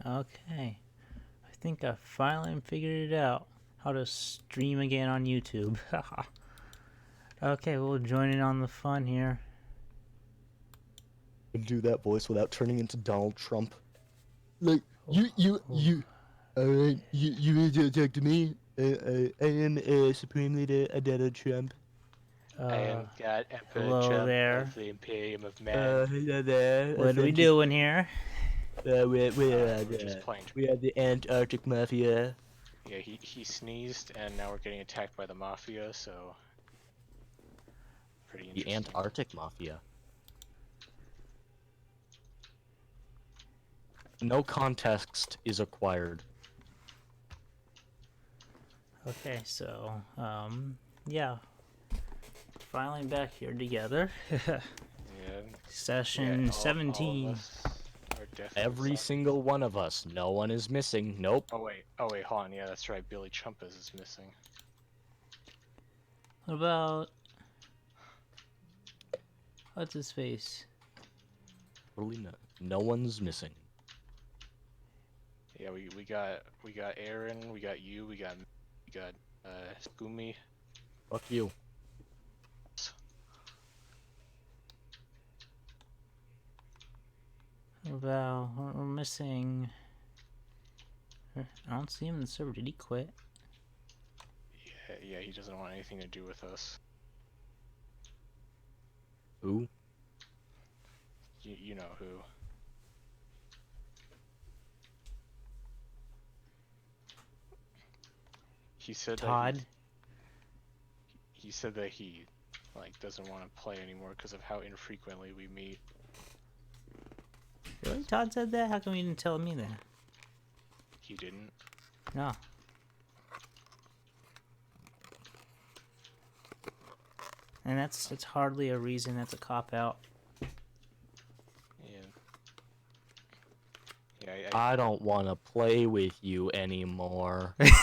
Okay. I think I finally figured it out. How to stream again on YouTube. Okay, we'll join in on the fun here. Do that voice without turning into Donald Trump. Like, alright, you need to talk to me. I am Supreme Leader Donald Trump. I am God Emperor Hello Trump there. of the Imperium of Man. Hello there. What are we doing here? We're just playing. We are the Antarctic Mafia. Yeah, he sneezed, and now we're getting attacked by the Mafia, so... Pretty The interesting. Antarctic Mafia. No context is acquired. Okay, so, yeah. Finally back here together. Yeah. Session all 17. of us are definitely Every zombies. single one of us. No one is missing. Nope. Oh wait, hold on. Yeah, that's right. Billy Chumpus is missing. What about... What's his face? Totally no one's missing. Yeah, we got Aaron, we got you, we got Gumi. Fuck you. What about... We're missing... I don't see him in the server. Did he quit? Yeah, he doesn't want anything to do with us. Who? You know who. He said Todd? that he said that he like doesn't want to play anymore because of how infrequently we meet. Really? Todd said that? How come you didn't tell me that? He didn't. No. And that's hardly a reason. That's a cop-out. Yeah. Yeah, I don't want to play with you anymore. Throws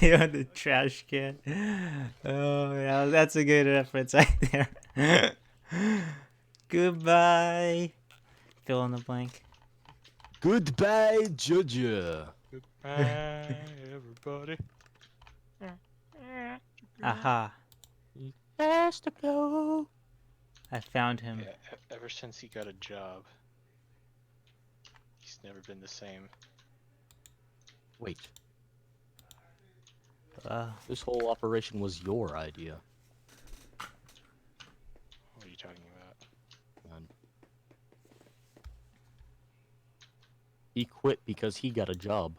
you on the trash can. Oh, yeah, that's a good reference right there. Goodbye. Fill in the blank. Goodbye, Georgia. Goodbye, everybody. Aha. He has to go. I found him. Yeah, ever since he got a job, he's never been the same. Wait, Uh, this whole operation was your idea. What are you talking about? Man. He quit because he got a job.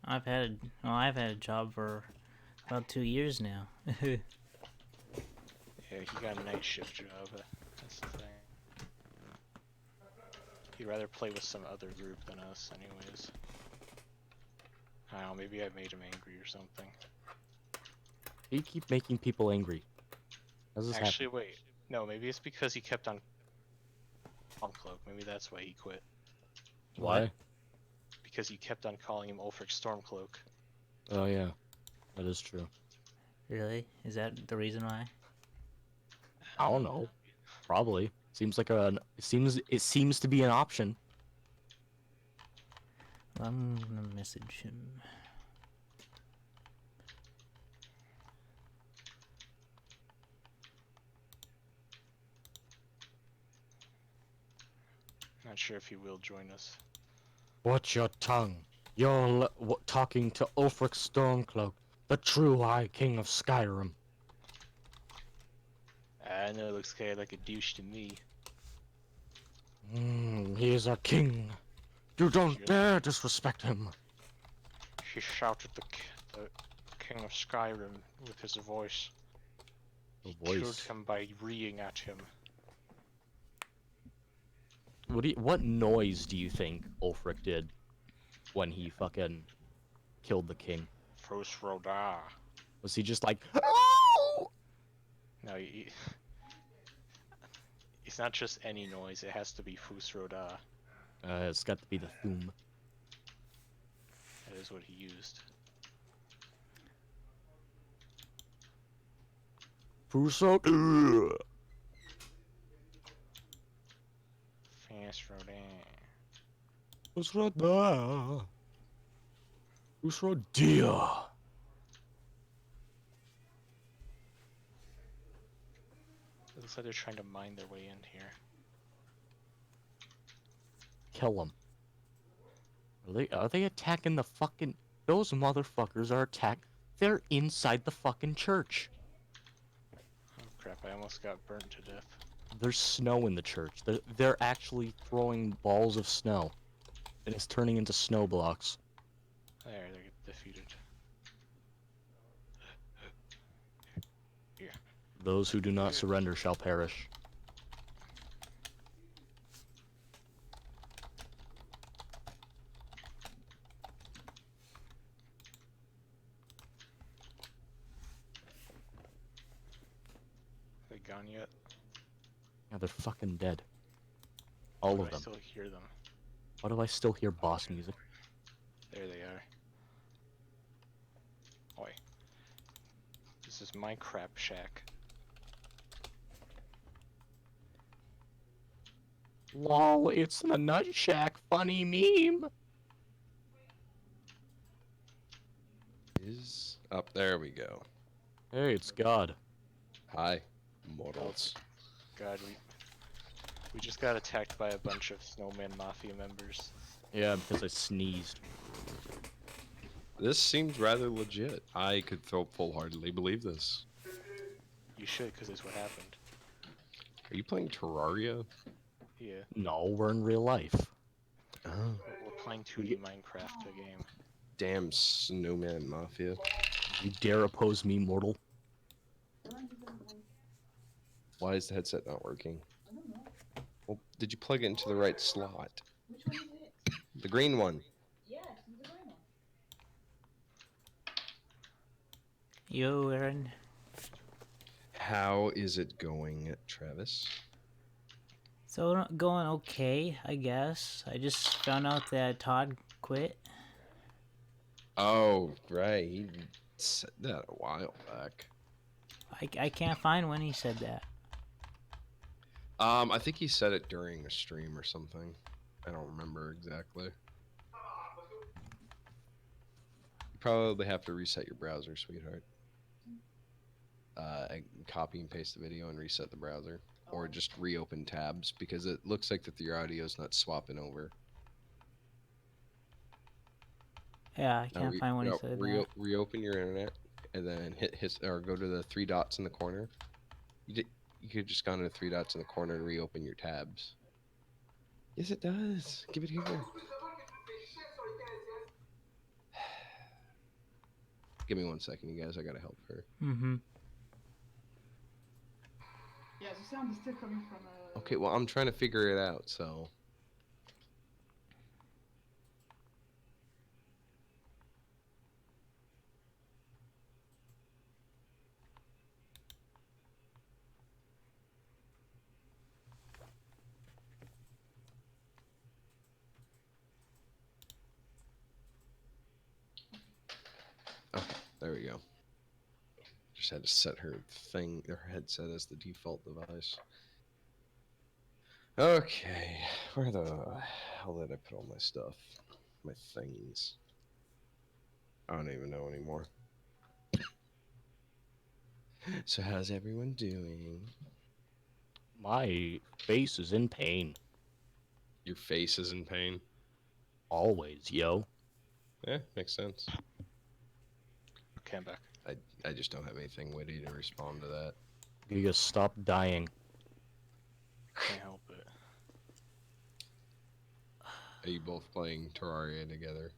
I've had a job for about 2 years now. Yeah, he got a night shift job. That's the thing. He'd rather play with some other group than us, anyways. I don't know, maybe I made him angry or something. You keep making people angry. How's this Actually, happen? wait. No, maybe it's because he kept on Stormcloak. Maybe that's why he quit. Why? Because you kept on calling him Ulfric Stormcloak. Oh yeah, that is true. Really? Is that the reason why? I don't know. Probably. Seems like it seems to be an option. I'm gonna message him. Not sure if he will join us. Watch your tongue. You're talking to Ulfric Stormcloak, the true High King of Skyrim. I know it looks kind of like a douche to me. He is our king. You don't dare disrespect him. He shouted the King of Skyrim with his voice. The Killed voice. him by reeing at him. What noise do you think Ulfric did when he fucking killed the king? Fosroda. Was he just like, "Oh!" No, it's not just any noise, it has to be Fusroda. It's got to be the Thum. That is what he used. Fusok. Fosroda. Usrada. Usradia. It looks like they're trying to mine their way in here. Kill them. Are they attacking the fucking... Those motherfuckers are attacked. They're inside the fucking church. Oh crap, I almost got burnt to death. There's snow in the church. They're actually throwing balls of snow. And it's turning into snow blocks. There, they're defeated. Here. Those who do not surrender shall perish. Are they gone yet? Yeah, they're fucking dead. All Or of do I them. still hear them? Why do I still hear boss music? There they are. Oi. This is my crap shack. Lol, it's the Nut Shack funny meme. Is up there we go. Hey, it's God. Hi, mortals. God, we just got attacked by a bunch of Snowman Mafia members. Yeah, because I sneezed. This seems rather legit. I could full-heartedly believe this. You should, because it's what happened. Are you playing Terraria? Yeah. No, we're in real life. Oh, We're playing 2D Minecraft, a game. damn Snowman Mafia. You dare oppose me, mortal? Why is the headset not working? Well, did you plug it into the right slot? Which one is it? The green one. Yes, it's the green one. Yo, Aaron. How is it going, Travis? So going okay, I guess. I just found out that Todd quit. Oh, right. He said that a while back. I can't find when he said that. I think he said it during a stream or something. I don't remember exactly. You probably have to reset your browser, sweetheart. Copy and paste the video and reset the browser. Or just reopen tabs, because it looks like that your audio is not swapping over. Yeah, I Now can't find when he said that. reopen your internet, and then or go to the three dots in the corner. You could just go to the three dots in the corner and reopen your tabs. Yes, it does. Give it here. Give me 1 second, you guys. I gotta help her. Mm-hmm. Yeah, the sound is still coming from Okay, well, I'm trying to figure it out, so. Okay, there we go. Just had to set her headset as the default device. Okay, where the hell did I put all my stuff? My things. I don't even know anymore. So how's everyone doing? My face is in pain. Your face is in pain? Always, yo. Yeah, makes sense. Okay, I'm back. I just don't have anything witty to respond to that. You gotta stop dying. Can't help it. Are you both playing Terraria together?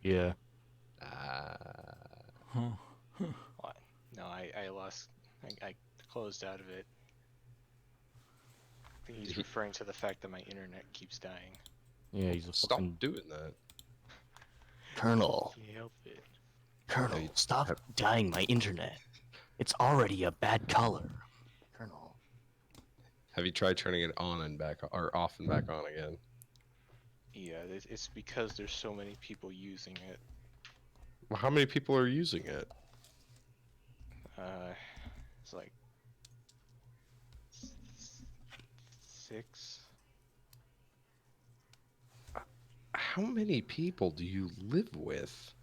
Yeah. What? No, I lost. I closed out of it. I think he's referring to the fact that my internet keeps dying. Yeah, he's a Stop fucking... doing that. Colonel. Can't help it. Colonel, Hey, stop have- dying my internet. It's already a bad color. Colonel. Have you tried turning it on and back or off and back on again? Yeah, it's because there's so many people using it. Well, how many people are using it? It's like 6. How many people do you live with?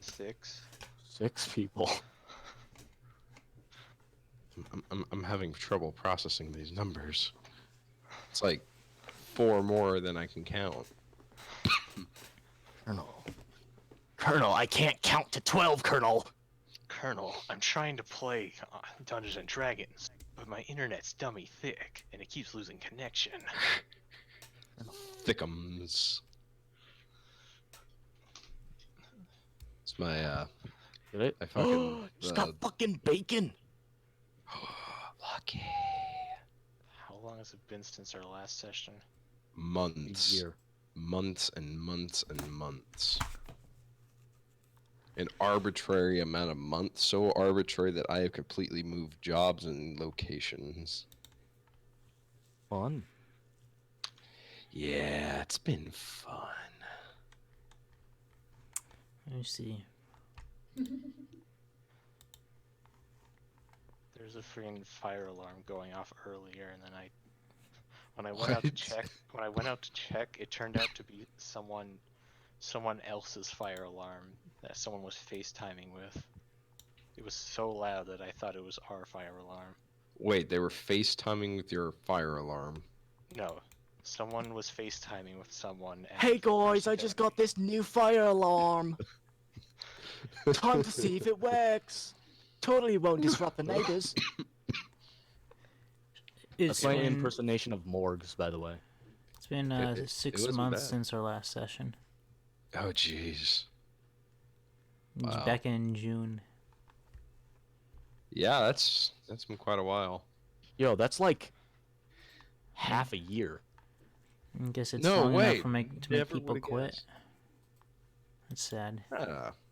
6. 6 people. I'm having trouble processing these numbers. It's like 4 more than I can count. Colonel, I can't count to 12, Colonel. Colonel, I'm trying to play Dungeons and Dragons, but my internet's dummy thick, and it keeps losing connection. Thickums. It's my Did it? I fucking Just got fucking bacon. lucky How long has it been since our last session? months. Year. Months and months and months. An arbitrary amount of months, so arbitrary that I have completely moved jobs and locations. Fun. Yeah, it's been fun. Let me see. There's a freaking fire alarm going off earlier, and then when I went out to check, it turned out to be someone else's fire alarm that someone was FaceTiming with. It was so loud that I thought it was our fire alarm. Wait, they were FaceTiming with your fire alarm. No, someone was FaceTiming with someone. And Hey the guys, person I they just were- got this new fire alarm. Time to see if it works. Totally won't disrupt the neighbors. It's That's my been, impersonation of morgues, by the way. it's been It 6 wasn't months bad. since our last session. Oh, jeez. It's Wow. back in June. Yeah, that's been quite a while. Yo, that's like half a year. I guess it's No, long wait, enough to make never people would've quit. guessed. That's sad.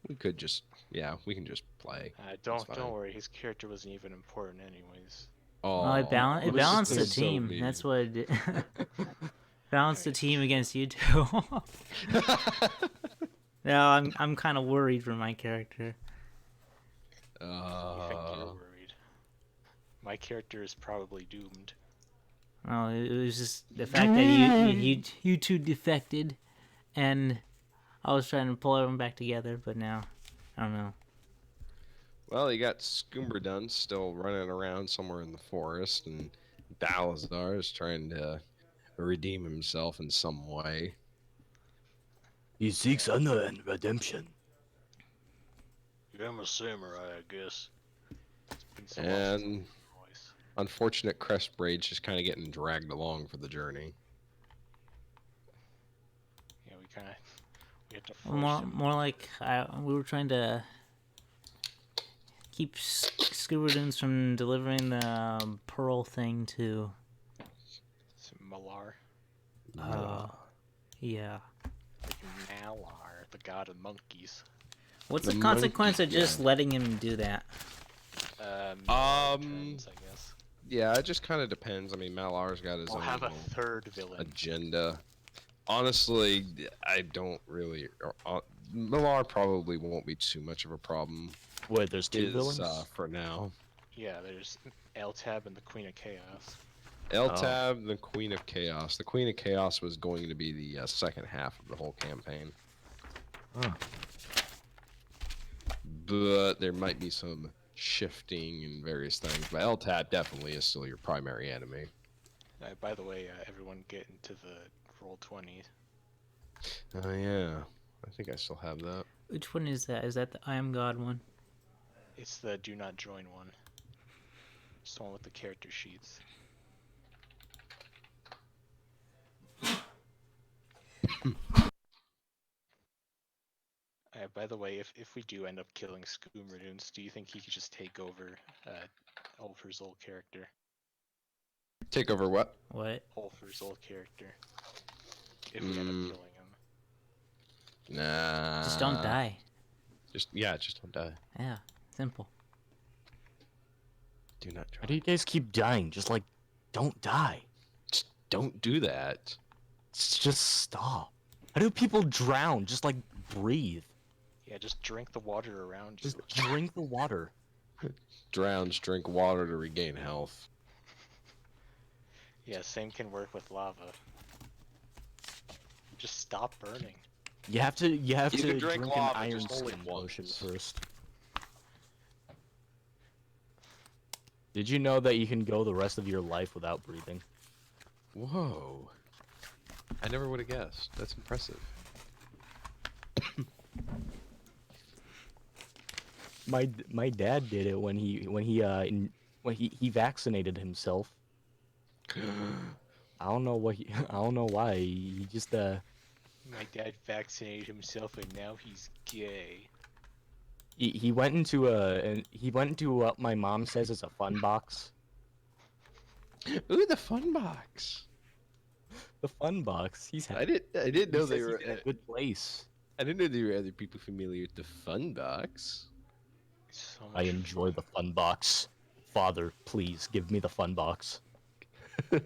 We could just, we can just play. don't fine. worry, his character wasn't even important anyways. Oh, Well, it was balanced the just so team. mean. That's what it did. Balanced the team against you two. Now I'm kind of worried for my character. You think you're worried? My character is probably doomed. Well, it was just the fact that you two defected, and I was trying to pull everyone back together, but now I don't know. Well, you got Scoomberdun still running around somewhere in the forest, and Balazar is trying to redeem himself in some way. He seeks honor and redemption. I'm a samurai, I guess. It's been so long since I And heard your voice. unfortunate Crestbraid's just kind of getting dragged along for the journey. Yeah, we had to force More him. like we were trying to keep Scubadoons from delivering the pearl thing to. Malar. Yeah. Freaking Malar, the god of monkeys. What's The the consequence monkey of just guy. letting him do that? Turns, I guess. Yeah, it just kind of depends. I mean, Malar's got his We'll own have a little third villain. agenda. Honestly, I don't really. Malar probably won't be too much of a problem. Wait, there's two villains? For now. Yeah, there's Eltab and the Queen of Chaos. Eltab, the Queen of Chaos. The Queen of Chaos was going to be the second half of the whole campaign. Oh. But there might be some shifting and various things. But Eltab definitely is still your primary enemy. By the way, everyone get into the Roll20. Oh yeah, I think I still have that. Which one is that? Is that the I Am God one? It's the Do Not Join one. It's the one with the character sheets. By the way, if we do end up killing Scoomerdoons, do you think he could just take over Ulfer's old character? Take over what? What? Ulfer's old character. If we end up killing him. Nah. Just don't die. Just don't die. Yeah, simple. Do not How try. do you guys keep dying? Just like, don't die. Just don't do that. Just stop. How do people drown? Just like breathe. Yeah, just drink the water around you. Just drink the water. Drowns, drink water to regain health. Yeah, same can work with lava. just stop burning. You have to You to can drink drink an lava, iron just only skin potion once. first. Did you know that you can go the rest of your life without breathing? Whoa. I never would have guessed. That's impressive. My dad did it when he vaccinated himself. I don't know what I don't know why. He just My dad vaccinated himself and now he's gay. he went into what my mom says is a fun box. Ooh, the fun box. The fun box. He's I didn't know they says were he's in a good place. I didn't know there were other people familiar with the fun box. So I much enjoy fun. the fun box. Father, please give me the fun box. I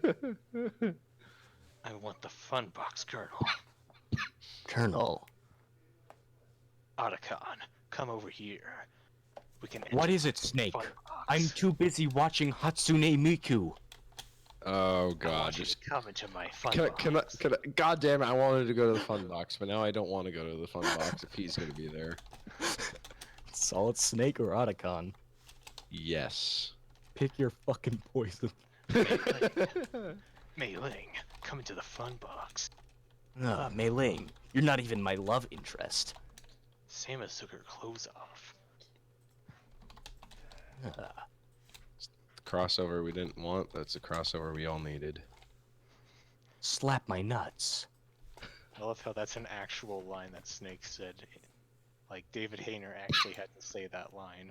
want the fun box, Colonel. Colonel, Otacon, come over here. We can. what enter is it, the Snake? fun box. I'm too busy watching Hatsune Miku. Oh I want god, you just to come into my fun can I, box. God damn it, I wanted to go to the fun box, but now I don't want to go to the fun box if he's gonna be there. Solid Snake or Otacon? Yes. Pick your fucking poison. Mei Ling, come into the fun box. Mei Ling, you're not even my love interest. Samus took her clothes off. Crossover we didn't want, that's a crossover we all needed. Slap my nuts. I love how that's an actual line that Snake said. Like, David Hayner actually had to say that line.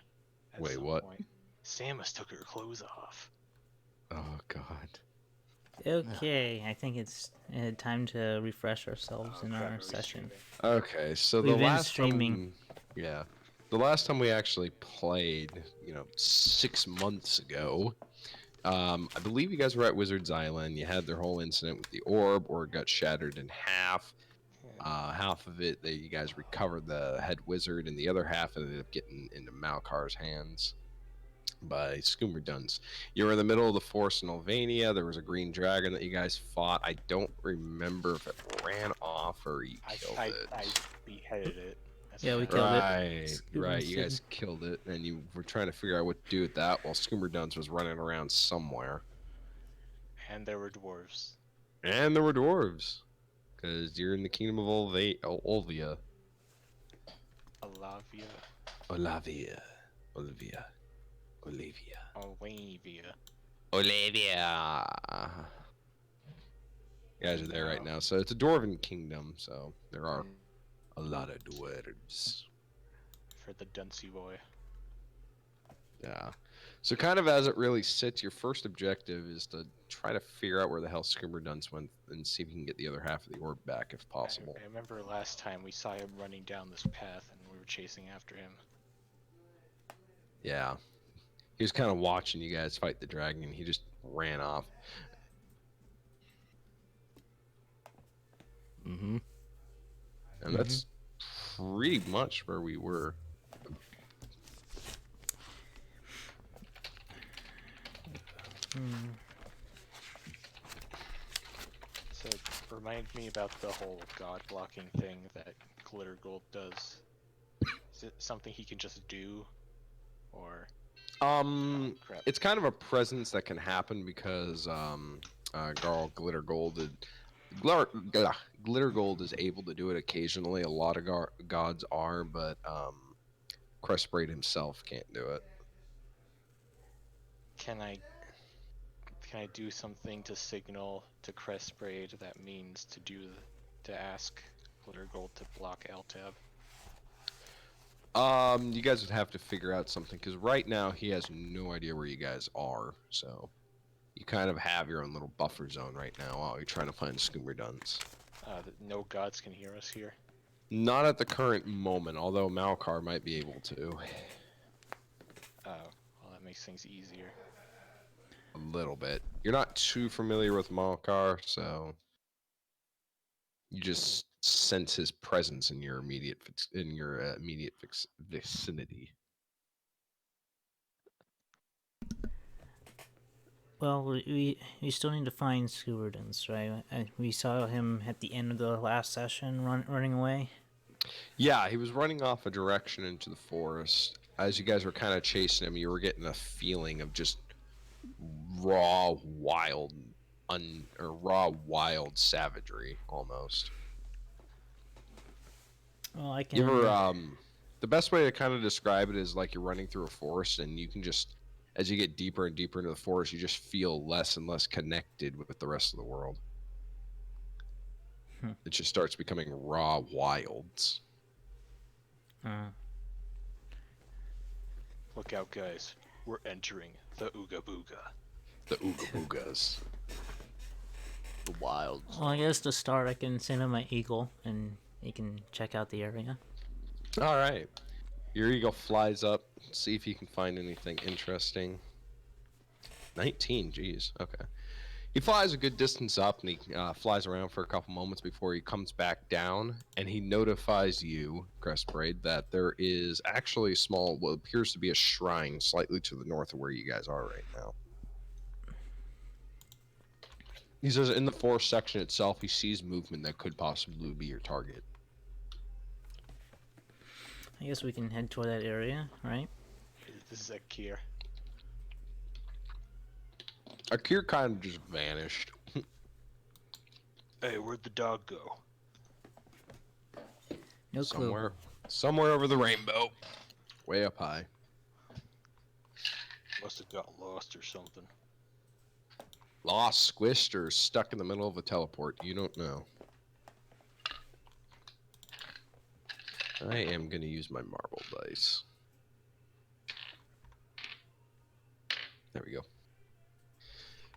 At Wait, some what? Point. Samus took her clothes off. Oh god. Okay, I think it's time to refresh ourselves in our Trevor session. streaming. Okay, so We've the been last streaming. the last time we actually played, 6 months ago, I believe you guys were at Wizard's Island. You had their whole incident with the orb, or it got shattered in half. Half of it, you guys recovered the head wizard, and the other half ended up getting into Malkar's hands by Scoomer Duns. You were in the middle of the forest in Albania. There was a green dragon that you guys fought. I don't remember if it ran off or you killed I it. beheaded it. That's Yeah, we fact. killed it. Right, Scoober right. You said- guys killed it, and you were trying to figure out what to do with that while Scoomer Duns was running around somewhere. And there were dwarves. And there were dwarves, because you're in the kingdom of Olvia. Olavia. Olivia. Olivia. Olivia. Olivia. Olivia. You guys are there right now. So it's a dwarven kingdom, so there are a lot of dwarves. For the Duncy boy. Yeah. So kind of as it really sits, your first objective is to try to figure out where the hell Scoomer Dunce went and see if you can get the other half of the orb back if possible. I remember last time we saw him running down this path and we were chasing after him. Yeah. He was kind of watching you guys fight the dragon and he just ran off. Mm-hmm. And that's pretty much where we were. So it reminded me about the whole god blocking thing that Glitter Gold does. Is it something he can just do? Or crap. It's kind of a presence that can happen because Glitter Gold Glitter Gold is able to do it occasionally. A lot of gods are, but Crestbraid himself can't do it. Can I do something to signal to Crestbraid that means to ask Glitter Gold to block L-Tab? You guys would have to figure out something because right now he has no idea where you guys are. So you kind of have your own little buffer zone right now while you're trying to find Scoomer Duns. No gods can hear us here. Not at the current moment, although Malkar might be able to. Oh, well that makes things easier. A little bit. You're not too familiar with Malkar, so you just sense his presence in your immediate vicinity. Well, we still need to find Scooberdance, right? We saw him at the end of the last session running away. Yeah, he was running off a direction into the forest. As you guys were kind of chasing him, you were getting a feeling of just raw, wild, raw, wild savagery almost. Well, I You can. ever, the best way to kind of describe it is like you're running through a forest and you can just, as you get deeper and deeper into the forest, you just feel less and less connected with the rest of the world. Hmm. It just starts becoming raw wilds. Look out, guys. We're entering the Ooga Booga. The Ooga Boogas. The wild. Well, I guess to start, I can send him my eagle, and he can check out the area. All right. Your eagle flies up, see if you can find anything interesting. 19, geez, okay. He flies a good distance up and he flies around for a couple moments before he comes back down and he notifies you, Crestbraid, that there is actually a small, what appears to be a shrine slightly to the north of where you guys are right now. He says in the forest section itself, he sees movement that could possibly be your target. I guess we can head toward that area, right? This is Akir. Akir kind of just vanished. Hey, where'd the dog go? No clue. Somewhere over the rainbow. Way up high. Must have got lost or something. Lost, squished, or stuck in the middle of a teleport. You don't know. I am going to use my marble dice. There we go.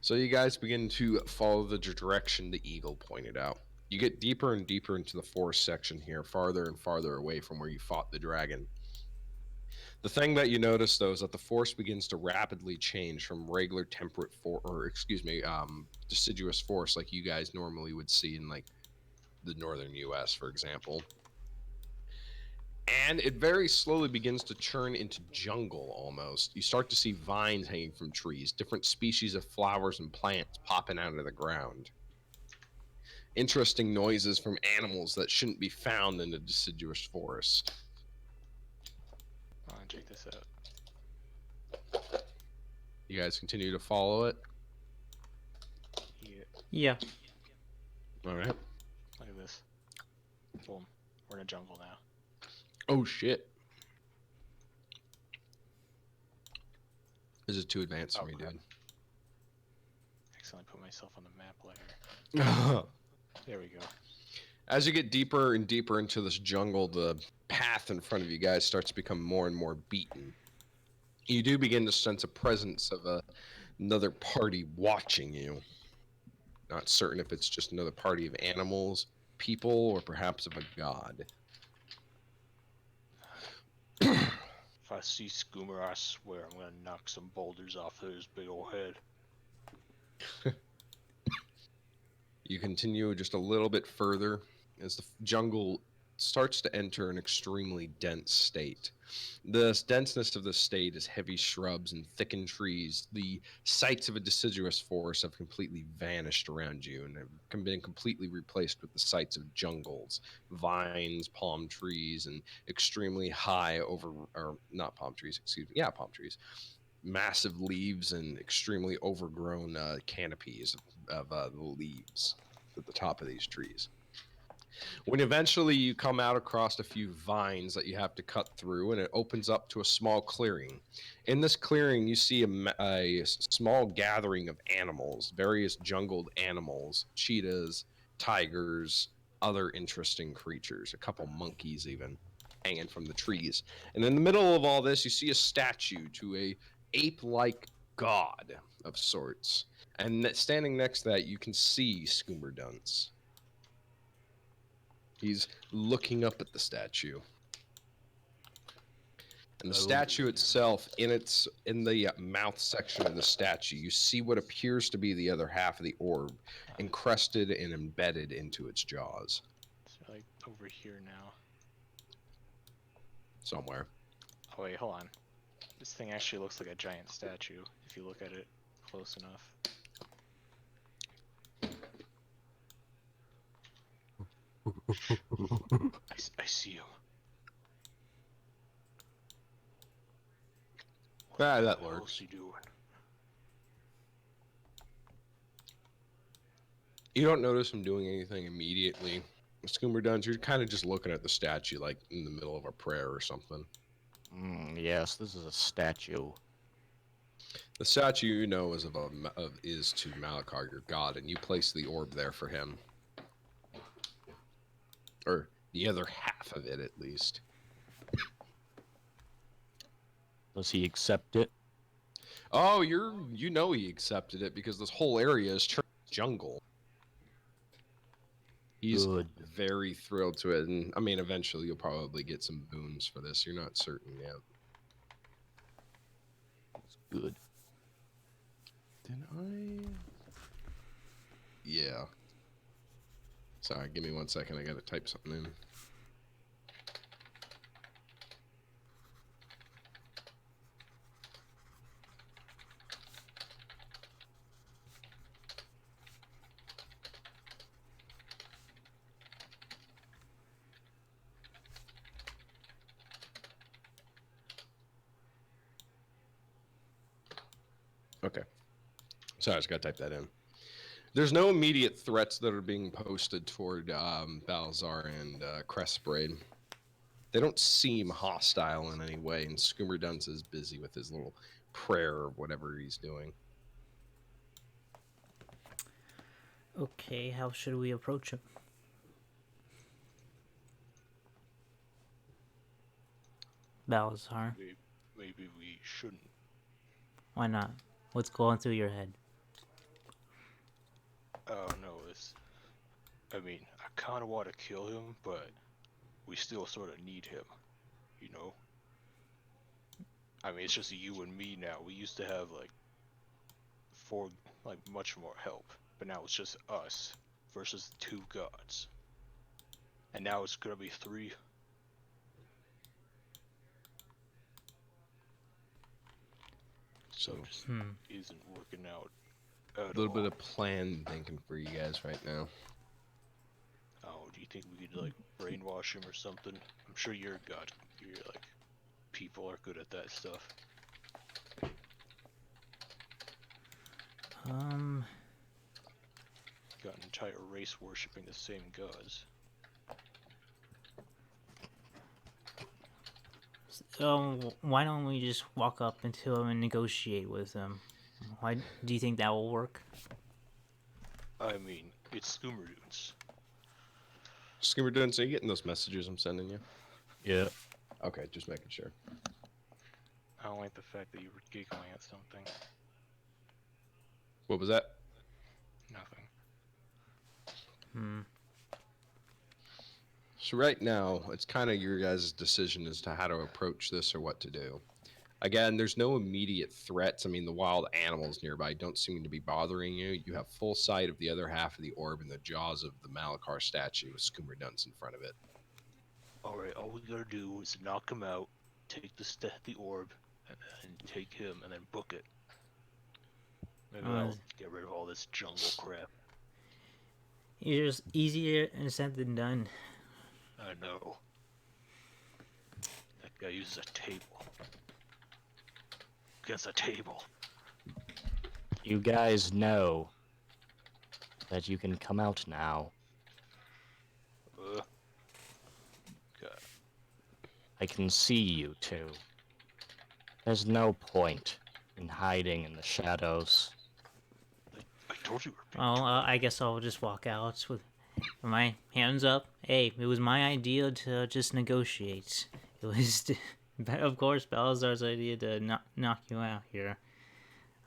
So you guys begin to follow the direction the eagle pointed out. You get deeper and deeper into the forest section here, farther and farther away from where you fought the dragon. The thing that you notice, though, is that the forest begins to rapidly change from regular temperate deciduous forest like you guys normally would see in like the northern U.S., for example. And it very slowly begins to turn into jungle almost. You start to see vines hanging from trees, different species of flowers and plants popping out of the ground. Interesting noises from animals that shouldn't be found in a deciduous forest. Oh, check this out. You guys continue to follow it? Yeah, Yeah. All right. look at this. Boom. We're in a jungle now. Oh, shit. This is too advanced for me, crap. dude. Accidentally put myself on the map layer. As There we go. you get deeper and deeper into this jungle, the path in front of you guys starts to become more and more beaten. You do begin to sense a presence of another party watching you. Not certain if it's just another party of animals, people, or perhaps of a god. If I see Scoomer, I swear I'm gonna knock some boulders off his big old head. You continue just a little bit further as the jungle starts to enter an extremely dense state. The denseness of the state is heavy shrubs and thickened trees. The sites of a deciduous forest have completely vanished around you and have been completely replaced with the sites of jungles, vines, palm trees, and extremely high not palm trees, excuse me, yeah, palm trees. Massive leaves and extremely overgrown canopies of the leaves at the top of these trees. When eventually you come out across a few vines that you have to cut through, and it opens up to a small clearing. In this clearing, you see a small gathering of animals, various jungled animals, cheetahs, tigers, other interesting creatures, a couple monkeys even, hanging from the trees. And in the middle of all this, you see a statue to a ape-like god of sorts. And standing next to that, you can see Scoomer-Dunce. He's looking up at the statue. And the statue itself, in the mouth section of the statue, you see what appears to be the other half of the orb, encrusted and embedded into its jaws. It's like over here now. Somewhere. Oh wait, hold on. This thing actually looks like a giant statue if you look at it close enough. I see him. Ah, that What else works. he doing? You don't notice him doing anything immediately. Scoomer Duns, you're kind of just looking at the statue like in the middle of a prayer or something. Yes, this is a statue. The statue you know is is to Malakar, your god, and you place the orb there for him, or the other half of it at least. Does he accept it? Oh, you know he accepted it because this whole area is jungle. He's Good. very thrilled to it, and I mean, eventually you'll probably get some boons for this. You're not certain yet. It's good. Did I? Yeah. Sorry, give me 1 second. I gotta type something in. Okay. Sorry, I just gotta type that in. There's no immediate threats that are being posted toward Balazar and Crestbraid. They don't seem hostile in any way, and Scoomer Dunce is busy with his little prayer or whatever he's doing. Okay, how should we approach him? Balazar, Maybe we shouldn't. why not? What's going through your head? Oh no, I mean, I kind of want to kill him, but we still sort of need him, you know? I mean, it's just you and me now. We used to have, like, much more help, but now it's just us versus 2 gods. And now it's gonna be 3. So it just isn't working out A at little bit all. of planned thinking for you guys right now. Oh, do you think we could, like, brainwash him or something? I'm sure your people are good at that stuff. Got an entire race worshipping the same gods. Why don't we just walk up into him and negotiate with him? Why do you think that will work? I mean, it's Scoomerdoons. Scoomer Dunce, are you getting those messages I'm sending you? Yeah. Okay, just making sure. I don't like the fact that you were giggling at something. What was that? Nothing. So right now, it's kind of your guys' decision as to how to approach this or what to do. Again, there's no immediate threats. I mean, the wild animals nearby don't seem to be bothering you. You have full sight of the other half of the orb in the jaws of the Malakar statue with Scoomer Dunce in front of it. Alright, all we gotta do is knock him out, take the orb, and take him, and then book it. Maybe that'll get rid of all this jungle crap. It's easier said than done. I know. That guy uses a table. Gets a table. You guys know that you can come out now. God. I can see you two. There's no point in hiding in the shadows. I told you we were being Well, I guess I'll just walk out with my hands up. Hey, it was my idea to just negotiate. It was, of course, Balazar's idea to knock you out here.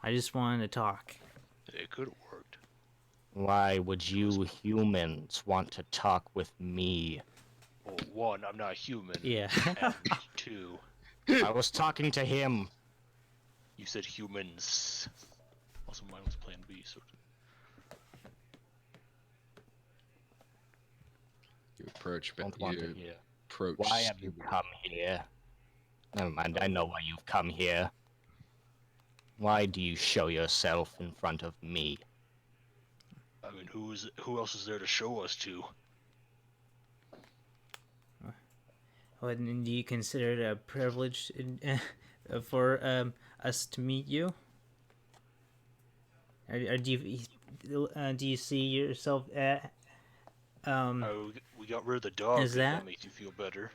I just wanted to talk. It could have worked. Why would you humans want to talk with me? Well, 1, I'm not human. Yeah. And 2, I was talking to him. you said humans. Also, mine was plan B, so... You approach, Don't want to hear. approach. Why have you come here? Never mind, I know why you've come here. Why do you show yourself in front of me? I mean, who else is there to show us to? Well, do you consider it a privilege for us to meet you? Or do you see yourself at Oh, we got rid of the dog. Is If that that- makes you feel better?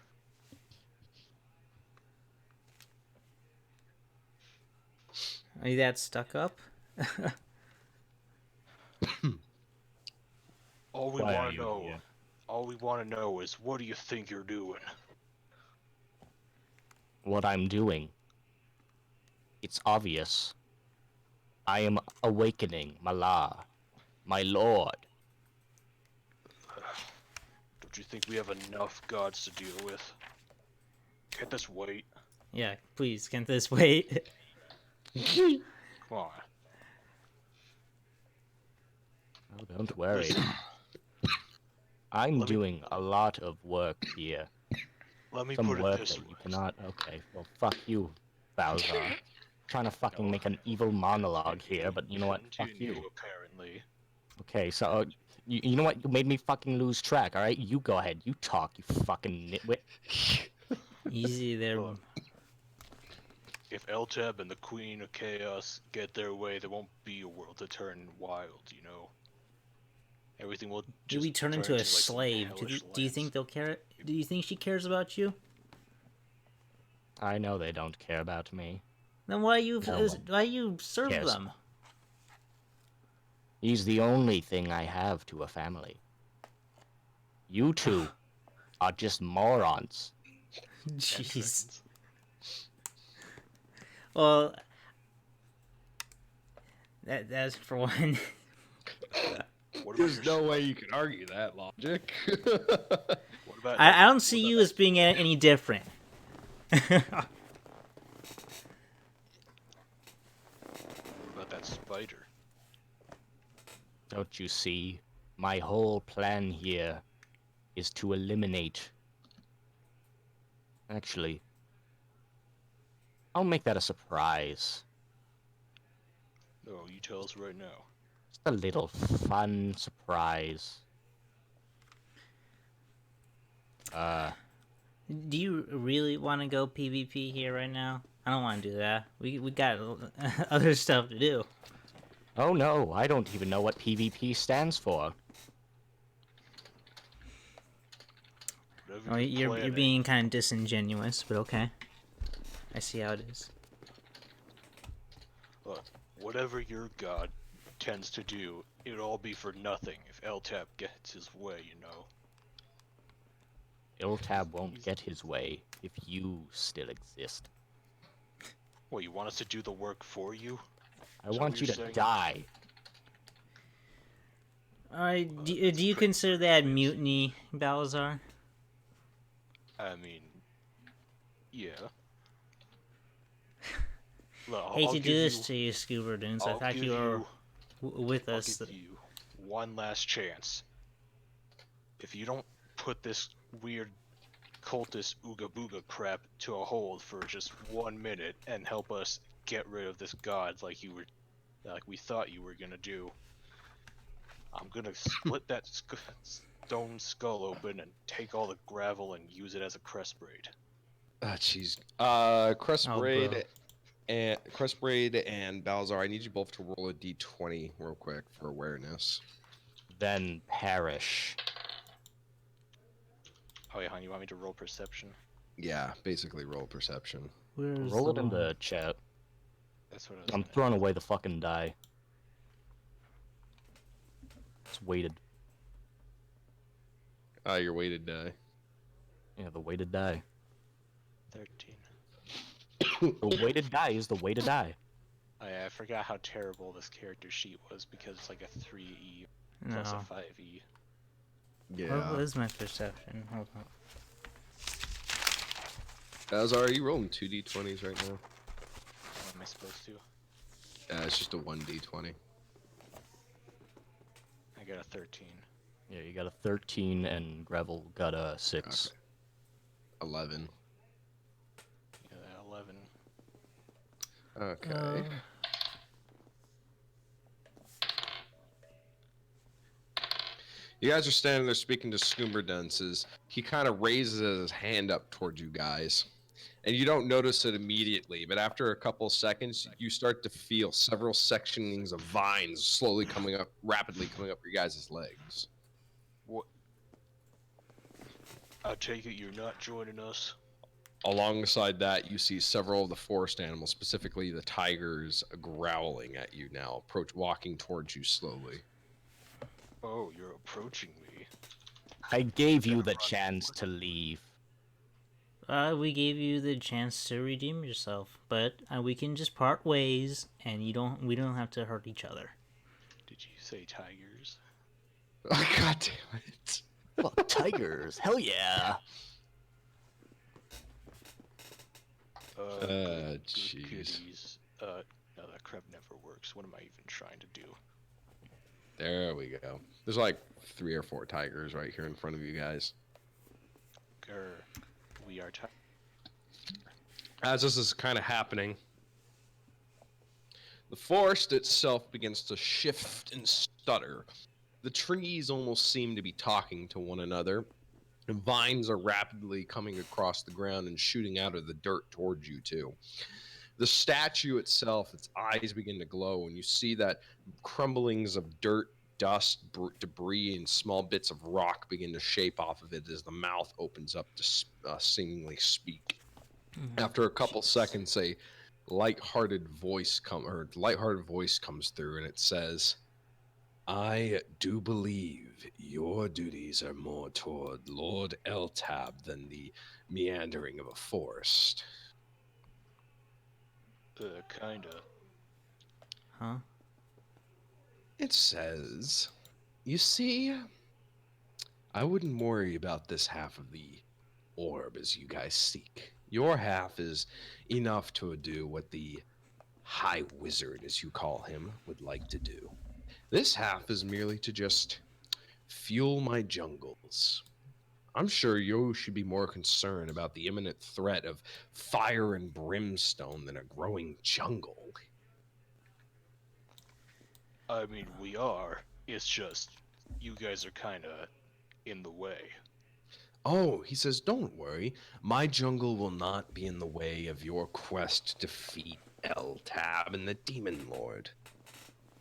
are you that stuck up? All we Why are want to you know, here? all we want to know is what do you think you're doing? What I'm doing. It's obvious. I am awakening Malar, my lord. Don't you think we have enough gods to deal with? Can't this wait? Yeah, please, can't this wait? Come on. Oh, don't worry. Listen, I'm Let me- doing a lot of work here. let me Some put it work this that way. you cannot. Okay, well, fuck you, Balzar. Trying to fucking No. make an evil monologue here, but you know what? Fuck Continue, you. apparently. Okay, so you know what? You made me fucking lose track. All right, you go ahead. You talk. You fucking nitwit. Easy there. Look, if Eltab and the Queen of Chaos get their way, there won't be a world to turn wild, you know? Everything will Do just we turn into a like, some slave? hellish Do you lands. think they'll care? Do you think she cares about you? I know they don't care about me. Then why No one why you serve cares. them? He's the only thing I have to a family. You two are just morons. Jeez. Entrance. Well, that's for one. What about There's your, no way you can argue that logic. what about I don't see what you about as being any different. What about that spider? Don't you see? My whole plan here is to eliminate. Actually, I'll make that a surprise. No, you tell us right now. Just a little fun surprise. Do you really want to go PvP here right now? I don't want to do that. We got other stuff to do. Oh no, I don't even know what PvP stands for. Whatever Oh, you're planning. being kind of disingenuous, but okay. I see how it is. Look, whatever your god tends to do, it'll all be for nothing if Eltab gets his way, you know. Iltab won't get his way if you still exist. What, you want us to do the work for you? I Is that want what you you're to saying? die. Alright, do that's you pretty consider that crazy. mutiny, Balazar? I mean, yeah. Look, Hate I'll to give do this you- to you, Scuba Dunes. I I'll thought give you were you- with I'll us. give you one last chance. If you don't put this weird cultist ooga booga crap to a hold for just 1 minute and help us get rid of this god like we thought you were gonna do, I'm gonna split that stone skull open and take all the gravel and use it as a crest braid. Ah, jeez. Crest Oh, Braid bro. and Crest Braid and Balzar, I need you both to roll a d20 real quick for awareness. Then perish. Oh yeah, hon, you want me to roll perception? Yeah, basically roll perception. Where's Roll it in one? the chat. That's what I was I'm gonna throwing away the fucking die. It's weighted. Your weighted die. Yeah, the weighted die. 13. The weighted die is the way to die. Oh yeah, I forgot how terrible this character sheet was because it's like a 3E plus No. a 5E. What was my perception? Hold on. Balzar, are you rolling 2d20s right now? What am I supposed to? It's just a 1d20. I got a 13. Yeah, you got a 13 and Gravel got a 6. 11. Yeah, 11. Okay. You guys are standing there speaking to Scoomberdunce as he kind of raises his hand up towards you guys. And you don't notice it immediately, but after a couple seconds, you start to feel several sectionings of vines slowly coming up, rapidly coming up your guys' legs. What? I take it you're not joining us? Alongside that, you see several of the forest animals, specifically the tigers, growling at you now, walking towards you slowly. Oh, you're approaching me. I gave you the chance to leave. We gave you the chance to redeem yourself, but we can just part ways, and we don't have to hurt each other. Did you say tigers? Oh, God damn it. Well, tigers, hell yeah. Good jeez. kitties. No, that crap never works. What am I even trying to do? There we go. There's like 3 or 4 tigers right here in front of you guys. Grr. We are tigers. As this is kind of happening, the forest itself begins to shift and stutter. The trees almost seem to be talking to one another. And vines are rapidly coming across the ground and shooting out of the dirt towards you too. The statue itself, its eyes begin to glow, and you see that crumblings of dirt, dust, debris, and small bits of rock begin to shape off of it as the mouth opens up to seemingly speak. After a couple seconds, a light-hearted voice comes through, and it says, "I do believe your duties are more toward Lord Eltab than the meandering of a forest." Kinda. Huh? It says, "You see, I wouldn't worry about this half of the orb as you guys seek. Your half is enough to do what the High Wizard, as you call him, would like to do. This half is merely to just fuel my jungles. I'm sure you should be more concerned about the imminent threat of fire and brimstone than a growing jungle." I mean, we are. It's just, you guys are kinda in the way. Oh, he says, "Don't worry. My jungle will not be in the way of your quest to defeat Eltab and the Demon Lord."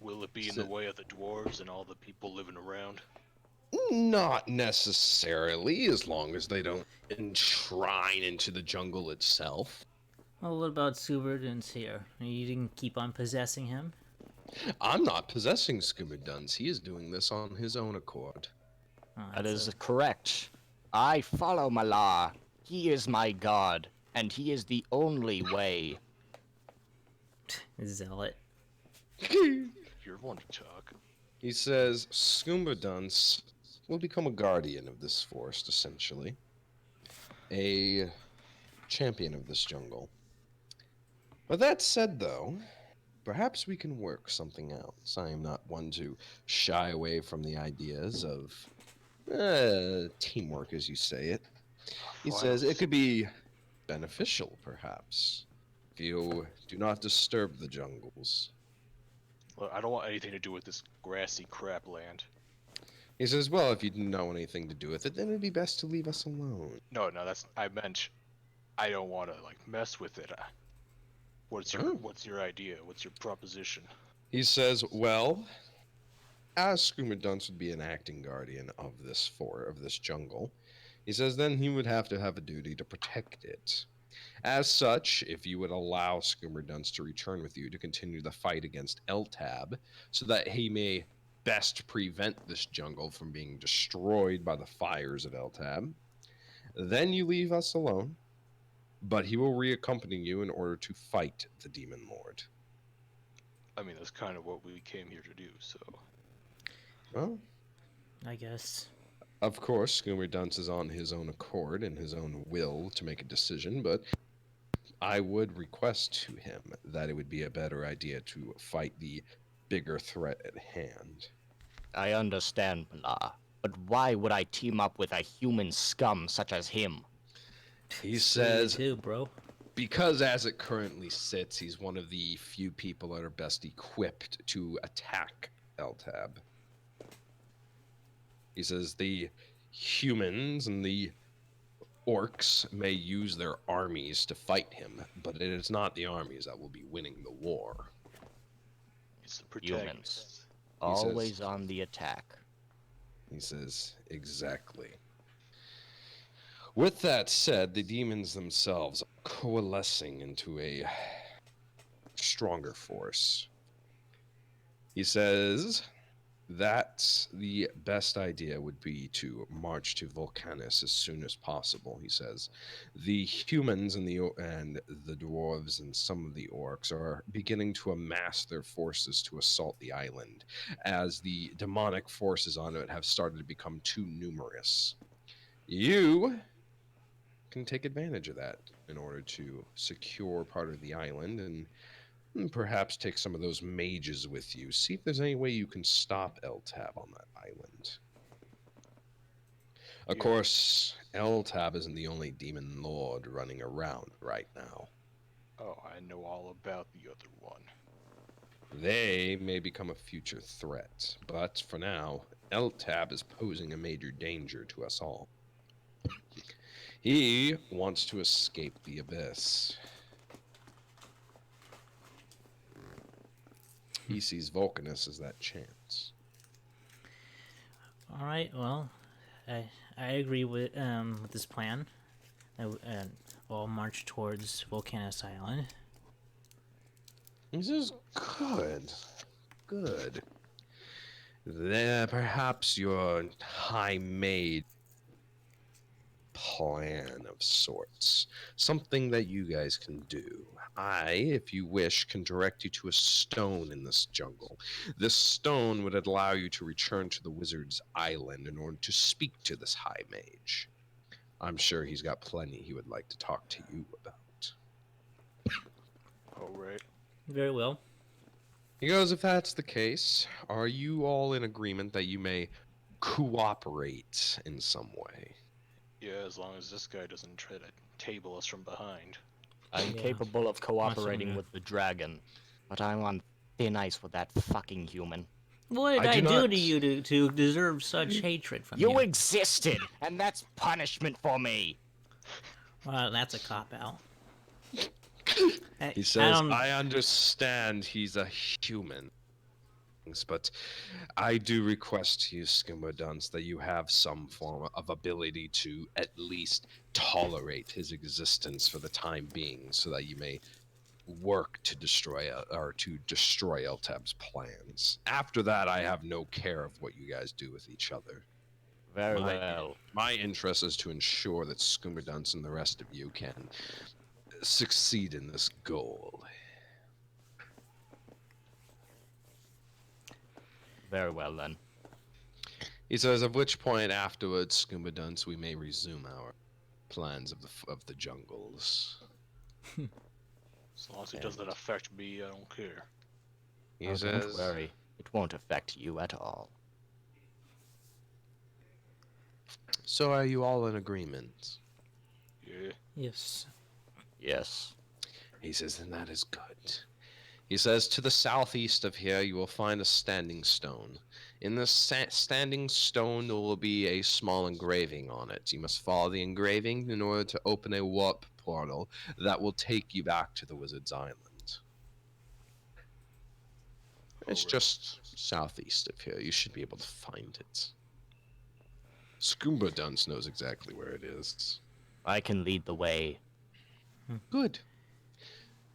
Will it be in the way of the dwarves and all the people living around? Not necessarily, as long as they don't enshrine into the jungle itself. Well, what about Suberdance here? You didn't keep on possessing him? I'm not possessing Scooby-Duns. He is doing this on his own accord. Oh, That that's is correct. I follow Malar. He is my god, and he is the only way. a zealot. You're one to talk. He says, "Scooby-Duns will become a guardian of this forest, essentially. A champion of this jungle. But that said, though, perhaps we can work something out. I am not one to shy away from the ideas of teamwork, as you say it." He says, "It could be beneficial, perhaps, if you do not disturb the jungles." Well, I don't want anything to do with this grassy crap land. He says, "Well, if you do not want anything to do with it, then it'd be best to leave us alone." No, I meant, I don't want to like mess with it. What's your idea? What's your proposition? He says, "Well, as Scooby-Dunce would be an acting guardian of this jungle, he says then he would have to have a duty to protect it. As such, if you would allow Scooby-Dunce to return with you to continue the fight against Eltab, so that he may best prevent this jungle from being destroyed by the fires of Eltab, then you leave us alone, but he will reaccompany you in order to fight the Demon Lord." I mean, that's kind of what we came here to do, so... Well, I guess. of course, Scooby-Dunce is on his own accord and his own will to make a decision, but I would request to him that it would be a better idea to fight the bigger threat at hand. I understand, Malar, but why would I team up with a human scum such as him? He says, too, bro. because as it currently sits, he's one of the few people that are best equipped to attack Eltab. He says the humans and the orcs may use their armies to fight him, but it is not the armies that will be winning the war. It's the Humans. protagonist. Always on the attack. He says, exactly. With that said, the demons themselves are coalescing into a stronger force. He says that the best idea would be to march to Volcanus as soon as possible. He says the humans and the dwarves and some of the orcs are beginning to amass their forces to assault the island, as the demonic forces on it have started to become too numerous. You can take advantage of that in order to secure part of the island and perhaps take some of those mages with you. See if there's any way you can stop L-Tab on that island. Of Yeah. course, L-Tab isn't the only demon lord running around right now. Oh, I know all about the other one. They may become a future threat, but for now, L-Tab is posing a major danger to us all. He wants to escape the abyss. He sees Vulcanus as that chance. All right. Well, I agree with this plan. I'll march towards Volcanus Island. This is good. Good. There, perhaps your high-made plan of sorts. Something that you guys can do. I, if you wish, can direct you to a stone in this jungle. This stone would allow you to return to the wizard's island in order to speak to this high mage. I'm sure he's got plenty he would like to talk to you about. All right. Very well. He goes, if that's the case, are you all in agreement that you may cooperate in some way? Yeah, as long as this guy doesn't try to table us from behind. I'm Yeah. capable of cooperating yeah. with the dragon, but I'm on thin ice with that fucking human. What did I I do do not- to you to deserve such hatred from You you? existed, and that's punishment for me. Well, that's a cop out. He says, I understand he's a human, but I do request to you, Skimmerduns, that you have some form of ability to at least tolerate his existence for the time being, so that you may work to destroy L-Tab's plans. After that, I have no care of what you guys do with each other. Very My- well. My interest is to ensure that Skimmerduns and the rest of you can succeed in this goal. Very well, then. He says, at which point afterwards, Scuba Dunce, we may resume our plans of the jungles. As long as it doesn't affect me, I don't care. He Oh, says, don't worry. It won't affect you at all. so are you all in agreement? Yeah. Yes. Yes. He says, then that is good. He says, to the southeast of here, you will find a standing stone. In this standing stone, there will be a small engraving on it. You must follow the engraving in order to open a warp portal that will take you back to the Wizard's Island. It's Alright. just southeast of here. You should be able to find it. Scuba Dunce knows exactly where it is. I can lead the way. Good.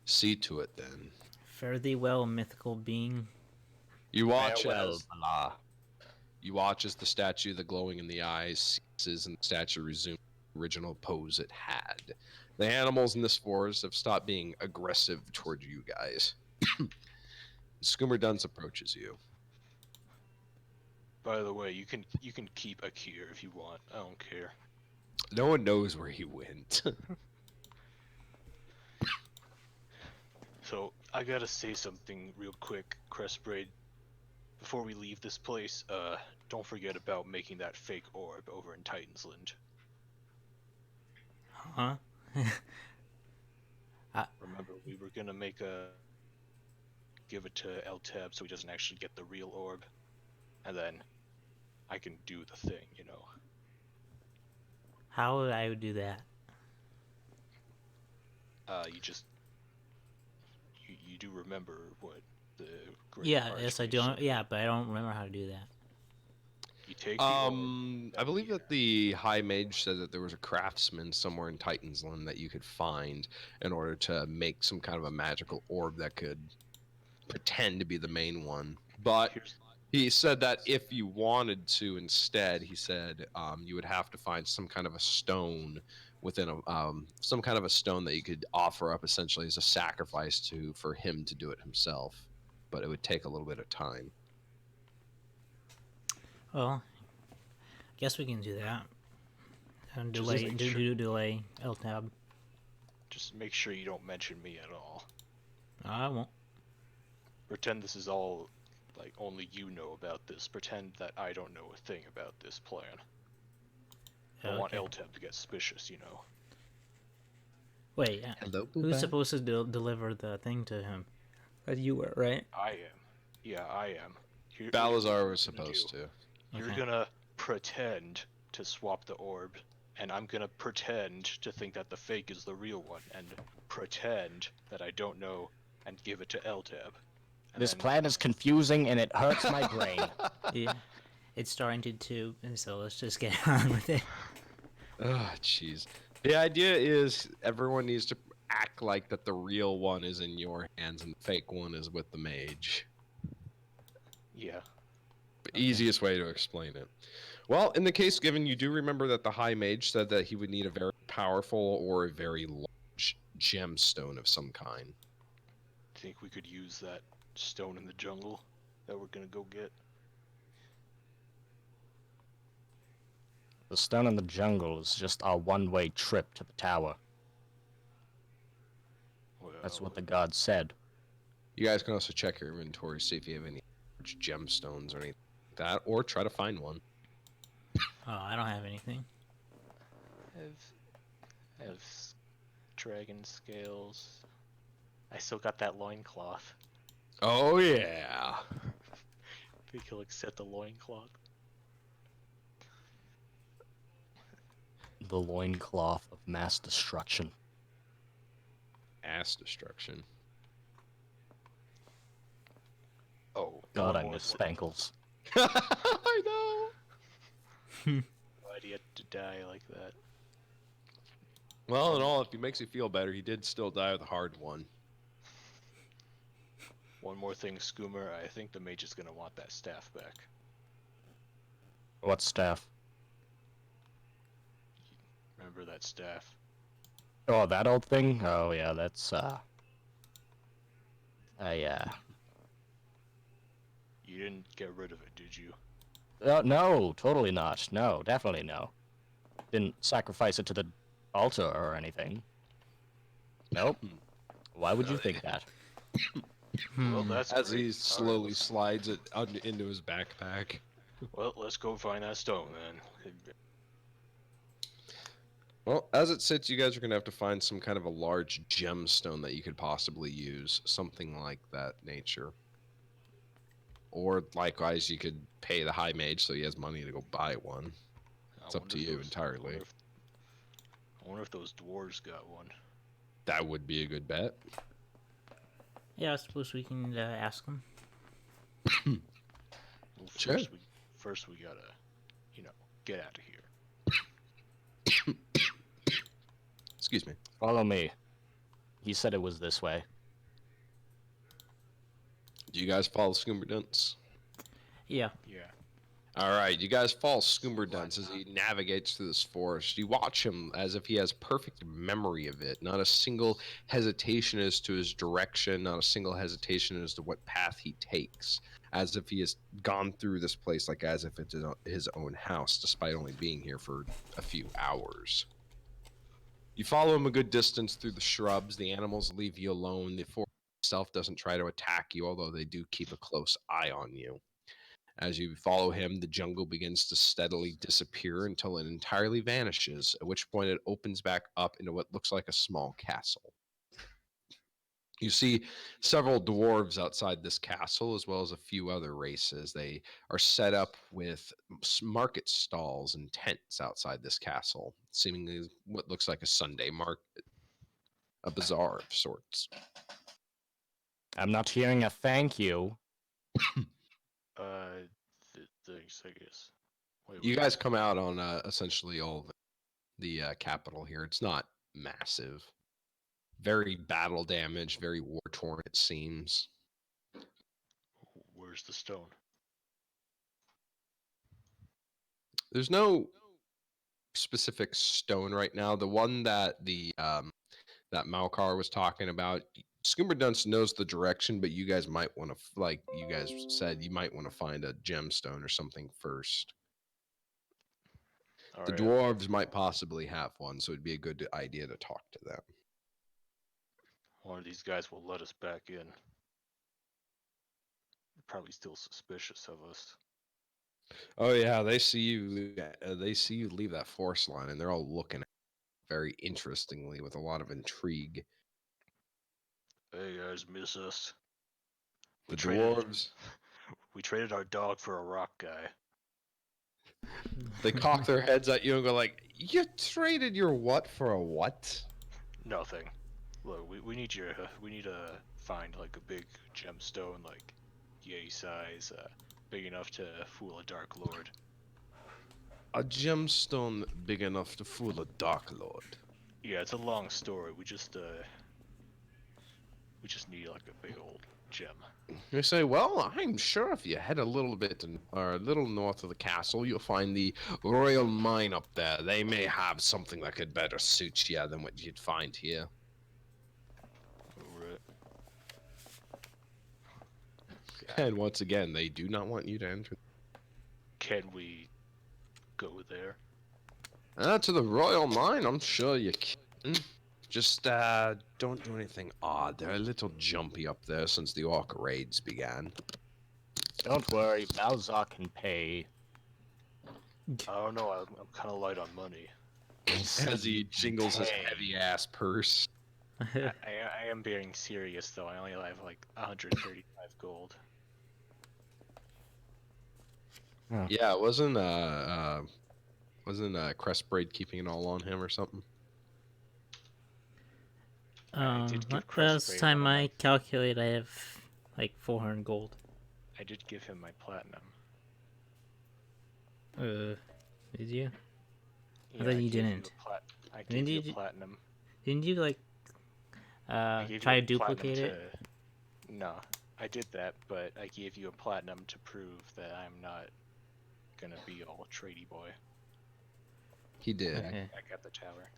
See to it then. Fare thee well, mythical being. You watch Farewell, as Bala. the statue, the glowing in the eyes, ceases and the statue resumes the original pose it had. The animals in this forest have stopped being aggressive toward you guys. Scoomer Dunce approaches you. By the way, you can keep Akir if you want. I don't care. No one knows where he went. So I gotta say something real quick, Crestbraid. Before we leave this place, don't forget about making that fake orb over in Titansland. Huh? Remember, we were gonna give it to L-Tab so he doesn't actually get the real orb, and then I can do the thing, you know. How would I do that? You just you do remember what the great Yeah, yes, I Archmage do. said. Yeah, but I don't remember how to do that. You take the orb I believe that the High Mage said that there was a craftsman somewhere in Titansland that you could find in order to make some kind of a magical orb that could pretend to be the main one. But here's he said that if you wanted to instead, he said you would have to find some kind of a stone within a some kind of a stone that you could offer up essentially as a sacrifice to for him to do it himself. But it would take a little bit of time. Well, guess we can do that. And Just delay, make do, sure- do delay, L tab. just make sure you don't mention me at all. I won't. Pretend this is all like only you know about this. Pretend that I don't know a thing about this plan. I don't want Okay. LTEP to get suspicious, you know. Wait, Hello, who's supposed to deliver the thing to him? You were, right? I am. Yeah, I am. Here's Balazar what was you're gonna supposed do. to. You're Okay. gonna pretend to swap the orb, and I'm gonna pretend to think that the fake is the real one, and pretend that I don't know, and give it to LTEP. And This then- plan is confusing and it hurts my brain. Yeah. It's starting to tube, and so let's just get on with it. Oh, jeez. The idea is everyone needs to act like that the real one is in your hands and the fake one is with the mage. Yeah. Easiest way to explain it. Well, in the case given, you do remember that the High Mage said that he would need a very powerful or a very large gemstone of some kind. Think we could use that stone in the jungle that we're gonna go get? The stone in the jungle is just our one-way trip to the tower. Well, That's what the god said. You guys can also check your inventory, see if you have any large gemstones or anything like that, or try to find one. Oh, I don't have anything. I have dragon scales. I still got that loincloth. Oh, yeah. Think he'll accept the loincloth? The loincloth of mass destruction. Ass destruction. Oh, God, one I more miss thing. Spankles. I know. Why'd he have to die like that? Well, in all, if he makes you feel better, he did still die with a hard one. One more thing, Scoomer. I think the mage is gonna want that staff back. What staff? Remember that staff? Oh, that old thing? Oh, yeah, that's, You didn't get rid of it, did you? No, totally not. No, definitely no. Didn't sacrifice it to the altar or anything. Nope. Why would you think that? Well, that's As great. he Alright, slowly let's- slides it into his backpack. Well, let's go find that stone then. Well, as it sits, you guys are going to have to find some kind of a large gemstone that you could possibly use. Something like that nature. Or likewise, you could pay the High Mage so he has money to go buy one. It's up to you entirely. I wonder if those dwarves got one. That would be a good bet. Yeah, I suppose we can ask him. Well, Sure. First we gotta, get out of here. Excuse me. Follow me. He said it was this way. Do you guys follow Scoomberdunce? Yeah. Yeah. Alright, you guys follow Scoomberdunce as he navigates through this forest. You watch him as if he has perfect memory of it. Not a single hesitation as to his direction, not a single hesitation as to what path he takes. As if he has gone through this place like as if it's his own house, despite only being here for a few hours. You follow him a good distance through the shrubs. The animals leave you alone. The forest itself doesn't try to attack you, although they do keep a close eye on you. As you follow him, the jungle begins to steadily disappear until it entirely vanishes, at which point it opens back up into what looks like a small castle. You see several dwarves outside this castle, as well as a few other races. They are set up with market stalls and tents outside this castle, seemingly what looks like a Sunday market, a bazaar of sorts. I'm not hearing a thank you. Thanks, I guess. Wait, You what guys is- come out on essentially all the capital here. It's not massive, very battle damaged, very war torn. It seems. Where's the stone? There's no specific stone right now. The one that that Malkar was talking about, Scoober Dunce knows the direction, but you guys might want to, like you guys said, you might want to find a gemstone or something first. All The right. dwarves might possibly have one, so it'd be a good idea to talk to them. One of these guys will let us back in. They're probably still suspicious of us. Oh yeah, they see you. They see you leave that forest line, and they're all looking at you very interestingly with a lot of intrigue. Hey guys, miss us? The traded- dwarves, We traded our dog for a rock guy. they cock their heads at you and go like, "You traded your what for a what?" Nothing. Look, we need your we need to find like a big gemstone, like yay size, big enough to fool a dark lord. A gemstone big enough to fool a dark lord. Yeah, it's a long story. We just need like a big old gem. You say, well, I'm sure if you head a little bit or a little north of the castle, you'll find the royal mine up there. They may have something that could better suit you than what you'd find here. Alright. And once again, they do not want you to enter. Can we go there? To the royal mine, I'm sure you can. Just don't do anything odd. They're a little jumpy up there since the orc raids began. Don't worry, Balzac can pay. I don't know. I'm kind of light on money. As he jingles his Hey. heavy ass purse. I am being serious though. I only have like 135 gold. Yeah, wasn't Crestbraid keeping it all on him or something? I did give Last Crestbraid time one of I my- calculate, I have like 400 gold. I did give him my platinum. Did you? Yeah, thought you gave didn't. I Didn't gave you you a platinum. Didn't you like I gave try you to a platinum duplicate it? No, I did that, but I gave you a platinum to prove that I'm not gonna be all tradey boy. He did. Okay. I got the tower.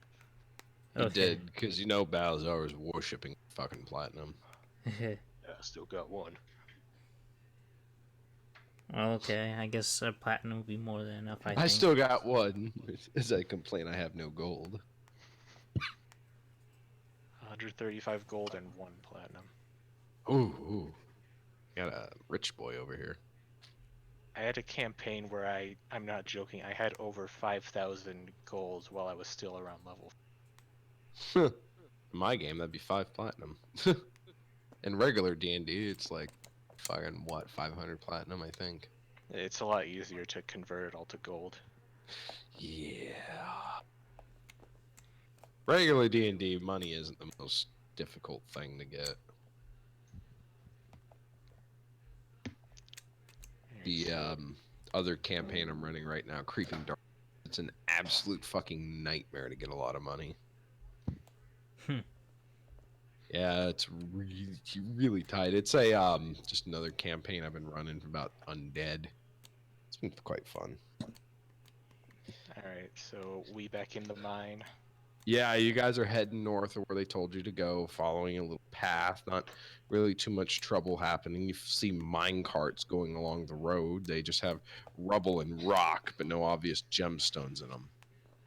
He did, because you know Balzar was worshipping fucking platinum. Yeah, I still got one. Okay, I guess a platinum would be more than enough. I I think. still got one. As I complain, I have no gold. 135 gold and 1 platinum. Ooh. Got a rich boy over here. I had a campaign where I'm not joking, I had over 5,000 gold while I was still around level. In my game, that'd be 5 platinum. In regular D&D, it's like fucking what, 500 platinum, I think. It's a lot easier to convert it all to gold. Yeah. Regular D&D money isn't the most difficult thing to get. The other campaign I'm running right now, Creeping Dark, it's an absolute fucking nightmare to get a lot of money. Yeah, it's really, really tight. It's a just another campaign I've been running about undead. It's been quite fun. Alright, so we back in the mine. Yeah, you guys are heading north of where they told you to go, following a little path. Not really too much trouble happening. You see mine carts going along the road. They just have rubble and rock, but no obvious gemstones in them.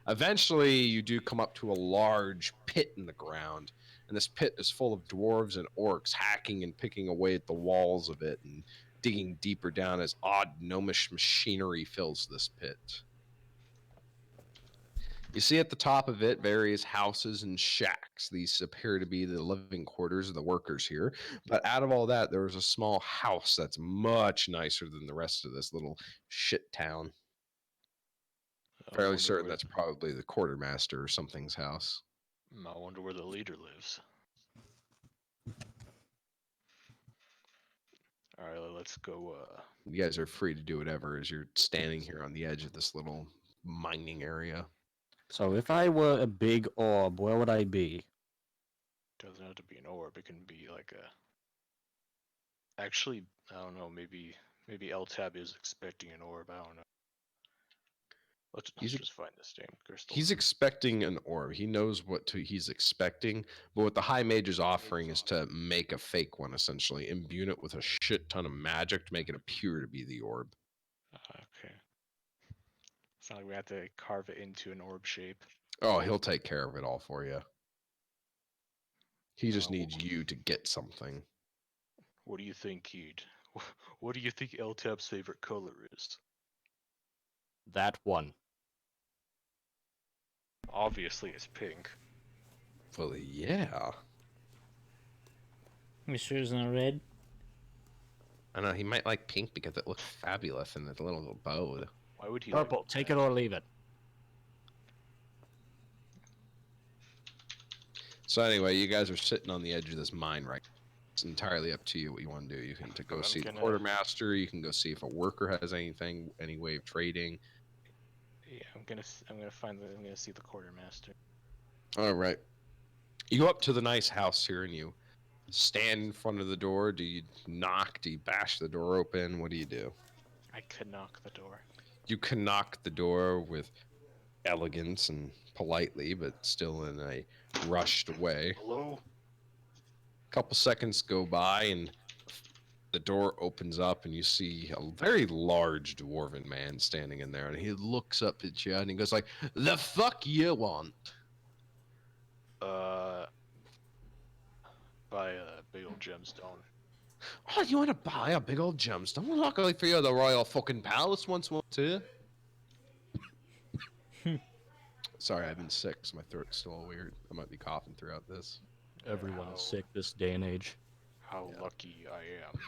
Eventually, you do come up to a large pit in the ground, and this pit is full of dwarves and orcs hacking and picking away at the walls of it and digging deeper down as odd gnomish machinery fills this pit. You see at the top of it various houses and shacks. These appear to be the living quarters of the workers here. But out of all that, there was a small house that's much nicer than the rest of this little shit town. I Fairly wonder certain where, that's probably the quartermaster or something's house. I wonder where the leader lives. All right, let's go. You guys are free to do whatever as you're standing here on the edge of this little mining area. So if I were a big orb, where would I be? Doesn't have to be an orb. It can be like a. Actually, I don't know. Maybe LTAB is expecting an orb. I don't know. Let's just find this damn crystal. He's expecting an orb. He knows he's expecting, but what the High Mage is offering is to make a fake one, essentially, imbue it with a shit ton of magic to make it appear to be the orb. Okay. It's not like we have to carve it into an orb shape. Oh, he'll take care of it all for you. He just Well, needs you to get something. What do you think, Heed? What do you think LTAB's favorite color is? That one. Obviously, it's pink. Well, yeah. You sure it's not red? I know, he might like pink because it looks fabulous and it's a little bow. Why would he? Purple. Like Take that? it or leave it. So anyway, you guys are sitting on the edge of this mine right. It's entirely up to you what you want to do. You can go I'm see the gonna- quartermaster. You can go see if a worker has anything, any way of trading. Yeah, I'm gonna see the quartermaster. All right. You go up to the nice house here and you stand in front of the door. Do you knock? Do you bash the door open? What do you do? I could knock the door. You can knock the door with elegance and politely, but still in a rushed way. Hello. A couple seconds go by and the door opens up and you see a very large dwarven man standing in there, and he looks up at you and he goes like, "The fuck you want?" Buy a big old gemstone. Oh, you want to buy a big old gemstone? Well, luckily for you, the royal fucking palace wants one too. Sorry, I've been sick, so my throat's still weird. I might be coughing throughout this. Everyone is sick this day and age. How lucky I am.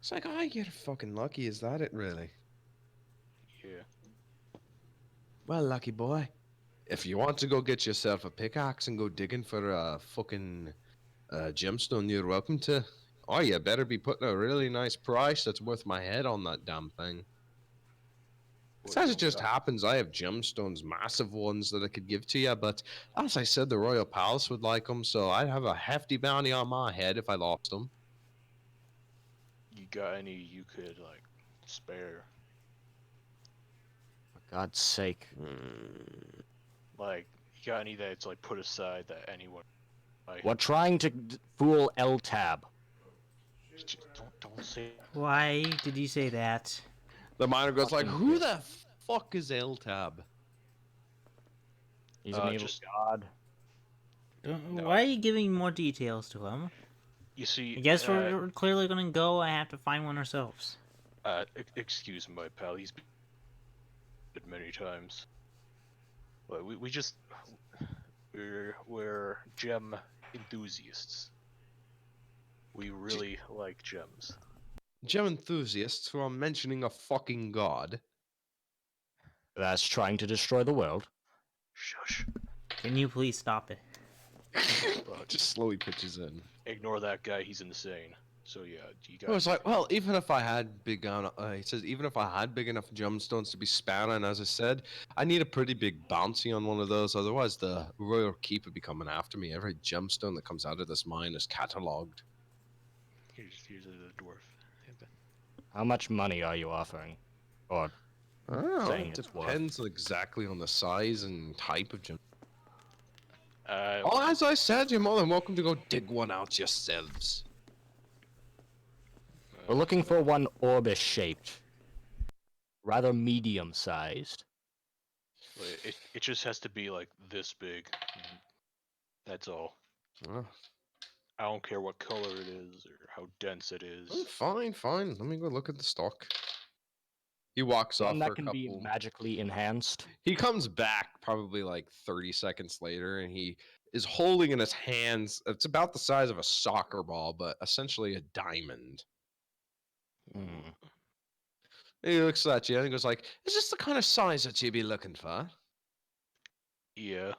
It's like, oh, you're fucking lucky. Is that it, really? Yeah. Well, lucky boy. If you want to go get yourself a pickaxe and go digging for a fucking gemstone, you're welcome to. Oh, you better be putting a really nice price that's worth my head on that damn thing. As it just happens, I have gemstones, massive ones that I could give to you, but as I said, the royal palace would like them, so I'd have a hefty bounty on my head if I lost them. You got any you could like spare? For God's sake. Like, you got any that's like put aside that anyone? Like, We're trying to fool LTAB. Don't say. Why did you say that? The miner goes like, "Who the fuck is LTAB?" He's an evil just- god. Why are you giving more details to him? You see. I guess we're clearly gonna go. I have to find one ourselves. Excuse my pal. He's been many times. But we just we're gem enthusiasts. We really like gems. Gem enthusiasts who are mentioning a fucking god. That's trying to destroy the world. Shush. Can you please stop it? Just slowly pitches in. Ignore that guy. He's insane. So yeah, you I was got. like, well, even if I had he says, even if I had big enough gemstones to be sparing, as I said, I need a pretty big bounty on one of those. Otherwise, the royal keep would be coming after me. Every gemstone that comes out of this mine is catalogued. Here's the dwarf. How much money are you offering? Or Oh, Saying it it's worth. depends exactly on the size and type of gem. Uh, Oh, as I said, you're more than welcome to go dig one out yourselves. we're looking for one orbish shaped. Rather medium sized. it just has to be like this big. That's all. Oh, I don't care what color it is or how dense it is. fine. Let me go look at the stock. He walks off One for that a can be couple. magically enhanced. He comes back probably like 30 seconds later, and he is holding in his hands. It's about the size of a soccer ball, but essentially a diamond. Hmm. And he looks at you and he goes like, "Is this the kind of size that you'd be looking for?" Yeah.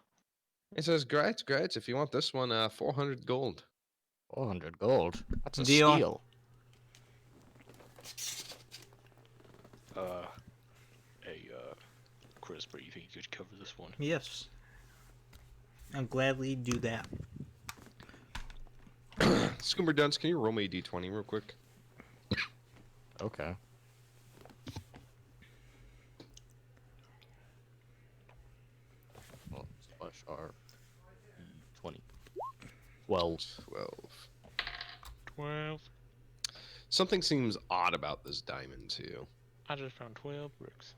He says, "Great, great. If you want this one, 400 gold." 400 gold. That's a Deal. steal. Hey, Crisper, you think you could cover this one? Yes. I'll gladly do that. Scoomer Dunce, can you roll me a d20 real quick? Okay. Well, slash R 20. 12. 12. 12. Something seems odd about this diamond to you. I just found 12 bricks.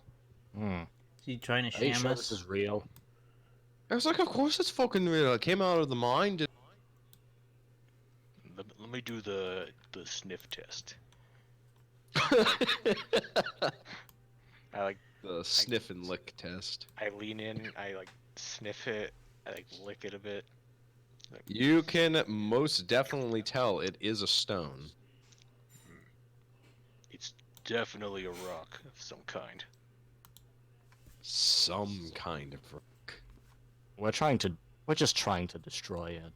Hmm. You trying to Are you sham sure us? this is real? I was like, of course it's fucking real. It came out of the mine. Let me do the sniff test. I like The sniff and lick test. I lean in, I like sniff it, I like lick it a bit. Like, You can most definitely tell it is a stone. it's definitely a rock of some kind. Some kind of rock. We're just trying to destroy an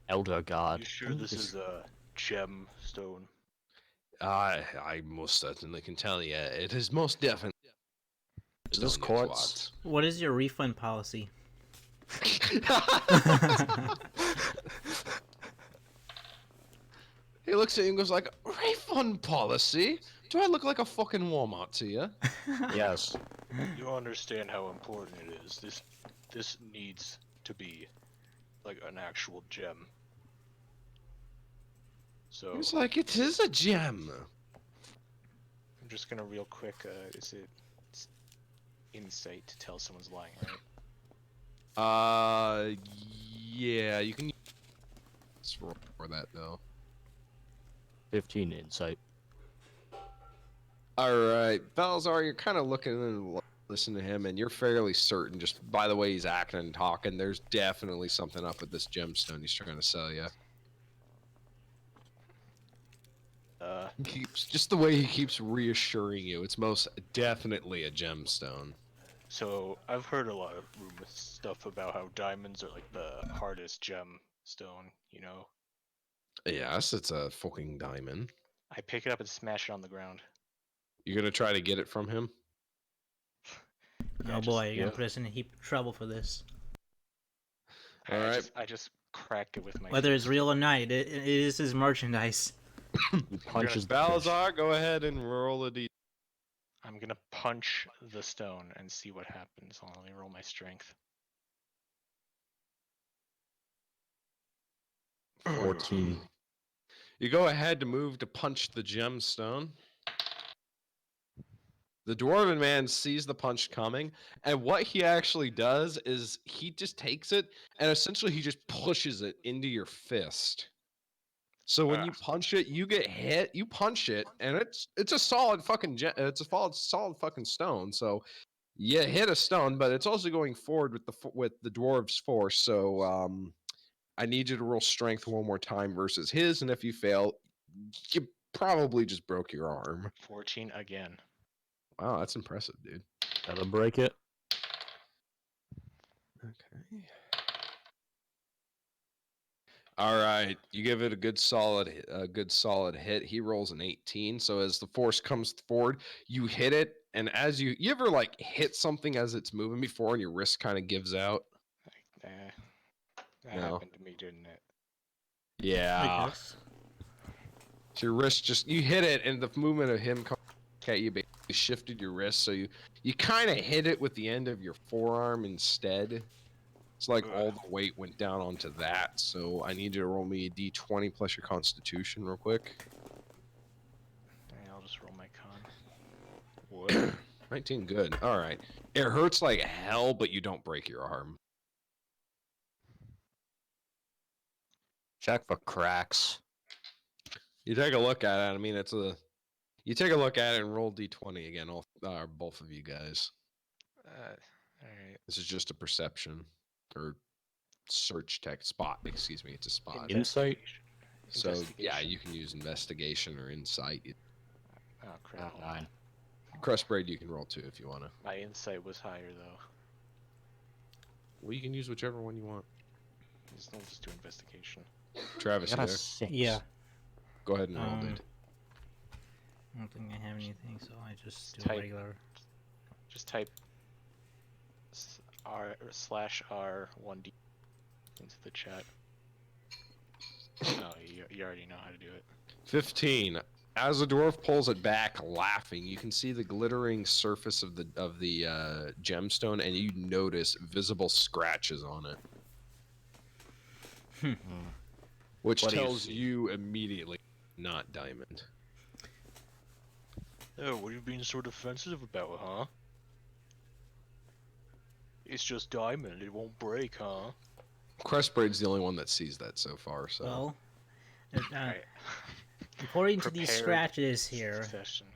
elder god. You sure this is a gem stone? I most certainly can tell you, it is most definitely. Is this stone, quartz? What is your refund policy? He looks at you and goes like, "Refund policy? Do I look like a fucking Walmart to you?" Yes. You understand how important it is. This needs to be like an actual gem. So He's like, "It is a gem." I'm just gonna real quick. Is it it's insight to tell someone's lying, right? Yeah, you can use for that though. 15 insight. All right, Balzar, you're kind of looking and listening to him, and you're fairly certain, just by the way he's acting and talking, there's definitely something up with this gemstone he's trying to sell you. Just the way he keeps reassuring you, it's most definitely a gemstone. So I've heard a lot of rumor stuff about how diamonds are like the hardest gem stone. You know, Yes, it's a fucking diamond. I pick it up and smash it on the ground. You're gonna try to get it from him? Yeah, Oh boy, you're yeah. gonna put us in a heap of trouble for this. All right. I just crack it with my. Whether it's fist. real or not, it is his merchandise. He punches the Balazar, go ahead and roll a d. I'm gonna punch the stone and see what happens. Hold on, let me roll my strength. 14. You go ahead to move to punch the gemstone. The dwarven man sees the punch coming, and what he actually does is he just takes it and essentially he just pushes it into your fist. So when you punch it, you get hit. You punch it, and it's a solid fucking it's a solid fucking stone. So you hit a stone, but it's also going forward with the dwarves' force. So I need you to roll strength one more time versus his, and if you fail, you probably just broke your arm. 14 again. Wow, that's impressive, dude. That'll break it. Okay. All right, you give it a good solid hit. He rolls an 18. So as the force comes forward, you hit it, and as you ever like hit something as it's moving before, and your wrist kind of gives out. That No. happened to me, didn't it? I Yeah. guess. So your wrist you hit it, and the movement of him coming at you basically shifted your wrist, so you kind of hit it with the end of your forearm instead. It's like all the weight went down onto that. So I need you to roll me a d20 plus your constitution real quick. Okay, I'll just roll my con. What? 19, good. All right. It hurts like hell, but you don't break your arm. Check for cracks. You take a look at it. I mean, it's a You take a look at it and roll d20 again, both of you guys. Alright. This is just a perception or search tech spot. Excuse me, it's a spot. Insight? So yeah, Investigation. you can use investigation or insight. Oh Oh, crap. 9. Crestbraid, you can roll too if you want to. My insight was higher though. Well, you can use whichever one you want. I'll just do investigation. Travis, I you got a there? 6. Yeah. Go ahead and roll, dude. I don't think I have anything, so I just do Type. a regular. Just type R/R1D into the chat. Oh, you already know how to do it. 15. As the dwarf pulls it back, laughing, you can see the glittering surface of the gemstone, and you notice visible scratches on it, which What do you tells see? you immediately not diamond. Oh, what are you being so defensive about, huh? It's just diamond, it won't break, huh? Crestbraid's the only one that sees that so far. So Well, Alright. according to these Prepared scratches here, Succession.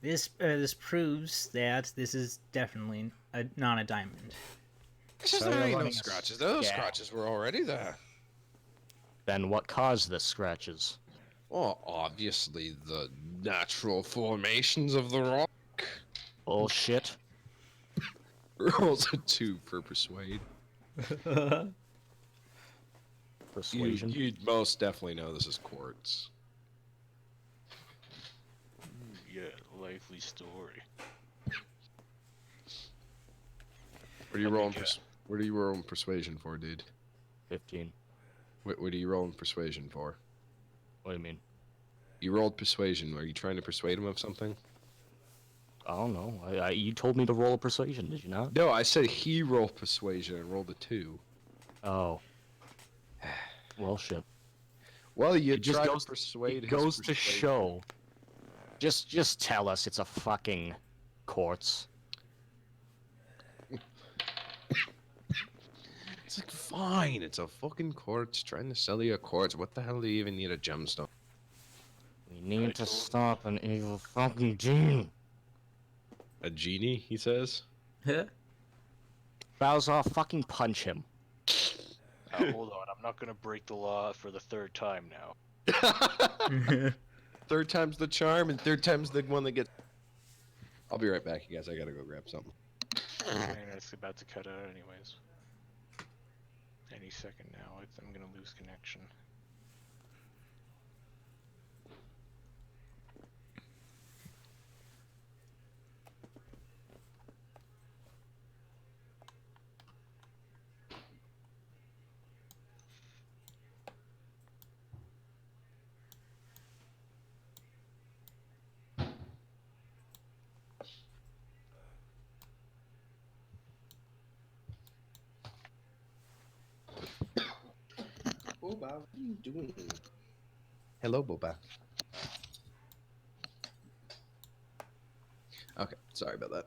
this proves that this is definitely not a diamond. it's So you're ain't no running a scratches. Those scab. scratches were already there. Then what caused the scratches? Well, obviously the natural formations of the rock. Bullshit. Rolls a 2 for persuade. Persuasion. You'd most definitely know this is quartz. Yeah, likely story. What are you Let me rolling? guess. What are you rolling persuasion for, dude? 15. What are you rolling persuasion for? What do you mean? You rolled persuasion. Are you trying to persuade him of something? I don't know. You told me to roll a persuasion, did you not? No, I said he rolled persuasion and rolled a 2. Oh. Well, shit. Well, you It just tried goes- to persuade. It his goes to persuasion. show. Just tell us it's a fucking quartz. It's like fine. It's a fucking quartz. Trying to sell you a quartz. What the hell do you even need a gemstone? We need to told- stop an evil fucking genie. A genie? He says. Bowser, fucking punch him. Hold on, I'm not gonna break the law for the third time now. Third time's the charm, and third time's the one that gets. I'll be right back, you guys. I gotta go grab something. And it's about to cut out anyways. Any second now, I'm gonna lose connection. Boba, what are you doing? Hello, Boba. Okay, sorry about that.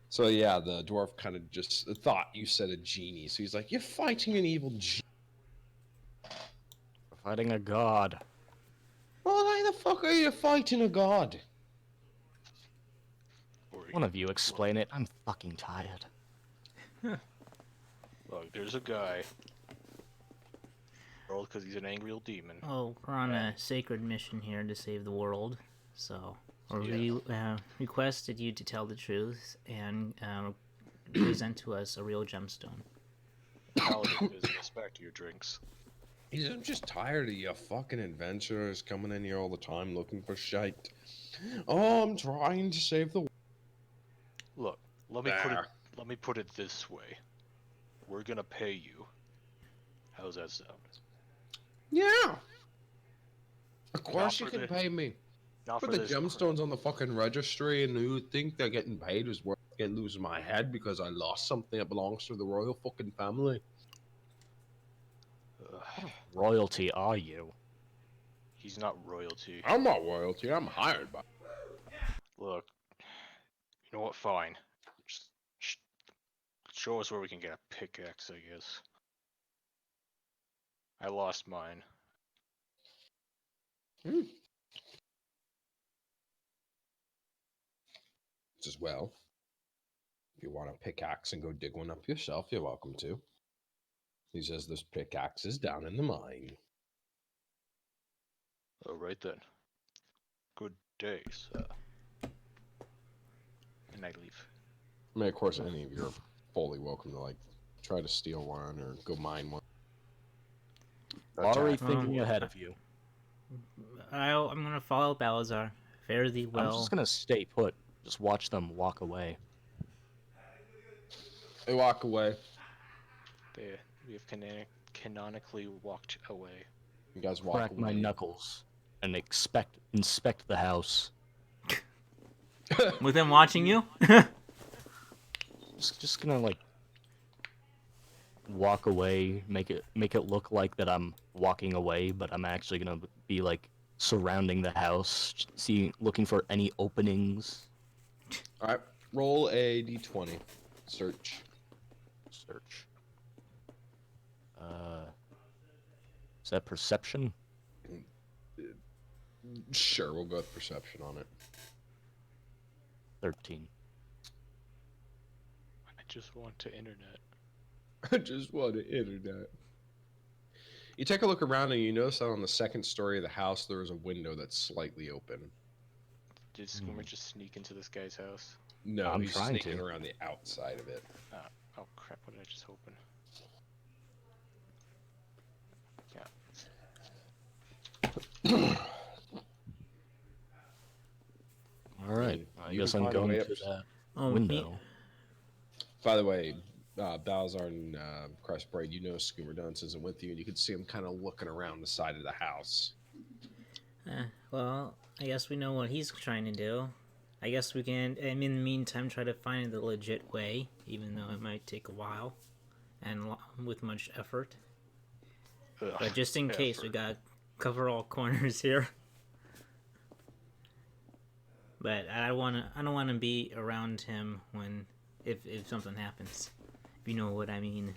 So yeah, the dwarf kind of just thought you said a genie, so he's like, "You're fighting an evil genie." We're fighting a god. Well, why the fuck are you fighting a god? Or One of you explain it. I'm fucking tired. Look, there's a guy. Rolled because he's an angry old demon. Oh, we're on a sacred mission here to save the world, so Yeah. we requested you to tell the truth and present to us a real gemstone. Paladin business. Back to your drinks. He's I'm just tired of you fucking adventurers coming in here all the time looking for shite. Oh, I'm trying to save the world. Look, let me put it. There. Let me put it this way. We're gonna pay you. How's that sound? Yeah. Of course Not you for can the- pay me. Not Put for the this. gemstones on the fucking registry, and who think they're getting paid is worth getting losing my head because I lost something that belongs to the royal fucking family. Ugh, Royalty are you? he's not royalty. I'm not royalty. I'm hired by. Look, you know what? Fine. Just show us where we can get a pickaxe, I guess. I lost mine. As well. If you want a pickaxe and go dig one up yourself, you're welcome to. He says there's pickaxes down in the mine. All right then. Good day, sir. And I leave. I mean, of course, any of you are fully welcome to like try to steal one or go mine one. Already Attack. thinking ahead of you. I'm gonna follow Balazar. Fare thee well. I'm just gonna stay put. Just watch them walk away. They walk away. We have canonically walked away. You guys walk Crack away. my knuckles and inspect the house. With him watching you? Just gonna like walk away, make it look like that I'm walking away, but I'm actually gonna be like surrounding the house, looking for any openings. All right, roll a d20. Search. Is that perception? Sure, we'll go with perception on it. 13. I just want to internet. I just want the internet. You take a look around and you notice that on the second story of the house there is a window that's slightly open. Did Skoomer just sneak into this guy's house? No, I'm he's trying sneaking to. around the outside of it. Oh crap, what did I just open? Yeah. All right. I You guess can I'm find a going way to up- that Oh, window. By the way, Balazar and Crossbraid, you know Skoomer Dunce isn't with you, and you can see him kind of looking around the side of the house. Well, I guess we know what he's trying to do. I guess we can, in the meantime, try to find the legit way, even though it might take a while and with much effort. Ugh, But just in case, we effort. gotta cover all corners here. But I don't wanna be around him if something happens. If you know what I mean.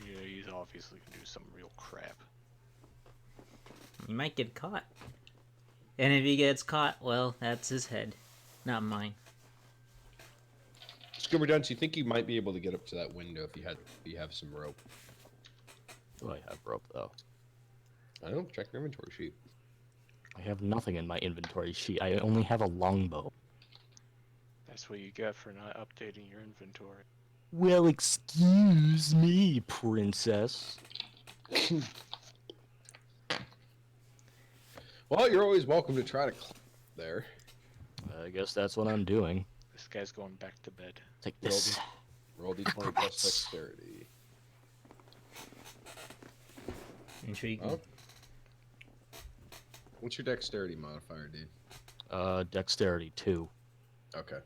Yeah, he's obviously gonna do some real crap. He might get caught. And if he gets caught, well, that's his head, not mine. Skoomer Dunce, you think you might be able to get up to that window if you have some rope? Do I have rope though? I don't know, check your inventory sheet. I have nothing in my inventory sheet. I only have a longbow. That's what you get for not updating your inventory. Well, excuse me, princess. Well, you're always welcome to try to climb there. I guess that's what I'm doing. This guy's going back to bed. Take this. Roll d20 plus Acrobats. dexterity. Intriguing. Oh. What's your dexterity modifier, dude? Dexterity 2. Okay.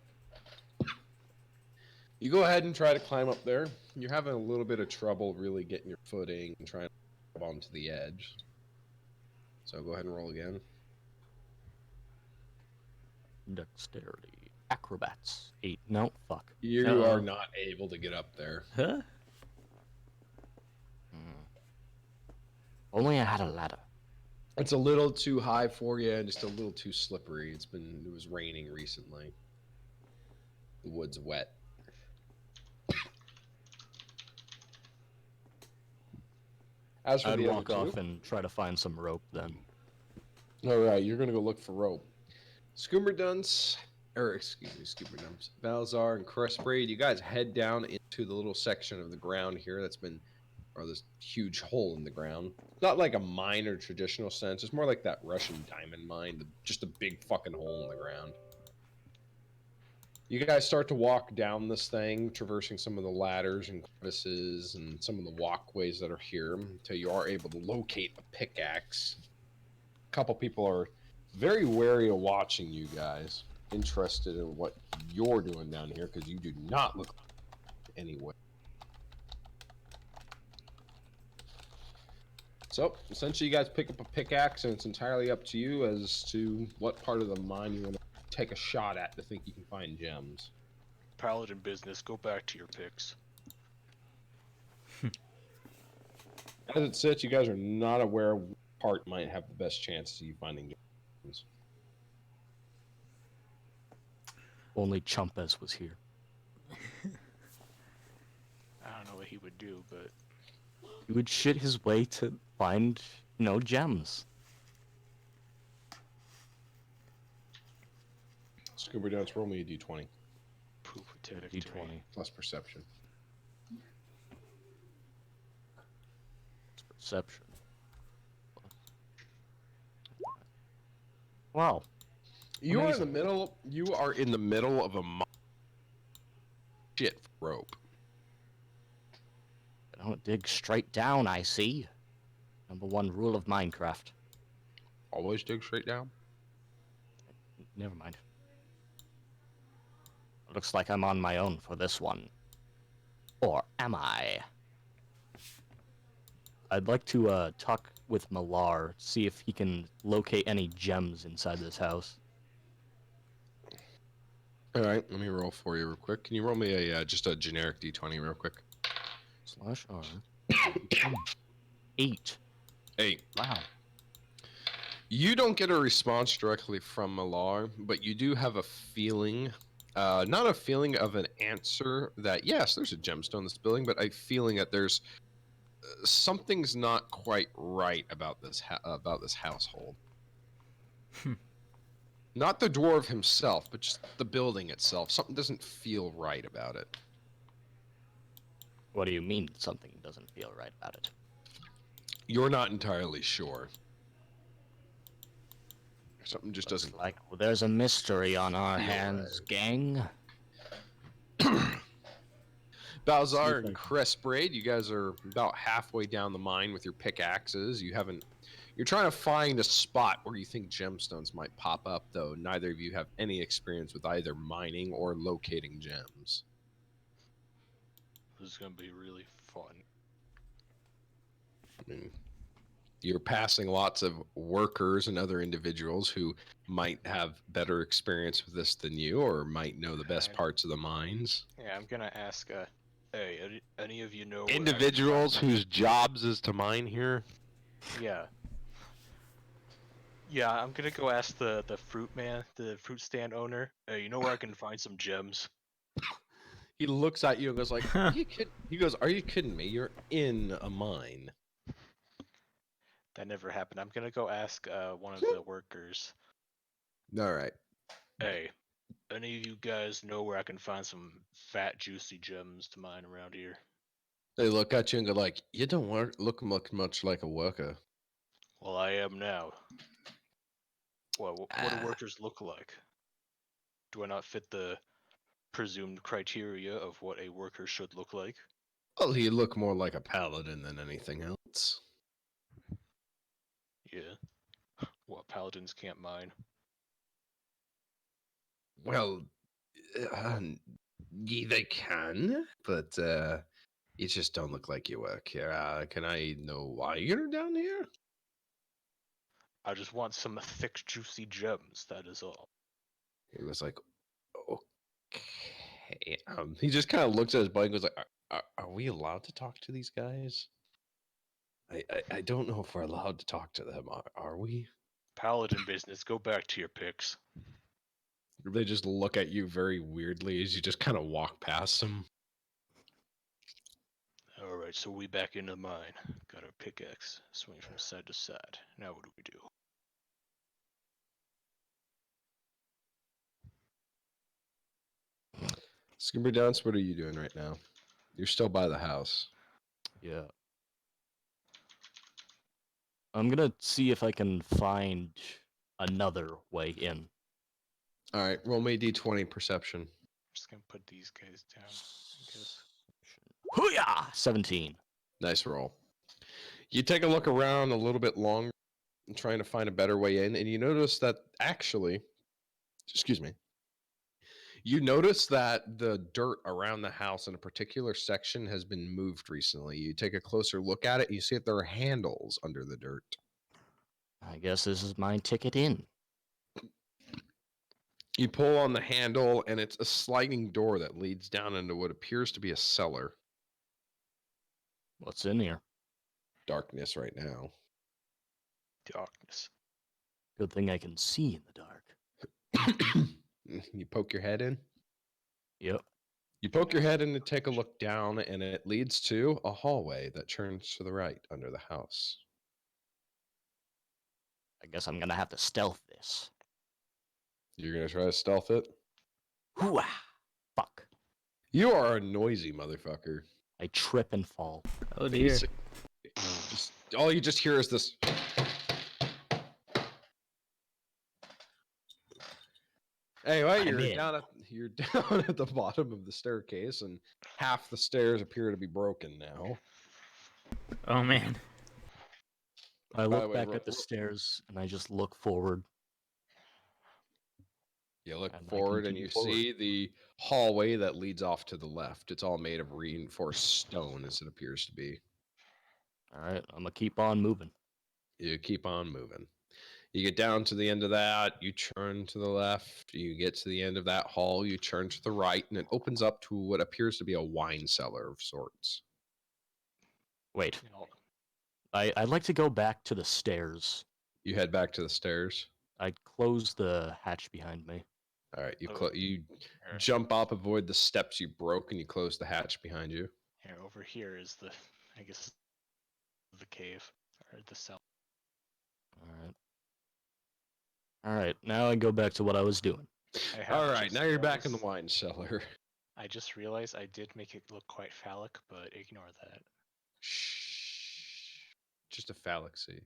You go ahead and try to climb up there. You're having a little bit of trouble really getting your footing and trying to grab onto the edge. So go ahead and roll again. Dexterity. Acrobats. 8. No, fuck. You Uh-oh. are not able to get up there. Huh? Only I had a ladder. It's a little too high for you and just a little too slippery. It was raining recently. The wood's wet. As for I'd the walk other off and try to find some rope then. two, all right, you're gonna go look for rope. Skoomer Dunce, Skoomer Dunce, Balazar and Crestbraid, you guys head down into the little section of the ground here that's been, or this huge hole in the ground. Not like a mine or traditional sense. It's more like that Russian diamond mine, just a big fucking hole in the ground. You guys start to walk down this thing, traversing some of the ladders and crevices and some of the walkways that are here until you are able to locate a pickaxe. A couple people are very wary of watching you guys, interested in what you're doing down here because you do not look anyway. So, essentially, you guys pick up a pickaxe, and it's entirely up to you as to what part of the mine you want to take a shot at to think you can find gems. Paladin business, go back to your picks. As it sits, you guys are not aware of what part might have the best chances of you finding gems. Only Chumpes was here. I don't know what he would do, but He would shit his way to find, gems. Scuba Dance, roll me a d20 poop victory. D20 plus perception. perception. Wow. You are in the Amazing. middle. You are in the middle of a shit rope. I don't dig straight down, I see. Number one rule of Minecraft. Always dig straight down. Never mind. Looks like I'm on my own for this one. Or am I? I'd like to talk with Malar, see if he can locate any gems inside this house. All right, let me roll for you real quick. Can you roll me a just a generic d20 real quick? /R. 8. 8. Wow. You don't get a response directly from Malar, but you do have a feeling, not a feeling of an answer that yes, there's a gemstone in this building, but a feeling that there's something's not quite right about this household. Not the dwarf himself, but just the building itself. Something doesn't feel right about it. What do you mean something doesn't feel right about it? You're not entirely sure. Something just Looks doesn't. like there's a mystery on our feel hands, right. gang. Balzar and Crest Braid, you guys are about halfway down the mine with your pickaxes. You're trying to find a spot where you think gemstones might pop up, though neither of you have any experience with either mining or locating gems. This is gonna be really fun. I mean, you're passing lots of workers and other individuals who might have better experience with this than you, or might know the best parts of the mines. Yeah, I'm gonna ask. Hey, any of you know where I can Individuals find- whose jobs is to mine here. Yeah. Yeah, I'm gonna go ask the fruit man, the fruit stand owner. Hey, you know where I can find some gems? He looks at you and goes like, "Are you kidding?" He goes, "Are you kidding me? You're in a mine." That never happened. I'm gonna go ask one of the workers. All right. Hey, any of you guys know where I can find some fat, juicy gems to mine around here? They look at you and go like, "You don't look much like a worker." Well, I am now. Well, what do Ah. workers look like? Do I not fit the presumed criteria of what a worker should look like? Well, you look more like a paladin than anything else. Yeah. What, paladins can't mine? Well, uh, yeah, they can, but you just don't look like you work here. Can I know why you're down here? I just want some thick, juicy gems, that is all. He was like, okay. He just kind of looks at his buddy and goes like, are we allowed to talk to these guys? I don't know if we're allowed to talk to them. Are we? Paladin business, go back to your picks. They just look at you very weirdly as you just kind of walk past them. Alright, so we back into the mine. Got our pickaxe, swing from side to side. Now what do we do? Skimmer Dance, what are you doing right now? You're still by the house. Yeah. I'm gonna see if I can find another way in. All right, roll me a d20 perception. Just gonna put these guys down, I guess. Hoo-yah! 17. Nice roll. You take a look around a little bit longer, trying to find a better way in, and you notice that actually, excuse me, you notice that the dirt around the house in a particular section has been moved recently. You take a closer look at it, and you see that there are handles under the dirt. I guess this is my ticket in. You pull on the handle, and it's a sliding door that leads down into what appears to be a cellar. What's in here? Darkness right now. Darkness. Good thing I can see in the dark. You poke your head in. Yep. You poke your head in to take a look down, and it leads to a hallway that turns to the right under the house. I guess I'm gonna have to stealth this. You're gonna try to stealth it? Hooah! Fuck. You are a noisy motherfucker. I trip and fall. Oh dear. Just all you just hear is this. Anyway, I'm you're in. you're down at the bottom of the staircase, and half the stairs appear to be broken now. Oh man. I By the look way, back at the stairs and I just look forward. You look And I forward and continue you forward. see the hallway that leads off to the left. It's all made of reinforced stone, as it appears to be. All right, I'm gonna keep on moving. You keep on moving. You get down to the end of that, you turn to the left, you get to the end of that hall, you turn to the right, and it opens up to what appears to be a wine cellar of sorts. Wait, You know, I'd like to go back to the stairs. You head back to the stairs. I'd close the hatch behind me. All right, you Oh. you here, jump up, avoid the steps you broke, and you close the hatch behind you. here, over here is the, I guess, the cave or the cell. All right. All right, now I go back to what I was doing. I have All right, just now you're back in the realized- wine cellar. I just realized I did make it look quite phallic, but ignore that. Shh. Just a fallacy.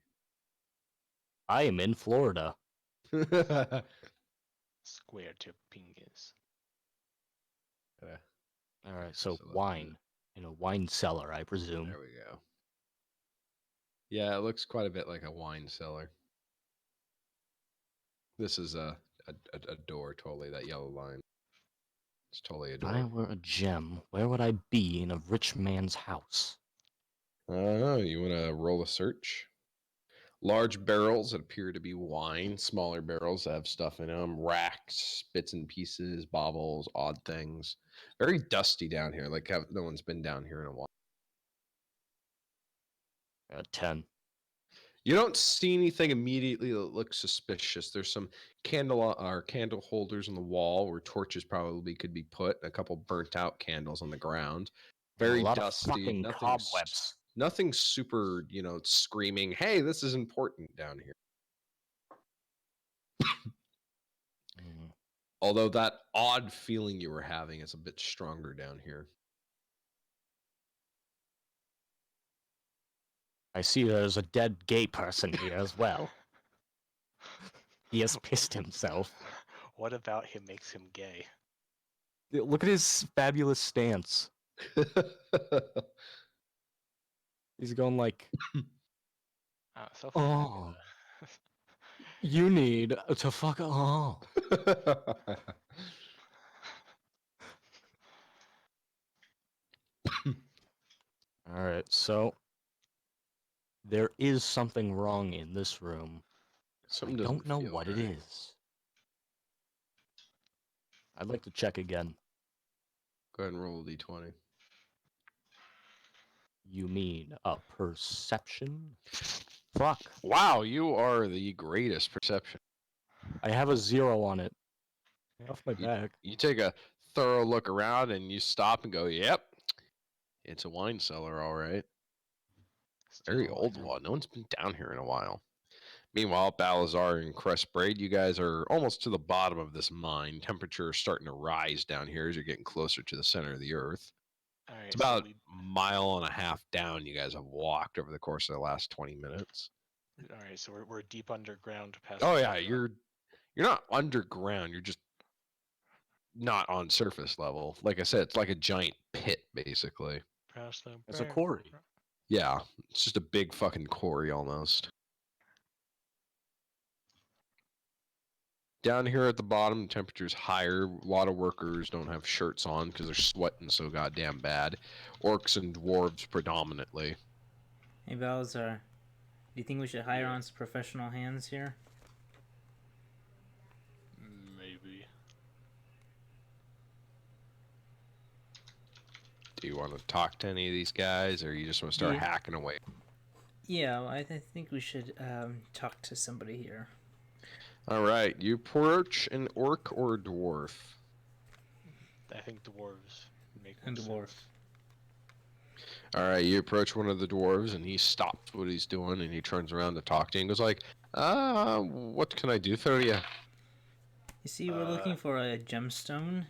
I am in Florida. Square to pingus. All right, so So wine in a wine cellar, I presume. There we go. Yeah, it looks quite a bit like a wine cellar. This is a door, totally. That yellow line. It's totally a If I door. were a gem, where would I be in a rich man's house? You want to roll a search? Large barrels that appear to be wine. Smaller barrels that have stuff in them. Racks, bits and pieces, baubles, odd things. Very dusty down here. Like no one's been down here in a while. 10. You don't see anything immediately that looks suspicious. There's some candle holders on the wall where torches probably could be put. A couple burnt out candles on the ground. Very a lot dusty. of fucking cobwebs. Nothing super, screaming, "Hey, this is important" down here. Mm. Although that odd feeling you were having is a bit stronger down here. I see there's a dead gay person here as well. He has pissed himself. What about him makes him gay? Look at his fabulous stance. He's going like, So Oh. fabulous. you need to fuck off. All right, so there is something wrong in this room. Something I don't doesn't know feel what it right. is. I'd like to check again. Go ahead and roll a d20. You mean a perception? Fuck. Wow, you are the greatest perception. I have a 0 on it. Off my You- back. You take a thorough look around and you stop and go, "Yep, it's a wine cellar, all right." Still Very a old wine. one. No one's been down here in a while. Meanwhile, Balazar and Crestbraid, you guys are almost to the bottom of this mine. Temperature is starting to rise down here as you're getting closer to the center of the earth. All right, It's about so a mile and a half down you guys have walked over the course of the last 20 minutes. we're deep underground past. Oh the yeah, water. you're not underground, you're just not on surface level. Like I said, it's like a giant pit basically. Past the It's a bank. quarry. Yeah, it's just a big fucking quarry almost. Down here at the bottom, the temperature's higher. A lot of workers don't have shirts on because they're sweating so goddamn bad. Orcs and dwarves predominantly. Hey Balazar, do you think we should hire on some professional hands here? Maybe. Do you want to talk to any of these guys, or you just want to start Yeah. hacking away? Yeah, I think we should talk to somebody here. All right, you approach an orc or a dwarf. I think dwarves make A more dwarf. sense. All right, you approach one of the dwarves, and he stops what he's doing, and he turns around to talk to you, and goes like, what can I do for you?" You see, we're looking for a gemstone,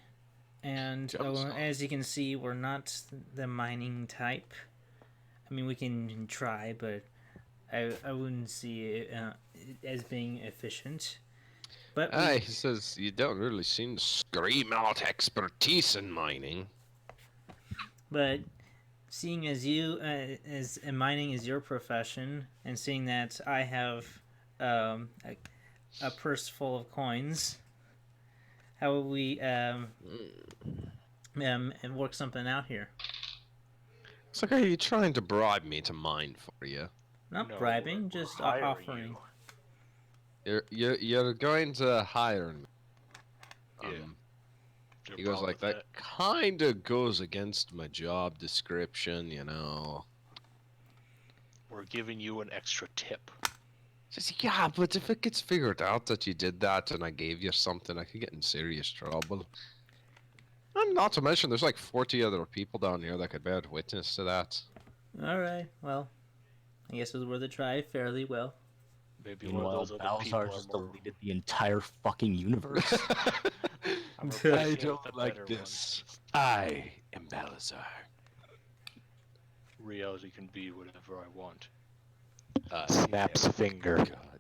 and Gemstone. as you can see, we're not the mining type. I mean, we can try, but I wouldn't see it as being efficient. But He says, "You don't really seem to scream out expertise in mining." but seeing as you as mining is your profession, and seeing that I have a purse full of coins, how will we and work something out here? It's like, are you trying to bribe me to mine for you? Not No, bribing, we're just hiring offering. You're going to hire me. Yeah. Um, You're he goes problem like, with that kind of goes against my job description, you know. We're giving you an extra tip. Says, yeah, but if it gets figured out that you did that and I gave you something, I could get in serious trouble. And not to mention, there's like 40 other people down here that could bear witness to that. All right. Well, I guess it was worth a try. Fairly well. Maybe one of Meanwhile, those other people Balzar are just more. deleted the entire fucking universe. I'm I replacing it with a better one. I am Balazar. Reality can be whatever I want. Snaps finger. God.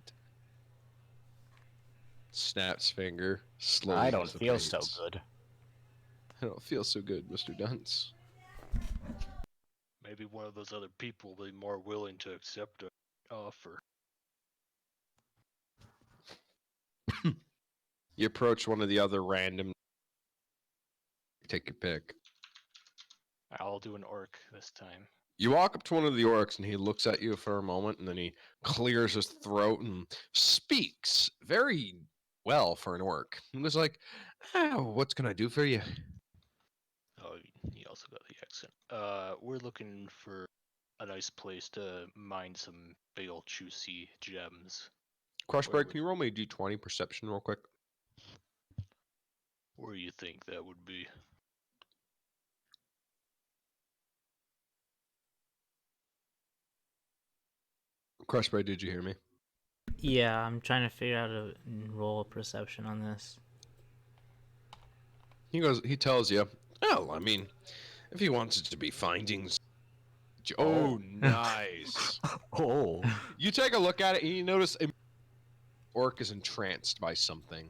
Snaps finger. Slowly I don't feel so dissipates. good. I don't feel so good, Mr. Dunce. Maybe one of those other people will be more willing to accept an offer. You approach one of the other random. Take your pick. I'll do an orc this time. You walk up to one of the orcs and he looks at you for a moment and then he clears his throat and speaks very well for an orc. He was like, what can I do for you? Oh, he also got the accent. We're looking for a nice place to mine some big old juicy gems. Crushbreak, can you roll me a d20 perception real quick? Where do you think that would be? Crushbreak, did you hear me? Yeah, I'm trying to figure out a roll of perception on this. He tells you, well, I mean, if he wants it to be findings. Oh, nice. Oh. You take a look at it and you notice a orc is entranced by something.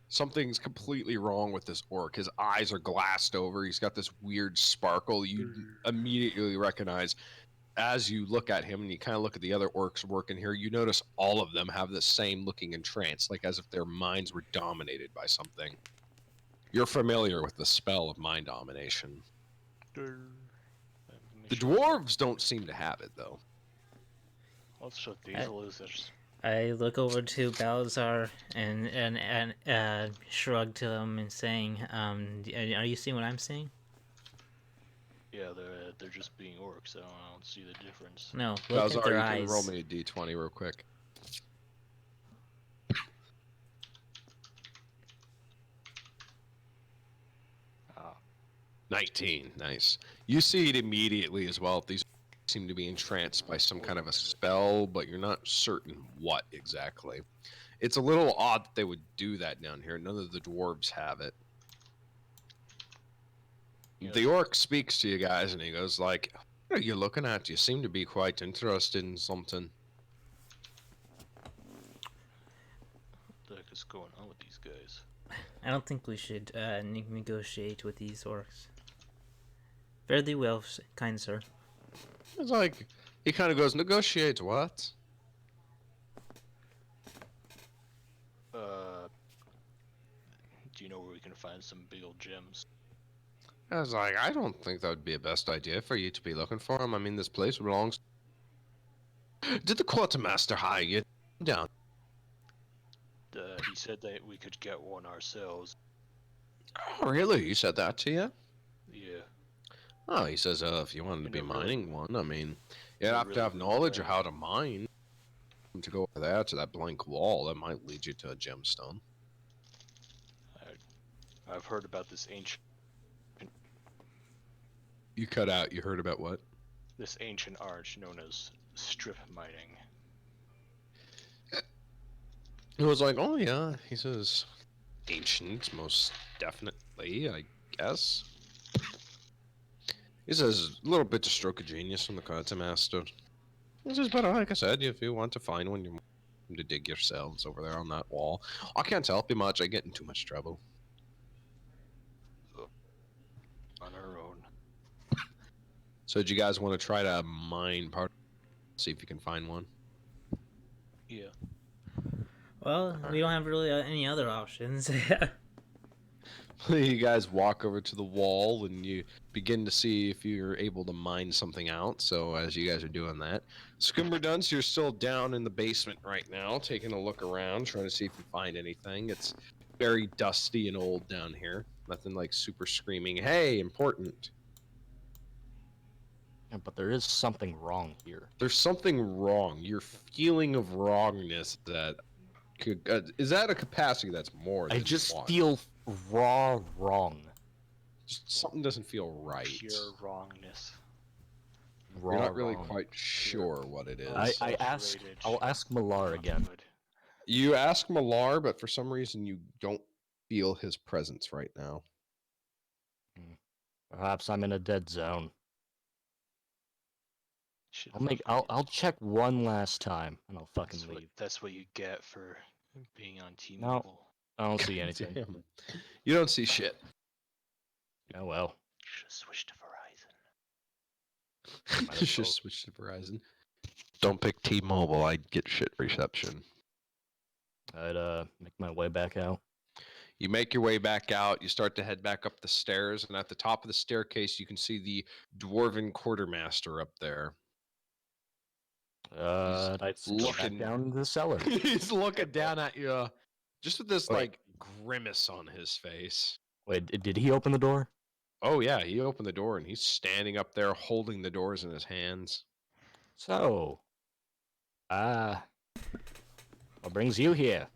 Something's completely wrong with this orc. His eyes are glassed over. He's got this weird sparkle you immediately recognize. As you look at him and you kind of look at the other orcs working here, you notice all of them have the same looking entrance, like as if their minds were dominated by something. You're familiar with the spell of mind domination. The dwarves don't seem to have it, though. Let's show these losers. I look over to Balazar and shrug to him and saying, "Are you seeing what I'm seeing?" Yeah, they're just being orcs. I don't see the difference. No, look at their you eyes. can roll me a d20 real quick. Ah, 19, nice. You see it immediately as well. These seem to be entranced by some kind of a spell, but you're not certain what exactly. It's a little odd that they would do that down here. None of the dwarves have it. Yes. The orc speaks to you guys and he goes like, what are you looking at? You seem to be quite interested in something. what the heck is going on with these guys? I don't think we should negotiate with these orcs. Fairly well, kind sir. It's like, he kind of goes, negotiate what? Do you know where we can find some big old gems? I was like, I don't think that would be a best idea for you to be looking for them. I mean, this place belongs. Did the quartermaster hire you down? He said that we could get one ourselves. Oh, really? He said that to you? Yeah. Oh, he says, if you wanted to In be a really- mining one, I mean, You'd They're have to really, have really knowledge of rare. how to mine. To go over there to that blank wall, that might lead you to a gemstone. I've heard about this ancient You cut out. You heard about what? art known as strip mining. It was like, oh yeah, he says ancient, most definitely, I guess. He says a little bit of stroke of genius from the quartermaster. He says, but like I said, if you want to find one, you're welcome to dig yourselves over there on that wall. I can't help you much. I get in too much trouble. On our own. So, do you guys want to try to mine part? See if you can find one. Yeah. Well, we don't have really any other options. You guys walk over to the wall and you begin to see if you're able to mine something out. So as you guys are doing that, Scumberduns, you're still down in the basement right now, taking a look around, trying to see if you find anything. It's very dusty and old down here. Nothing like super screaming, hey, important. Yeah, but there is something wrong here. There's something wrong. Your feeling of wrongness that could is that a capacity that's more than I just one? feel raw wrong. Just something doesn't feel right. Pure wrongness. Raw You're not really wrong. quite sure what it is. I ask. I'll ask Malar again. Good. You ask Malar, but for some reason you don't feel his presence right now. Perhaps I'm in a dead zone. Should I'll check one last time and I'll fucking leave. That's what you get for being on Team No. Evil. I don't see anything. Damn. You don't see shit. Oh well. Should have switched to Verizon. Might as Just well. switch to Verizon. Don't pick T-Mobile. I'd get shit reception. I'd make my way back out. You make your way back out. You start to head back up the stairs, and at the top of the staircase, you can see the dwarven quartermaster up there. I'd go back looking- down into the cellar. He's looking down at you, just with this Wait. like grimace on his face. Wait, did he open the door? Oh yeah, he opened the door and he's standing up there holding the doors in his hands. So, what brings you here?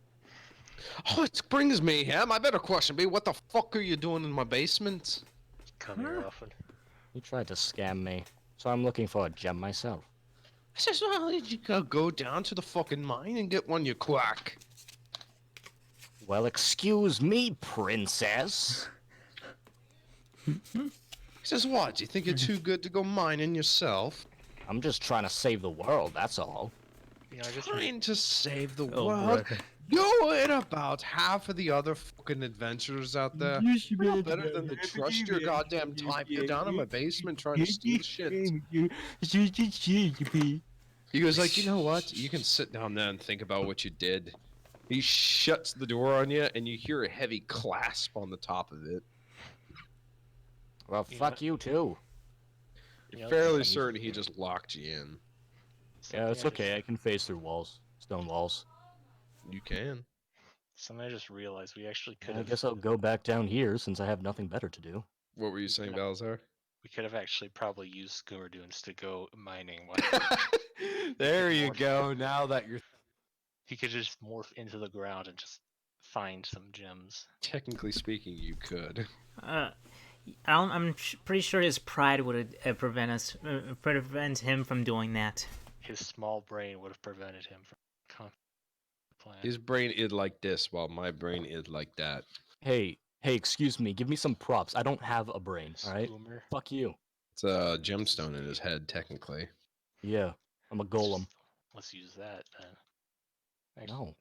Oh, it brings me here. My better question be, what the fuck are you doing in my basement? Come here often. You tried to scam me, so I'm looking for a gem myself. I says, well, you gotta go down to the fucking mine and get one, you quack. Well, excuse me, princess. He says, what? Do you think you're too good to go mining yourself? I'm just trying to save the world, that's all. You know, I just Trying to save the Oh, world? brother. You're in about half of the other fucking adventurers out there. You're not better than to trust your goddamn type. You're down in my basement trying to steal shit. He goes like, you know what? You can sit down there and think about what you did. He shuts the door on you, and you hear a heavy clasp on the top of it. Well, You fuck know- you too. You You're know, fairly certain he just locked you in. Yeah, it's okay. I can phase through walls, stone walls. You can. Something I just realized we actually could I have. guess I'll go back down here since I have nothing better to do. What were you saying, Balazar? We could have actually probably used Scumberdunes to go mining. While There you go. Now that you're he could just morph into the ground and just find some gems. technically speaking, you could. Pretty sure his pride would prevent him from doing that. His small brain would have prevented him from plan. His brain is like this, while my brain is like that. Hey, excuse me. Give me some props. I don't have a brain. All right. Scoomer. Fuck you. It's a gemstone in his head, technically. Yeah, I'm a golem. Let's use that then. No.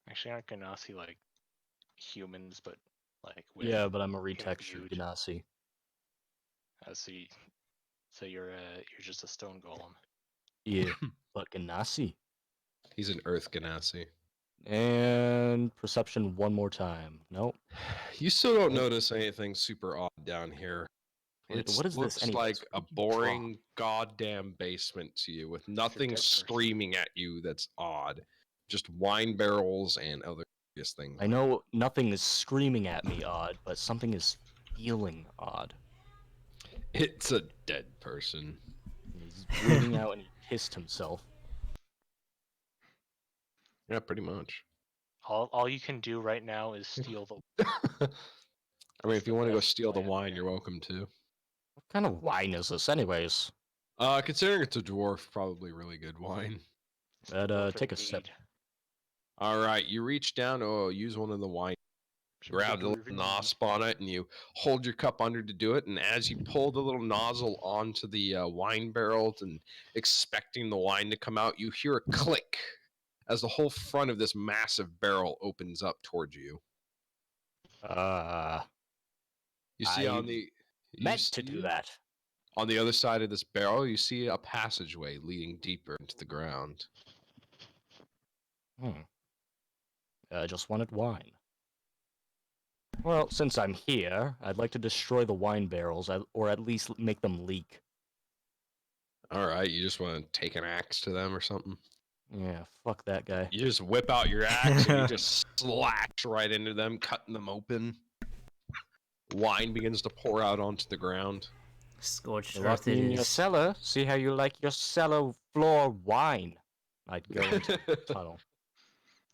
Actually, aren't Ganassi like humans, but like with Yeah, but I'm a retextured imbued- Ganassi. So you're just a stone golem. Yeah, but Ganassi. He's an Earth Ganassi. And perception one more time. Nope. You still don't notice anything super odd down here. Wait, It what is this looks anyways? like a What did you draw? boring goddamn basement to you, with nothing dead person. screaming at you that's odd. Just wine barrels and other things. I know nothing is screaming at me odd, but something is feeling odd. It's a dead person. He's bleeding out and he pissed himself. Yeah, pretty much. All you can do right now is steal the. I mean, if you the want to go best steal the plan wine, here. you're welcome to. What kind of wine is this, anyways? Considering it's a dwarf, probably really good wine. It's the But perfect take a sip. mead. All right, you reach down to use one of the wine, grab the little nosp on it, and you hold your cup under to do it. And as you pull the little nozzle onto the wine barrels and expecting the wine to come out, you hear a click as the whole front of this massive barrel opens up towards you. You see I on the meant to do that. On the other side of this barrel, you see a passageway leading deeper into the ground. I just wanted wine. Well, since I'm here, I'd like to destroy the wine barrels, or at least make them leak. All right, you just want to take an axe to them or something? Yeah, fuck that guy. You just whip out your axe and you just slash right into them, cutting them open. Wine begins to pour out onto the ground. Scorched You locked earth me it in your is. cellar. See how you like your cellar floor wine. I'd go into the tunnel.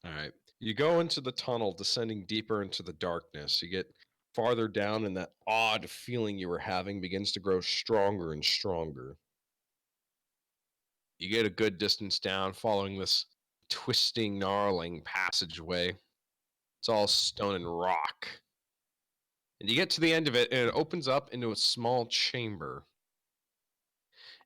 All right. You go into the tunnel, descending deeper into the darkness. You get farther down, and that odd feeling you were having begins to grow stronger and stronger. You get a good distance down, following this twisting, gnarling passageway. It's all stone and rock. And you get to the end of it, and it opens up into a small chamber.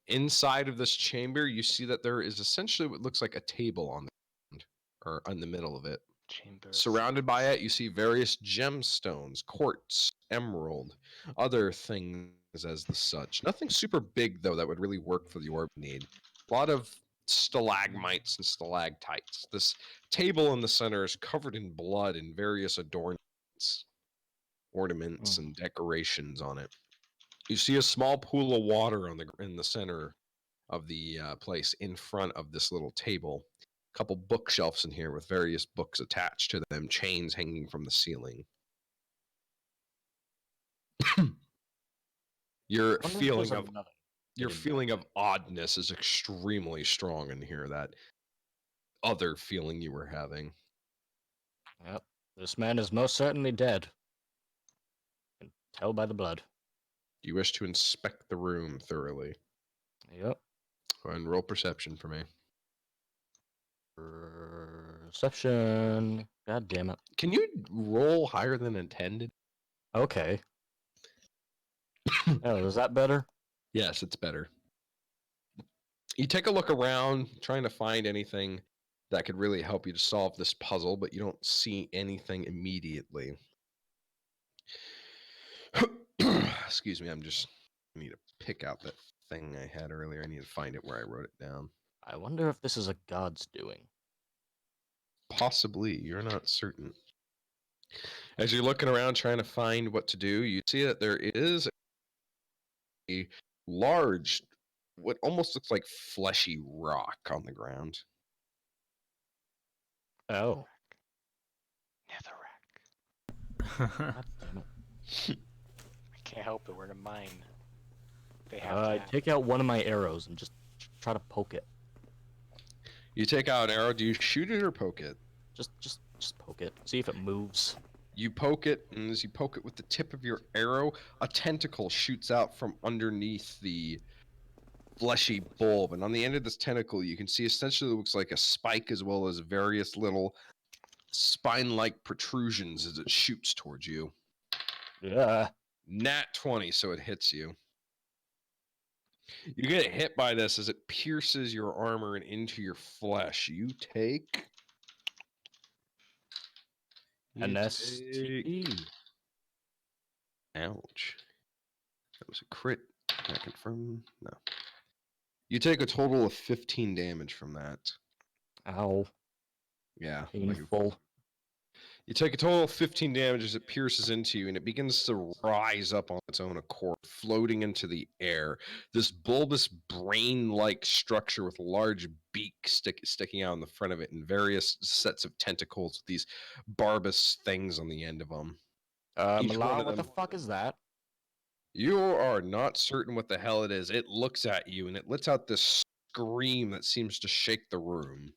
Inside of this chamber, you see that there is essentially what looks like a table on the ground, or in the middle of it. Chamber of Surrounded by secrets. it, you see various gemstones, quartz, emerald, other things as the such. Nothing super big, though, that would really work for the orb need. A lot of stalagmites and stalactites. This table in the center is covered in blood and various adornments, ornaments, and decorations on it. You see a small pool of water in the center of the place in front of this little table. A couple bookshelves in here with various books attached to them, chains hanging from the ceiling. Your feeling of oddness is extremely strong in here. That other feeling you were having. Yep, this man is most certainly dead. Can tell by the blood. Do you wish to inspect the room thoroughly? Yep. Go ahead and roll perception for me. Perception. God damn it. Can you roll higher than intended? Okay. Oh, is that better? Yes, it's better. You take a look around, trying to find anything that could really help you to solve this puzzle, but you don't see anything immediately. Excuse me, I need to pick out that thing I had earlier. I need to find it where I wrote it down. I wonder if this is a god's doing. Possibly, you're not certain. As you're looking around trying to find what to do, you see that there is a large, what almost looks like fleshy rock on the ground. Oh. Netherrack. God damn it. I can't help it. We're in a mine. They have I that. take out one of my arrows and just try to poke it. You take out an arrow. Do you shoot it or poke it? Just poke it. See if it moves. You poke it, and as you poke it with the tip of your arrow, a tentacle shoots out from underneath the fleshy bulb. And on the end of this tentacle, you can see essentially it looks like a spike as well as various little spine-like protrusions as it shoots towards you. Yeah. Nat 20, so it hits you. You get hit by this as it pierces your armor and into your flesh. You take... An STD. Ouch. That was a crit. Can I confirm? No. You take a total of 15 damage from that. Ow. Yeah. Painful. You take a total of 15 damage as it pierces into you, and it begins to rise up on its own accord, floating into the air. This bulbous brain-like structure with a large beak sticking out in the front of it, and various sets of tentacles with these barbous things on the end of them. Each one Milan, of what the them- fuck is that? You are not certain what the hell it is. It looks at you and it lets out this scream that seems to shake the room.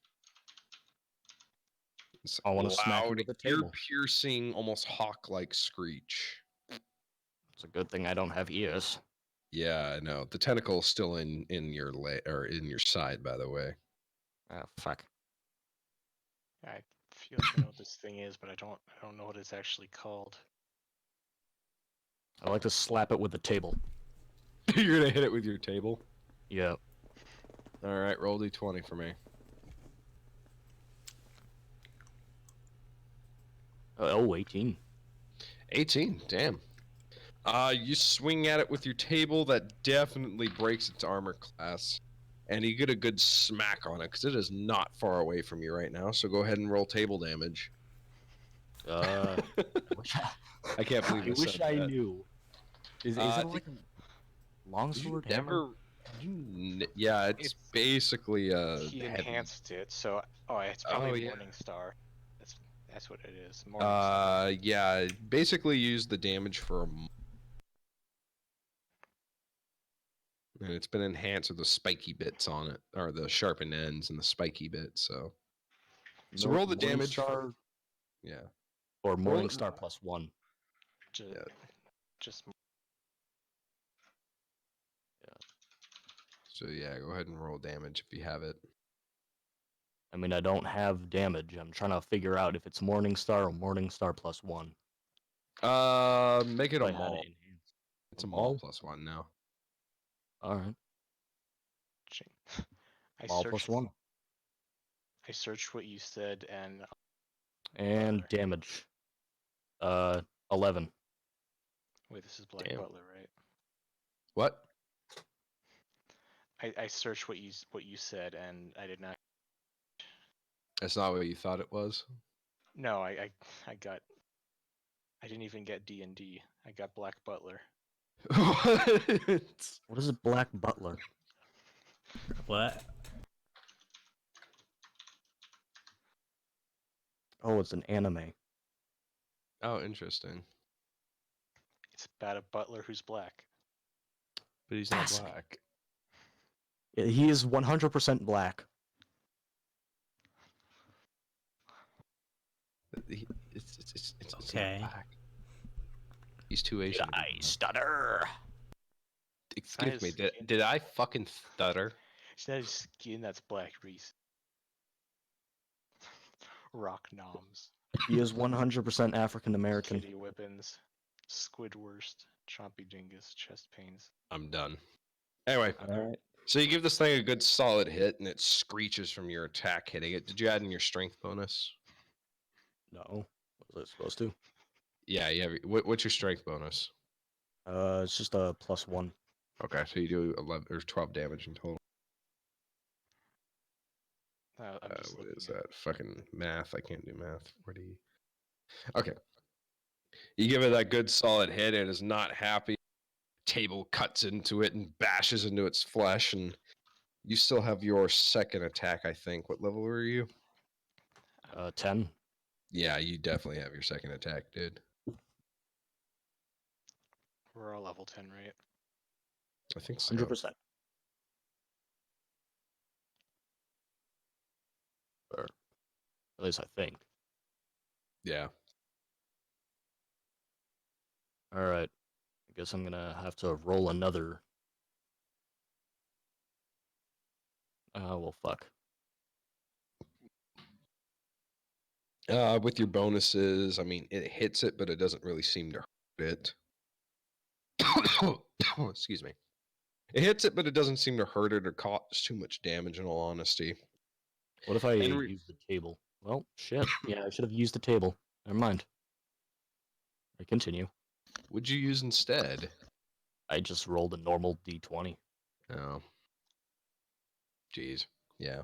It's I want to smack him loud, with the ear table. piercing, almost hawk-like screech. It's a good thing I don't have ears. Yeah, I know. The tentacle's still in your or in your side, by the way. Oh, fuck. I feel like I know what this thing is, but I don't know what it's actually called. I like to slap it with the table. You're gonna hit it with your table. Yeah. All right, roll d20 for me. Oh, 18. 18. Damn. You swing at it with your table. That definitely breaks its armor class, and you get a good smack on it because it is not far away from you right now. So go ahead and roll table damage. I wish I can't believe I wish said I that. knew. Is I it like a longsword You hammer? yeah, it's basically He heavy. enhanced it, so it's probably Morning Star. That's what it is. Morning Star. Yeah, basically use the damage for and it's been enhanced with the spiky bits on it, or the sharpened ends and the spiky bits. So roll the damage. Star Yeah. or Morning Roll- Star +1. Just, Yeah. just So yeah, go ahead and roll damage if you have it. I mean, I don't have damage. I'm trying to figure out if it's Morning Star or Morning Star +1. Make it If a I had maul. it enhanced. It's a maul +1 now. All right. I Maul searched. +1. I searched what you said, and And Butler. damage. 11. Wait, this is Black Damn. Butler, right? What? I searched what you said, and I did not. That's not what you thought it was. No, I got. I didn't even get D&D. I got Black Butler. What? What is a Black Butler? What? Oh, it's an anime. Oh, interesting. It's about a butler who's black. But he's not Ask. black. Yeah, he is 100% black. It's Okay. not black. He's too Did Asian. I stutter? Excuse me. his Did, skin. did I fucking stutter? It's not his skin that's black, Reese. Rock noms, He is 100% African American. kitty whippins, Squidwurst, chompy dingus, chest pains. I'm done. Anyway, Alright. so you give this thing a good solid hit, and it screeches from your attack hitting it. Did you add in your strength bonus? No. What was I supposed to? Yeah, you have. What's your strength bonus? It's just a +1. Okay, so you do 11 or 12 damage in total. I'm just What looking is at that? Fucking math. I can't do math. 40. Okay. You give it that good solid hit. It is not happy. Table cuts into it and bashes into its flesh, and you still have your second attack, I think. What level were you? 10. Yeah, you definitely have your second attack, dude. We're all level 10, right? I think so. 100%. Or at least I think. Yeah. Alright. I guess I'm gonna have to roll another. Well, fuck. With your bonuses, I mean, it hits it, but it doesn't really seem to hurt it. Excuse me. It hits it, but it doesn't seem to hurt it or cause too much damage, in all honesty. What if I Henry- use the table? Well, shit. Yeah, I should have used the table. Never mind. I continue. What'd you use instead? I just rolled a normal d20. Oh. Jeez. Yeah.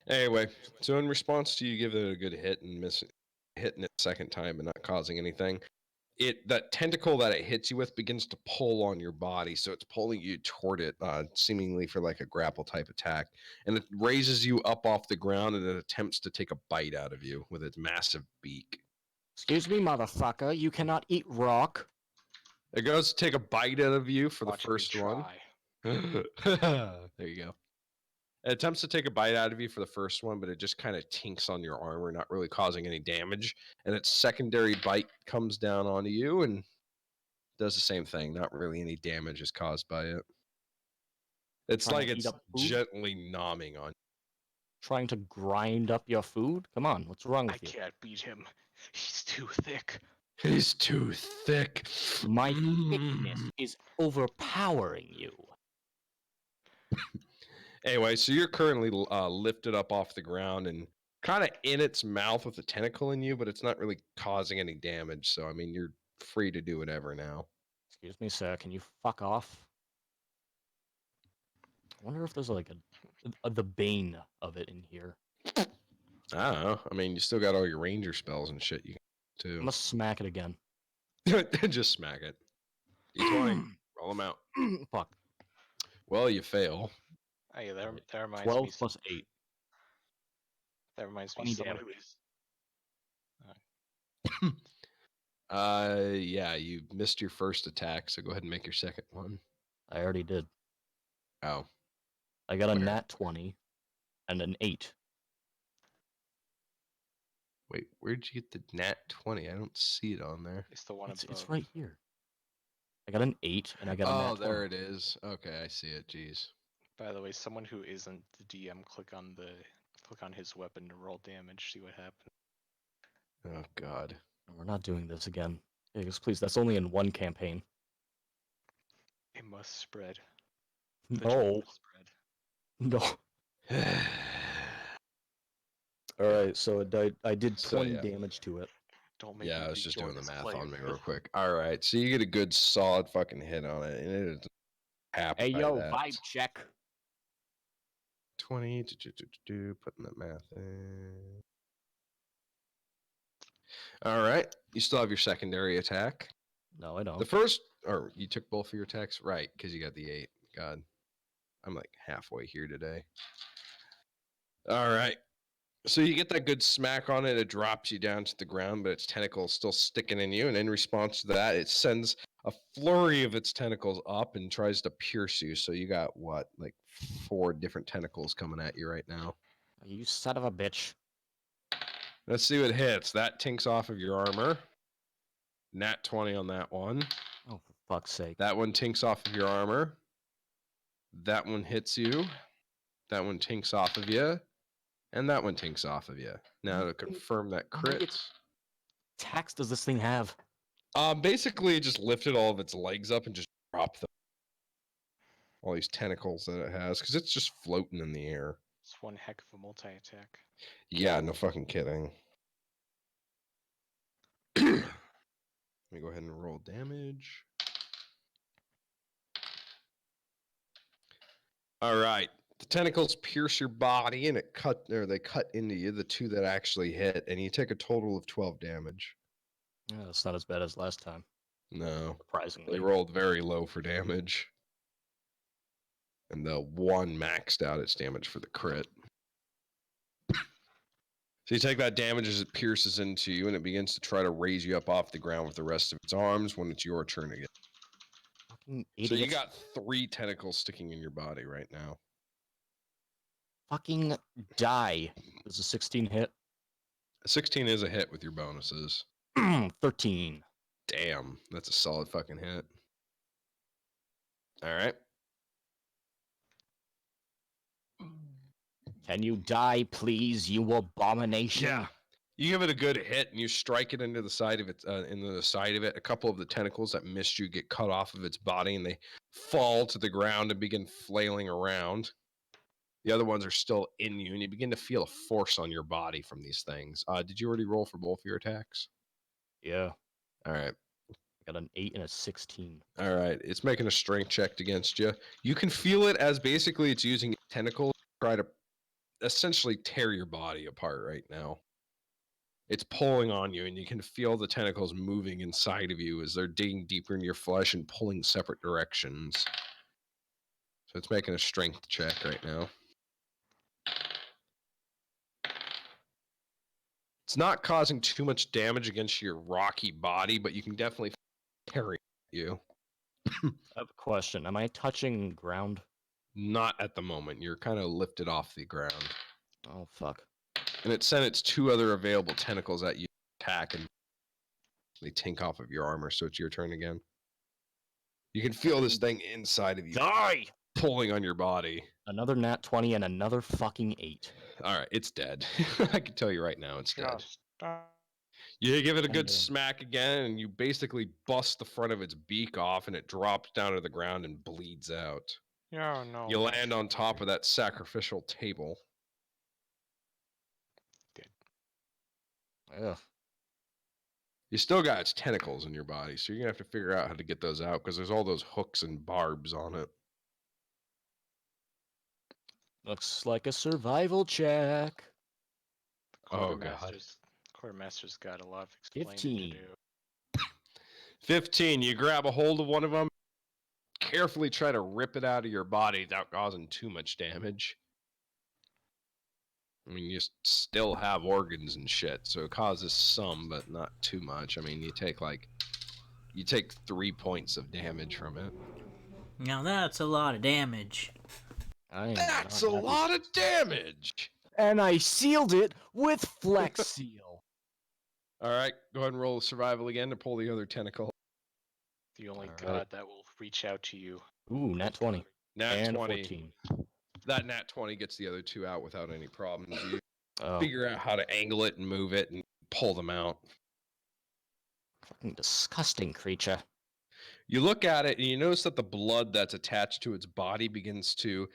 Anyway, so in response to you giving it a good hit and hitting it second time and not causing anything, that tentacle that it hits you with begins to pull on your body, so it's pulling you toward it, seemingly for like a grapple type attack, and it raises you up off the ground and it attempts to take a bite out of you with its massive beak. Excuse me, motherfucker. You cannot eat rock. It goes to take a bite out of you for the Watch me first one. try. There you go. It attempts to take a bite out of you for the first one, but it just kind of tinks on your armor, not really causing any damage. And its secondary bite comes down onto you and does the same thing. Not really any damage is caused by it. It's Trying like to eat it's up food? gently nomming on Trying to grind up your food? Come on, what's wrong I with you? can't beat him. He's too thick. you. He's too thick. My Mm. thickness is overpowering you. Anyway, so you're currently lifted up off the ground and kind of in its mouth with a tentacle in you, but it's not really causing any damage. So, I mean, you're free to do whatever now. Excuse me, sir, can you fuck off? I wonder if there's like the bane of it in here. I don't know. I mean, you still got all your ranger spells and shit you can I'm do gonna smack it again. too. Just smack it. D20. Roll them out. Fuck. Well, you fail. Hey, that reminds 12 me. plus 8. That reminds me. 20 Someone damage. who is. Yeah, you missed your first attack, so go ahead and make your second one. I already did. Oh. I got a Where? nat 20 and an 8. Wait, where'd you get the nat 20? I don't see it on there. It's the one above. It's right here. I got an 8 and I got a nat 20. There it is. Okay, I see it. Jeez. By the way, someone who isn't the DM, click on his weapon to roll damage. See what happens. Oh, God. We're not doing this again. Because please, that's only in one campaign. It must spread. The No. germ must spread. No. Alright, so I did So, 20 yeah. damage to it. Don't make Yeah, me I was just rejoin doing the this math play on me field. real quick. All right, so you get a good solid fucking hit on it, and it is happy Hey by yo, that. vibe check. 20, putting that math in. All right, you still have your secondary attack. No, I don't. The first, or you took both of your attacks? Right, because you got the 8. God, I'm like halfway here today. All right. So you get that good smack on it, it drops you down to the ground, but its tentacle's still sticking in you, and in response to that, it sends a flurry of its tentacles up and tries to pierce you. So you got what, like 4 different tentacles coming at you right now. You son of a bitch. Let's see what hits. That tinks off of your armor. Nat 20 on that one. Oh, for fuck's sake. That one tinks off of your armor. That one hits you. That one tinks off of you. And that one tinks off of you. Now to confirm that How many crit. attacks does this thing have? Basically, it just lifted all of its legs up and just dropped them. All these tentacles that it has, because it's just floating in the air. It's one heck of a multi-attack. Yeah, no fucking kidding. Let me go ahead and roll damage. All right. The tentacles pierce your body and they cut into you, the 2 that actually hit, and you take a total of 12 damage. Yeah, that's not as bad as last time, No. surprisingly. They rolled very low for damage. And the 1 maxed out its damage for the crit. So you take that damage as it pierces into you, and it begins to try to raise you up off the ground with the rest of its arms when it's your turn again. Fucking So you idiots. got 3 tentacles sticking in your body right now. Fucking die. Does a 16 hit? 16 is a hit with your bonuses. 13. Damn, that's a solid fucking hit. All right. Can you die, please, you abomination? Yeah. You give it a good hit, and you strike it into the side of it. A couple of the tentacles that missed you get cut off of its body, and they fall to the ground and begin flailing around. The other ones are still in you, and you begin to feel a force on your body from these things. Did you already roll for both of your attacks? Yeah. All right. I got an 8 and a 16. All right. It's making a strength check against you. You can feel it as basically it's using tentacles to try to essentially tear your body apart right now. It's pulling on you, and you can feel the tentacles moving inside of you as they're digging deeper into your flesh and pulling separate directions. So it's making a strength check right now. It's not causing too much damage against your rocky body, but you can definitely carry. you. I have a question. Am I touching ground? Not at the moment. You're kind of lifted off the ground. Oh, fuck. And it sent its 2 other available tentacles at you. Attack and they tink off of your armor, so it's your turn again. You can feel this thing inside of you Die! pulling on your body. Another nat 20 and another fucking 8. All right, it's dead. I can tell you right now, it's dead. Just stop. You give it a Ten good damage. smack again, and you basically bust the front of its beak off, and it drops down to the ground and bleeds out. Oh, no. You land on top of that sacrificial table. Ugh. You still got its tentacles in your body, so you're gonna have to figure out how to get those out because there's all those hooks and barbs on it. Looks like a survival check. Oh, God. Quartermaster's got a lot of explaining to 15. do. 15. You grab a hold of one of them, carefully try to rip it out of your body without causing too much damage. I mean, you still have organs and shit, so it causes some, but not too much. I mean, you take 3 points of damage from it. Now that's a lot of damage. I am That's not a happy. lot of damage. And I sealed it with Flex Seal. All right, go ahead and roll survival again to pull the other tentacle. The only Alright. god that will reach out to you. Ooh, nat 20. Nat and 20. 14. That nat 20 gets the other 2 out without any problems. You Oh, figure out how to angle it and move it and pull them out. fucking disgusting creature. You look at it and you notice that the blood that's attached to its body begins to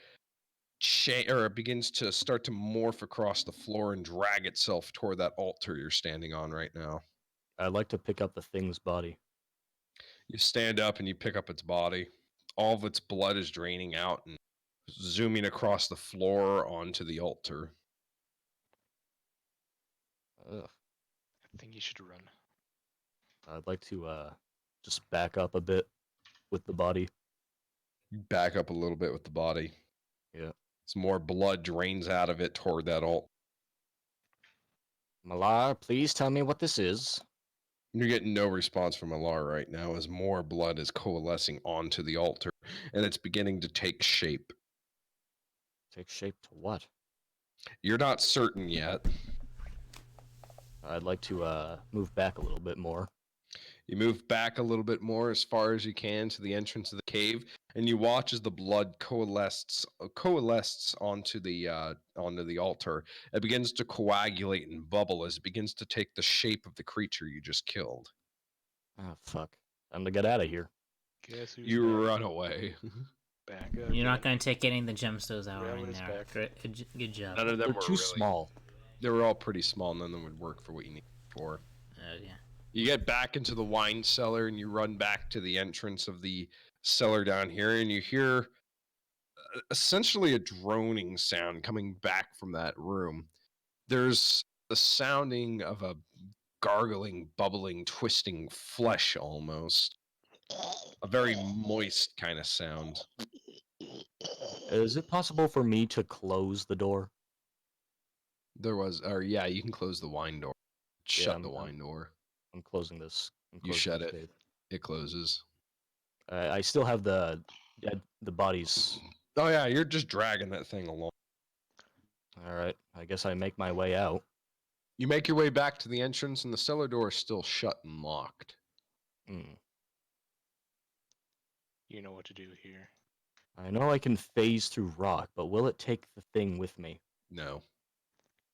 begins to start to morph across the floor and drag itself toward that altar you're standing on right now. I'd like to pick up the thing's body. You stand up and you pick up its body. All of its blood is draining out and zooming across the floor onto the altar. Ugh. I think you should run. I'd like to just back up a bit with the body. You back up a little bit with the body. Yeah. Some more blood drains out of it toward that altar. Malar, please tell me what this is. You're getting no response from Alar right now as more blood is coalescing onto the altar and it's beginning to take shape. Take shape to what? You're not certain yet. I'd like to move back a little bit more. You move back a little bit more as far as you can to the entrance of the cave, and you watch as the blood coalesces onto the altar. It begins to coagulate and bubble as it begins to take the shape of the creature you just killed. Oh, fuck. Time to get out of here. Guess who's You back? run away. Back You're not again. going to take any of the gemstones out Railway right is now. back. Good job. None of them They're were too really small. They were all pretty small. None of them would work for what you need for. Yeah. You get back into the wine cellar and you run back to the entrance of the cellar down here, and you hear essentially a droning sound coming back from that room. There's the sounding of a gargling, bubbling, twisting flesh almost. A very moist kind of sound. Is it possible for me to close the door? Yeah, you can close the wine door. Shut the I'm- wine door. I'm closing this. I'm You closing shut this it. cave. It closes. I still have the bodies. Oh yeah, you're just dragging that thing along. All right. I guess I make my way out. You make your way back to the entrance, and the cellar door is still shut and locked. Hmm. You know what to do here. I know I can phase through rock, but will it take the thing with me? No.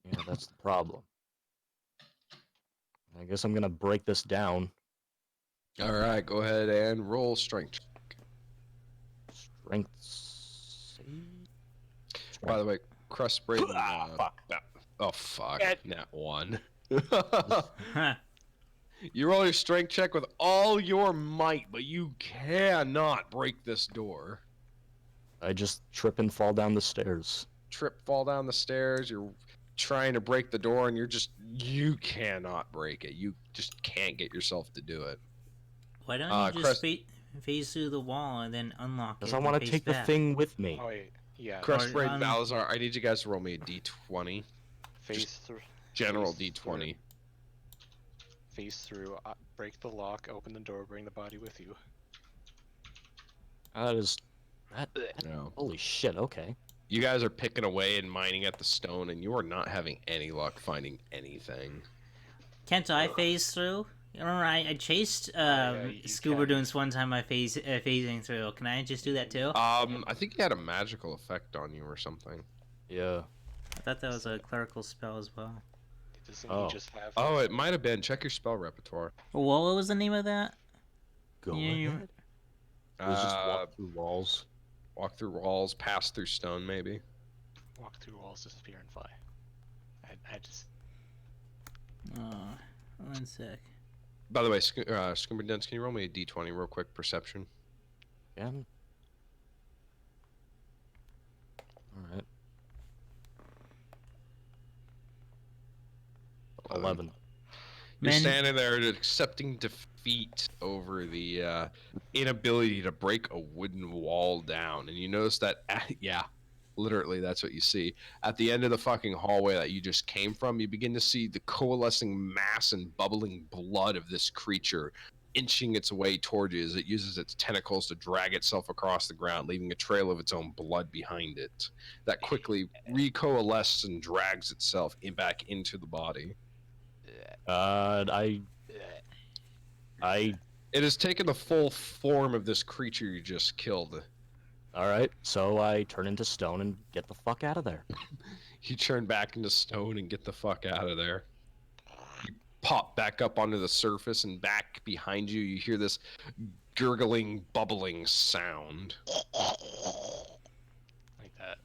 Yeah, that's the problem. I guess I'm gonna break this down. All right, go ahead and roll strength. Strength save. By the way, crust braid. Fuck. Oh fuck! Get- Nat 1. Huh. You roll your strength check with all your might, but you cannot break this door. I just trip and fall down the stairs. Trip, fall down the stairs. You're trying to break the door, and you cannot break it. You just can't get yourself to do it. Why don't you Crest- just phase through the wall and then unlock it? Because I and want to face take the back? thing with me. Oh wait, yeah. Crest Or braid on- Balazar, I need you guys to roll me a d20. Face through. General Face d20. Face through. Break the lock. Open the door. Bring the body with you. That is that. No. Holy shit. Okay. You guys are picking away and mining at the stone, and you are not having any luck finding anything. Can't I phase through? You know, I chased you Scuba can. Dunes one time. I phasing through. Can I just do that too? I think he had a magical effect on you or something. Yeah. I thought that was a clerical spell as well. Doesn't Oh. he just have? Oh, it might have been. Check your spell repertoire. What was the name of that? Go Yeah, ahead. It was just walk through walls. Walk through walls, pass through stone, maybe. Walk through walls, disappear, and fly. I just. One sec. By the way, Scoober Dents, can you roll me a d20 real quick? Perception. Yeah. All right. 11. You're Man- standing there accepting defeat over the inability to break a wooden wall down. And you notice that, yeah, literally, that's what you see. At the end of the fucking hallway that you just came from, you begin to see the coalescing mass and bubbling blood of this creature inching its way toward you as it uses its tentacles to drag itself across the ground, leaving a trail of its own blood behind it that quickly recoalesces and drags itself back into the body. I. It has taken the full form of this creature you just killed. All right. So I turn into stone and get the fuck out of there. You turn back into stone and get the fuck out of there. You pop back up onto the surface, and back behind you, you hear this gurgling, bubbling sound. Like that.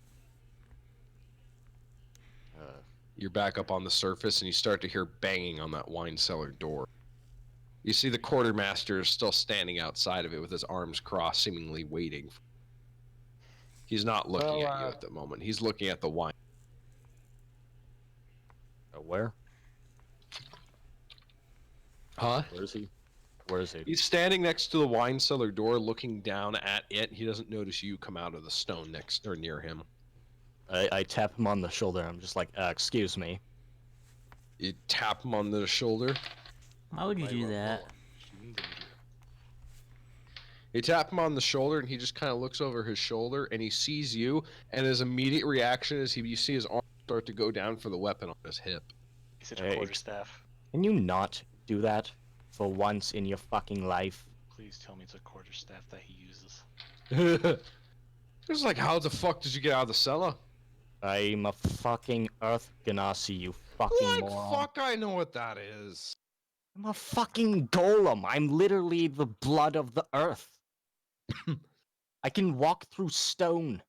You're back up on the surface, and you start to hear banging on that wine cellar door. You see the quartermaster is still standing outside of it with his arms crossed, seemingly waiting. He's not looking at you at the moment. He's looking at the wine. Where? Huh? Where is he? Where is he? He's standing next to the wine cellar door, looking down at it. He doesn't notice you come out of the stone next or near him. I tap him on the shoulder. I'm just like, excuse me. You tap him on the shoulder. Why would you do that? You tap him on the shoulder, and he just kind of looks over his shoulder, and he sees you, and his immediate reaction is you see his arm start to go down for the weapon on his hip. Is it a Hey. quarterstaff? Can you not do that for once in your fucking life? Please tell me it's a quarterstaff that he uses. It's like, how the fuck did you get out of the cellar? I'm a fucking Earth Ganassi, you fucking Like, moron. fuck, I know what that is. I'm a fucking golem. I'm literally the blood of the earth. I can walk through stone.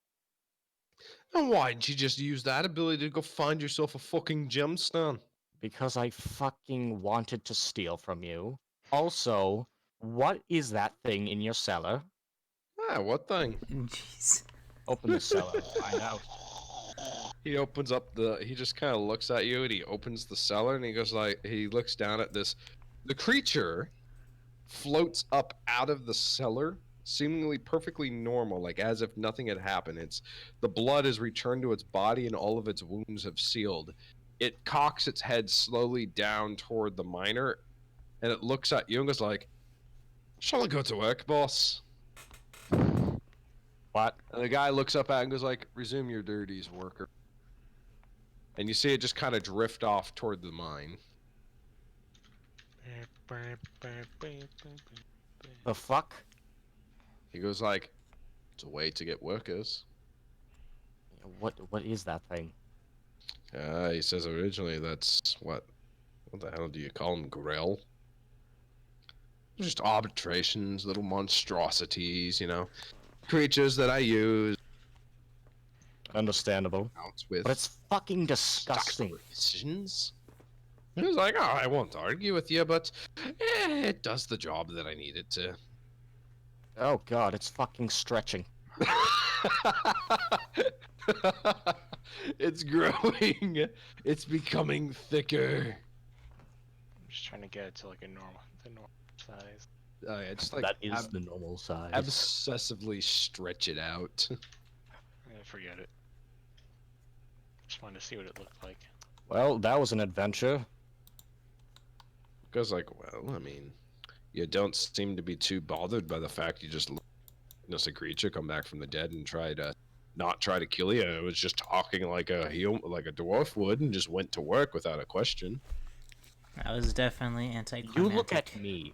And why didn't you just use that ability to go find yourself a fucking gemstone? Because I fucking wanted to steal from you. Also, what is that thing in your cellar? Ah, what thing? Jeez. Open the cellar and find out. He opens up he just kind of looks at you, and he opens the cellar, and he goes like, he looks down at this. The creature floats up out of the cellar, seemingly perfectly normal, like as if nothing had happened. The blood has returned to its body, and all of its wounds have sealed. It cocks its head slowly down toward the miner, and it looks at you and goes like, "Shall I go to work, boss?" What? And the guy looks up at it and goes like, "Resume your duties, worker." And you see it just kind of drift off toward the mine. The fuck? He goes like, "It's a way to get workers." What is that thing? He says originally that's what the hell do you call them? Grill? Just arbitrations, little monstrosities, creatures that I use Understandable. out with. But it's fucking disgusting. Decisions. He was like, "Oh, I won't argue with you, but it does the job that I need it to." Oh god, it's fucking stretching. It's growing. It's becoming thicker. I'm just trying to get it to like the normal size. Oh yeah, just like That is the normal size. obsessively stretch it out. Yeah, forget it. Just wanted to see what it looked like. Well, that was an adventure. Goes like, well, I mean, you don't seem to be too bothered by the fact you just innocent creature come back from the dead and try to not try to kill you. It was just talking like a dwarf would and just went to work without a question. That was definitely anticlimactic. You look at me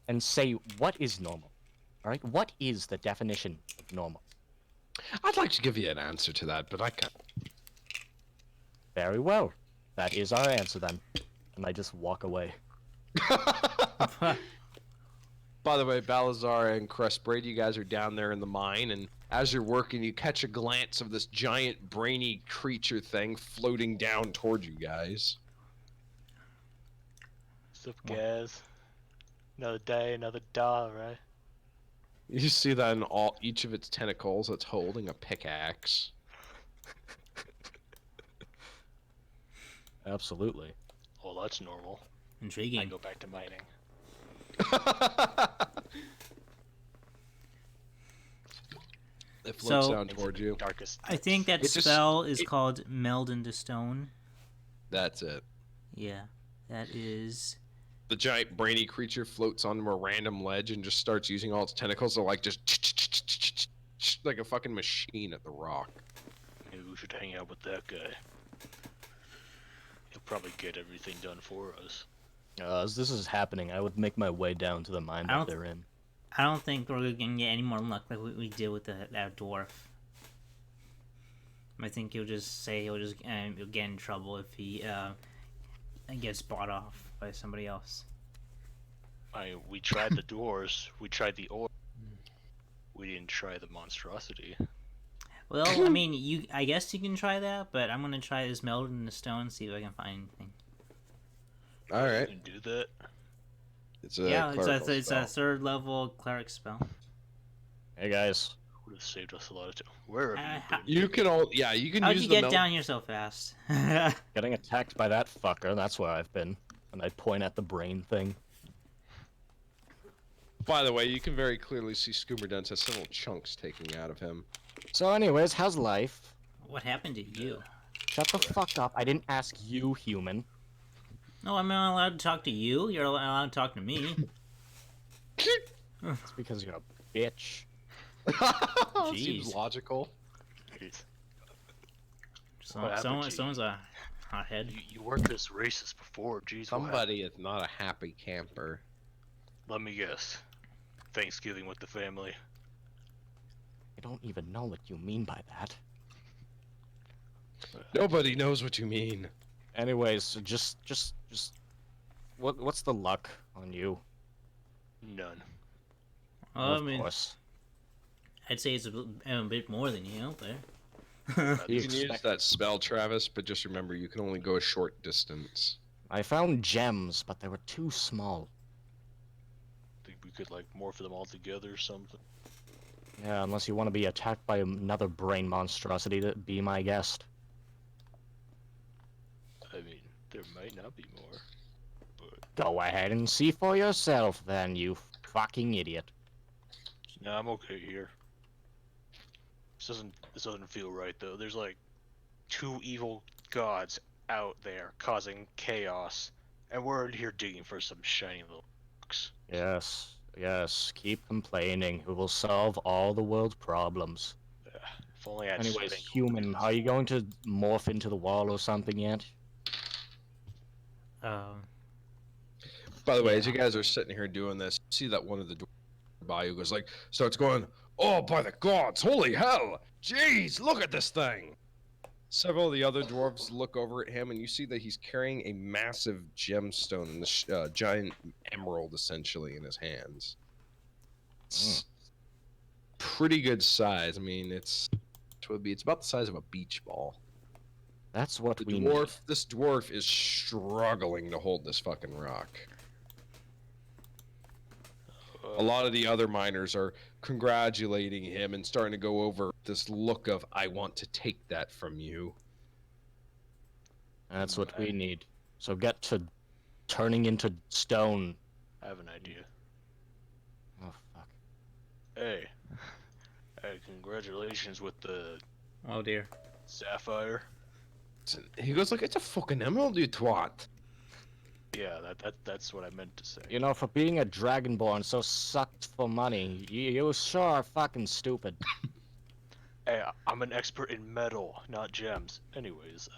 and say, what is normal? All right, what is the definition of normal? I'd like to give you an answer to that, but I can't. Very well. That is our answer then. And I just walk away. By the way, Balazar and Crestbraid, you guys are down there in the mine, and as you're working, you catch a glance of this giant brainy creature thing floating down toward you guys. What's up, guys? Another day, another dollar, right? You see that in each of its tentacles, it's holding a pickaxe. Absolutely. Well, that's normal. I Intriguing. go back to mining. It floats So- down toward you. Darkest. I think that It just- spell is called Meld into Stone. That's it. Yeah, that is. The giant brainy creature floats onto a random ledge and just starts using all its tentacles to like just like a fucking machine at the rock. Maybe we should hang out with that guy. He'll probably get everything done for us. As this is happening, I would make my way down to the mine I that don't- they're in. I don't think we're gonna get any more luck like we did with that dwarf. I think he'll just he'll get in trouble if he gets bought off by somebody else. We tried the doors. We tried the ore. We didn't try the monstrosity. Well, I mean, I guess you can try that, but I'm gonna try this Meld into Stone, see if I can find anything. All You right. can do that. It's a Yeah, clerical it's spell. a third level cleric spell. Hey guys, Would have saved us a lot of time. Where have how- you been? You can all you can How'd use you the get melt- down here so fast? getting attacked by that fucker, that's where I've been. And I point at the brain thing. By the way, you can very clearly see Scoober Dents has several chunks taking out of him. So anyways, how's life? What happened to you? Shut the fuck up, I didn't ask you, human. No, I'm not allowed to talk to you. You're allowed to talk to me. It's because you're a bitch. Seems Jeez. logical. Jeez. So, happened to you? someone's a hothead. You weren't this racist before. Jeez. what happened? Somebody is not a happy camper. Let me guess. Thanksgiving with the family. I don't even know what you mean by that. Nobody knows what you mean. Anyways, so just what's the luck on you? None. Well, I Of mean, course. I'd say it's a bit more than you, but You You can use expect- that spell, Travis, but just remember you can only go a short distance. I found gems, but they were too small. Think we could like morph them all together or something. Yeah, unless you want to be attacked by another brain monstrosity, to be my guest. I mean, there might not be more. But Go ahead and see for yourself, then, you fucking idiot. no, I'm okay here. This doesn't feel right though. There's like two evil gods out there causing chaos, and we're in here digging for some shiny little rocks. Yes, yes, keep complaining. We will solve all the world's problems. If only I had Anyways, something- human, are you going to morph into the wall or something yet? By the way, as you guys are sitting here doing this, see that one of the doors by you goes like, starts going, "Oh, by the gods, holy hell! Jeez, look at this thing!" Several of the other dwarves look over at him, and you see that he's carrying a massive gemstone and this giant emerald, essentially, in his hands. It's pretty good size. I mean, it's about the size of a beach ball. That's what The we this dwarf is struggling to hold this fucking rock. A lot of the other miners are congratulating him and starting to go over this look of, "I want to take that from you." That's what we need. So get to turning into stone. I have an idea. Oh fuck. Hey, congratulations with the oh dear. sapphire. He goes like, "It's a fucking emerald, you twat." Yeah, that's what I meant to say. You know, for being a dragonborn so sucked for money, you sure are fucking stupid. Hey, I'm an expert in metal, not gems. Anyways,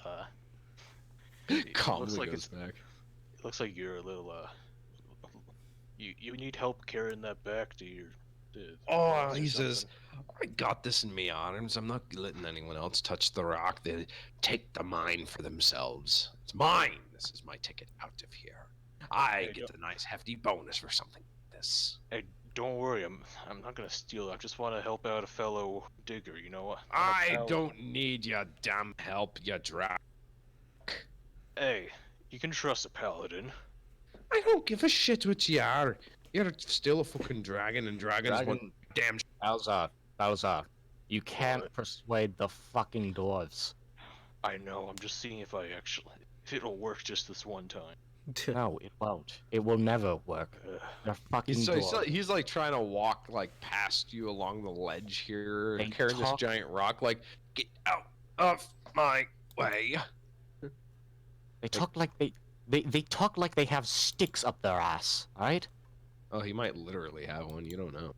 it looks Calmly like goes back. it looks like you're a little you need help carrying that back to your Oh, boss or he says, something. I got this in my arms. I'm not letting anyone else touch the rock. They take the mine for themselves. It's mine. This is my ticket out of here. I Hey, get a nice hefty bonus for something like this. Hey, don't worry, I'm not gonna steal. I just want to help out a fellow digger. You know what? I don't need your damn help, you drag. Hey, you can trust a paladin. I don't give a shit what you are. You're still a fucking dragon, and dragons want damn. Bowser, you can't persuade the fucking dwarves. I know. I'm just seeing if it'll work just this one time. No, it won't. It will never work. They're fucking dwarves. He's like trying to walk like past you along the ledge here, They carrying this talk- giant rock. Like, get out of my way. They talk like they talk like they have sticks up their ass. All right, Oh, he might literally have one. You don't know.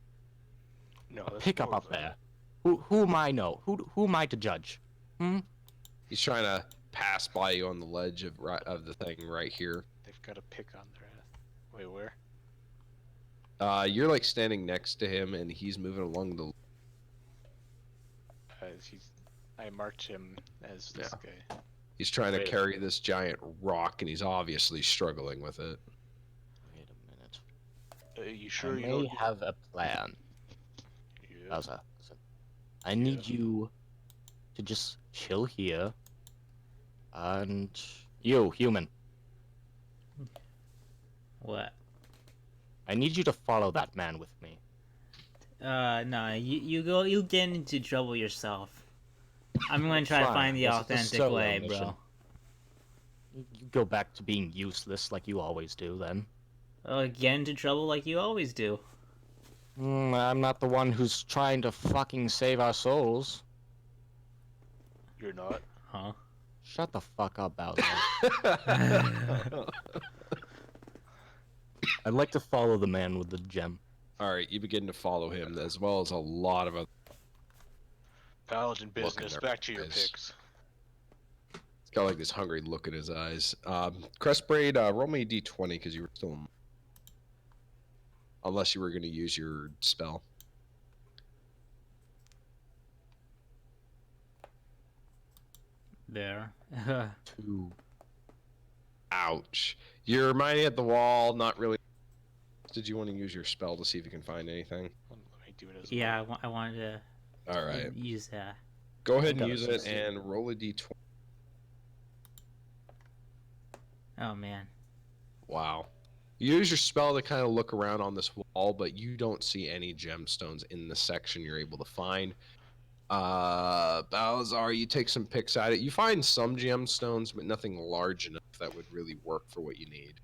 No, a that's pickup more up of a- there. Who am I know? Who am I to judge? He's trying to pass by you on the ledge of the thing right here. They've got a pick on their ass. Wait, where? You're like standing next to him, and he's moving along the. I marked him as this guy. He's trying to Wait a carry this giant rock, and he's obviously struggling with it. Wait a minute. You sure I you may don't? have a plan. Yeah. Bowser, listen. I need you to just chill here. And you, human, What? I need you to follow that man with me. No, you get into trouble yourself. I'm gonna try to Fine, find the this is a authentic solo way, mission. bro. You go back to being useless like you always do, then. Get into trouble like you always do. I'm not the one who's trying to fucking save our souls. You're not. Huh? Shut the fuck up, Bowser. I'd like to follow the man with the gem. All right, you begin to follow him, as well as a lot of other. Paladin Look in business. their Back to your eyes. picks. He's got like this hungry look in his eyes. Crestbraid, roll me a d20 because you were still. Unless you were going to use your spell. There. 2. Ouch. You're mighty at the wall, not really. Did you want to use your spell to see if you can find anything? Let me do it as Yeah, I wanted to All right. use that. Go ahead and Got a use it 16. and roll a d20. Oh man. Wow. You use your spell to kind of look around on this wall, but you don't see any gemstones in the section you're able to find. Balazar, you take some picks at it. You find some gemstones, but nothing large enough that would really work for what you need.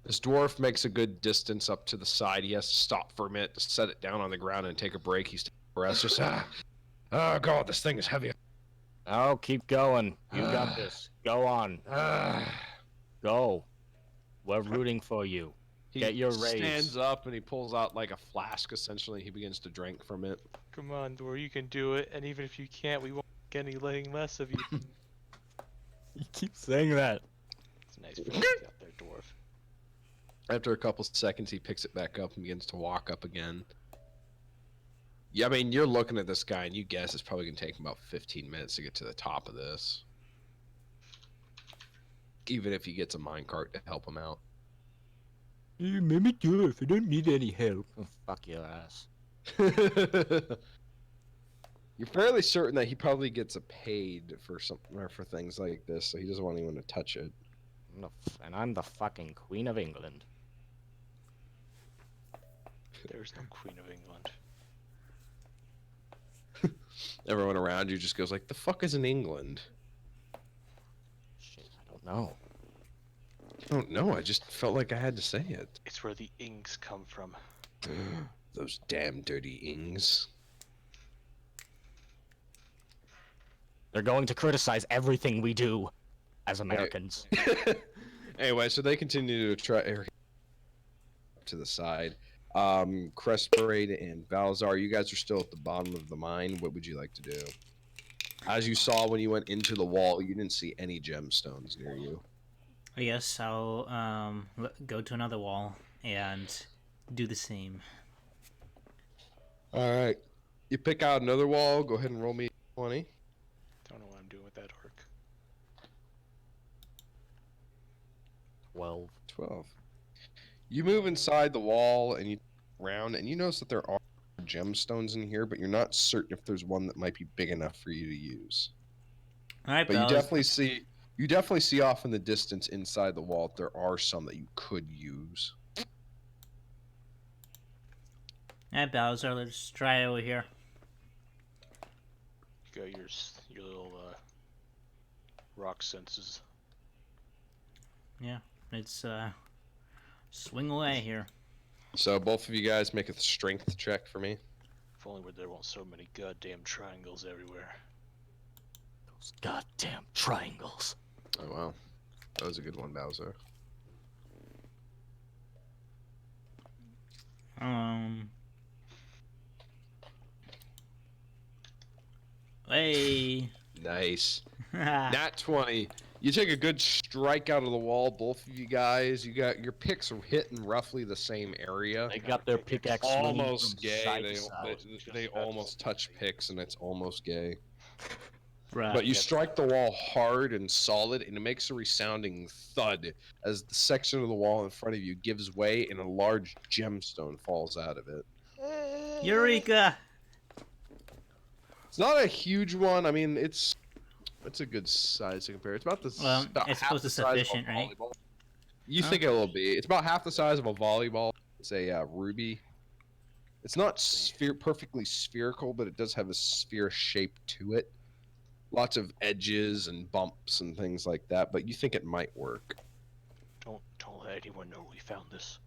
This dwarf makes a good distance up to the side. He has to stop for a minute to set it down on the ground and take a break. He's taking a breath. Just, oh god, this thing is heavy. Oh, keep going. You got this. Go on. Go. We're rooting for you. He Get your raise. stands up and he pulls out like a flask, essentially. He begins to drink from it. Come on, Dor, you can do it. And even if you can't, we won't get any letting less of you. You keep saying that. It's a nice feeling out there, dwarf. After a couple seconds, he picks it back up and begins to walk up again. Yeah, I mean, you're looking at this guy and you guess it's probably going to take him about 15 minutes to get to the top of this. Even if he gets a minecart to help him out. Maybe dwarf. I don't need any help. Oh, fuck your ass. You're fairly certain that he probably gets paid for something or for things like this, so he doesn't want anyone to touch it. And I'm the fucking Queen of England. There's no Queen of England. Everyone around you just goes like, "The fuck is in England?" Shit, I don't know. I don't know. I just felt like I had to say it. It's where the Inks come from. Those damn dirty Ings. They're going to criticize everything we do. as Americans. Anyway, so they continue to try to the side. Crestbraid and Balazar, you guys are still at the bottom of the mine. What would you like to do? As you saw when you went into the wall, you didn't see any gemstones near you. I guess I'll go to another wall and do the same. All right. You pick out another wall. Go ahead and roll me 20. Don't know what I'm doing with that orc. 12. 12. You move inside the wall and you around and you notice that there are gemstones in here, but you're not certain if there's one that might be big enough for you to use. All right, But Bells. you definitely see off in the distance inside the wall that there are some that you could use. All right, Bowser, let's try it over here. You got your little rock senses. Yeah, let's swing away here. So both of you guys make a strength check for me. If only there weren't so many goddamn triangles everywhere. Those goddamn triangles. Oh wow. That was a good one, Bowser. Hey. Nice. Nat. Nat 20. You take a good strike out of the wall, both of you guys. You got your picks are hitting roughly the same area. They got their pickaxe swinging Almost from gay. side to side. They almost touch picks, and it's almost gay. Right. But you strike the wall hard and solid, and it makes a resounding thud as the section of the wall in front of you gives way, and a large gemstone falls out of it. Eureka! It's not a huge one. I mean, it's a good size to compare. It's about the Well, about it's half close the to size of a sufficient, right? volleyball. You Huh? think it will be? It's about half the size of a volleyball. It's a ruby. It's not perfectly spherical, but it does have a sphere shape to it. Lots of edges and bumps and things like that. But you think it might work? Don't let anyone know we found this.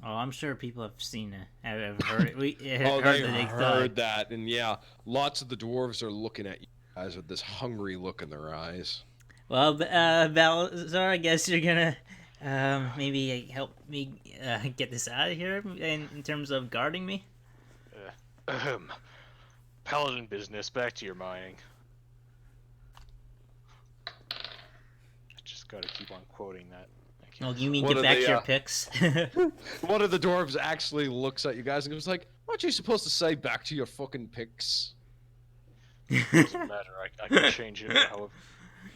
Oh, I'm sure people have seen it. Have heard it. Oh, heard they the big heard thud. that, and yeah, lots of the dwarves are looking at you guys with this hungry look in their eyes. Well, Balazar, I guess you're gonna maybe help me get this out of here in terms of guarding me. Paladin business. Back to your mining. I just gotta keep on quoting that. I can't Oh, you mean What get are back they, to your picks? One of the dwarves actually looks at you guys and goes like, "Aren't you supposed to say back to your fucking picks?" Doesn't matter. I can change it however.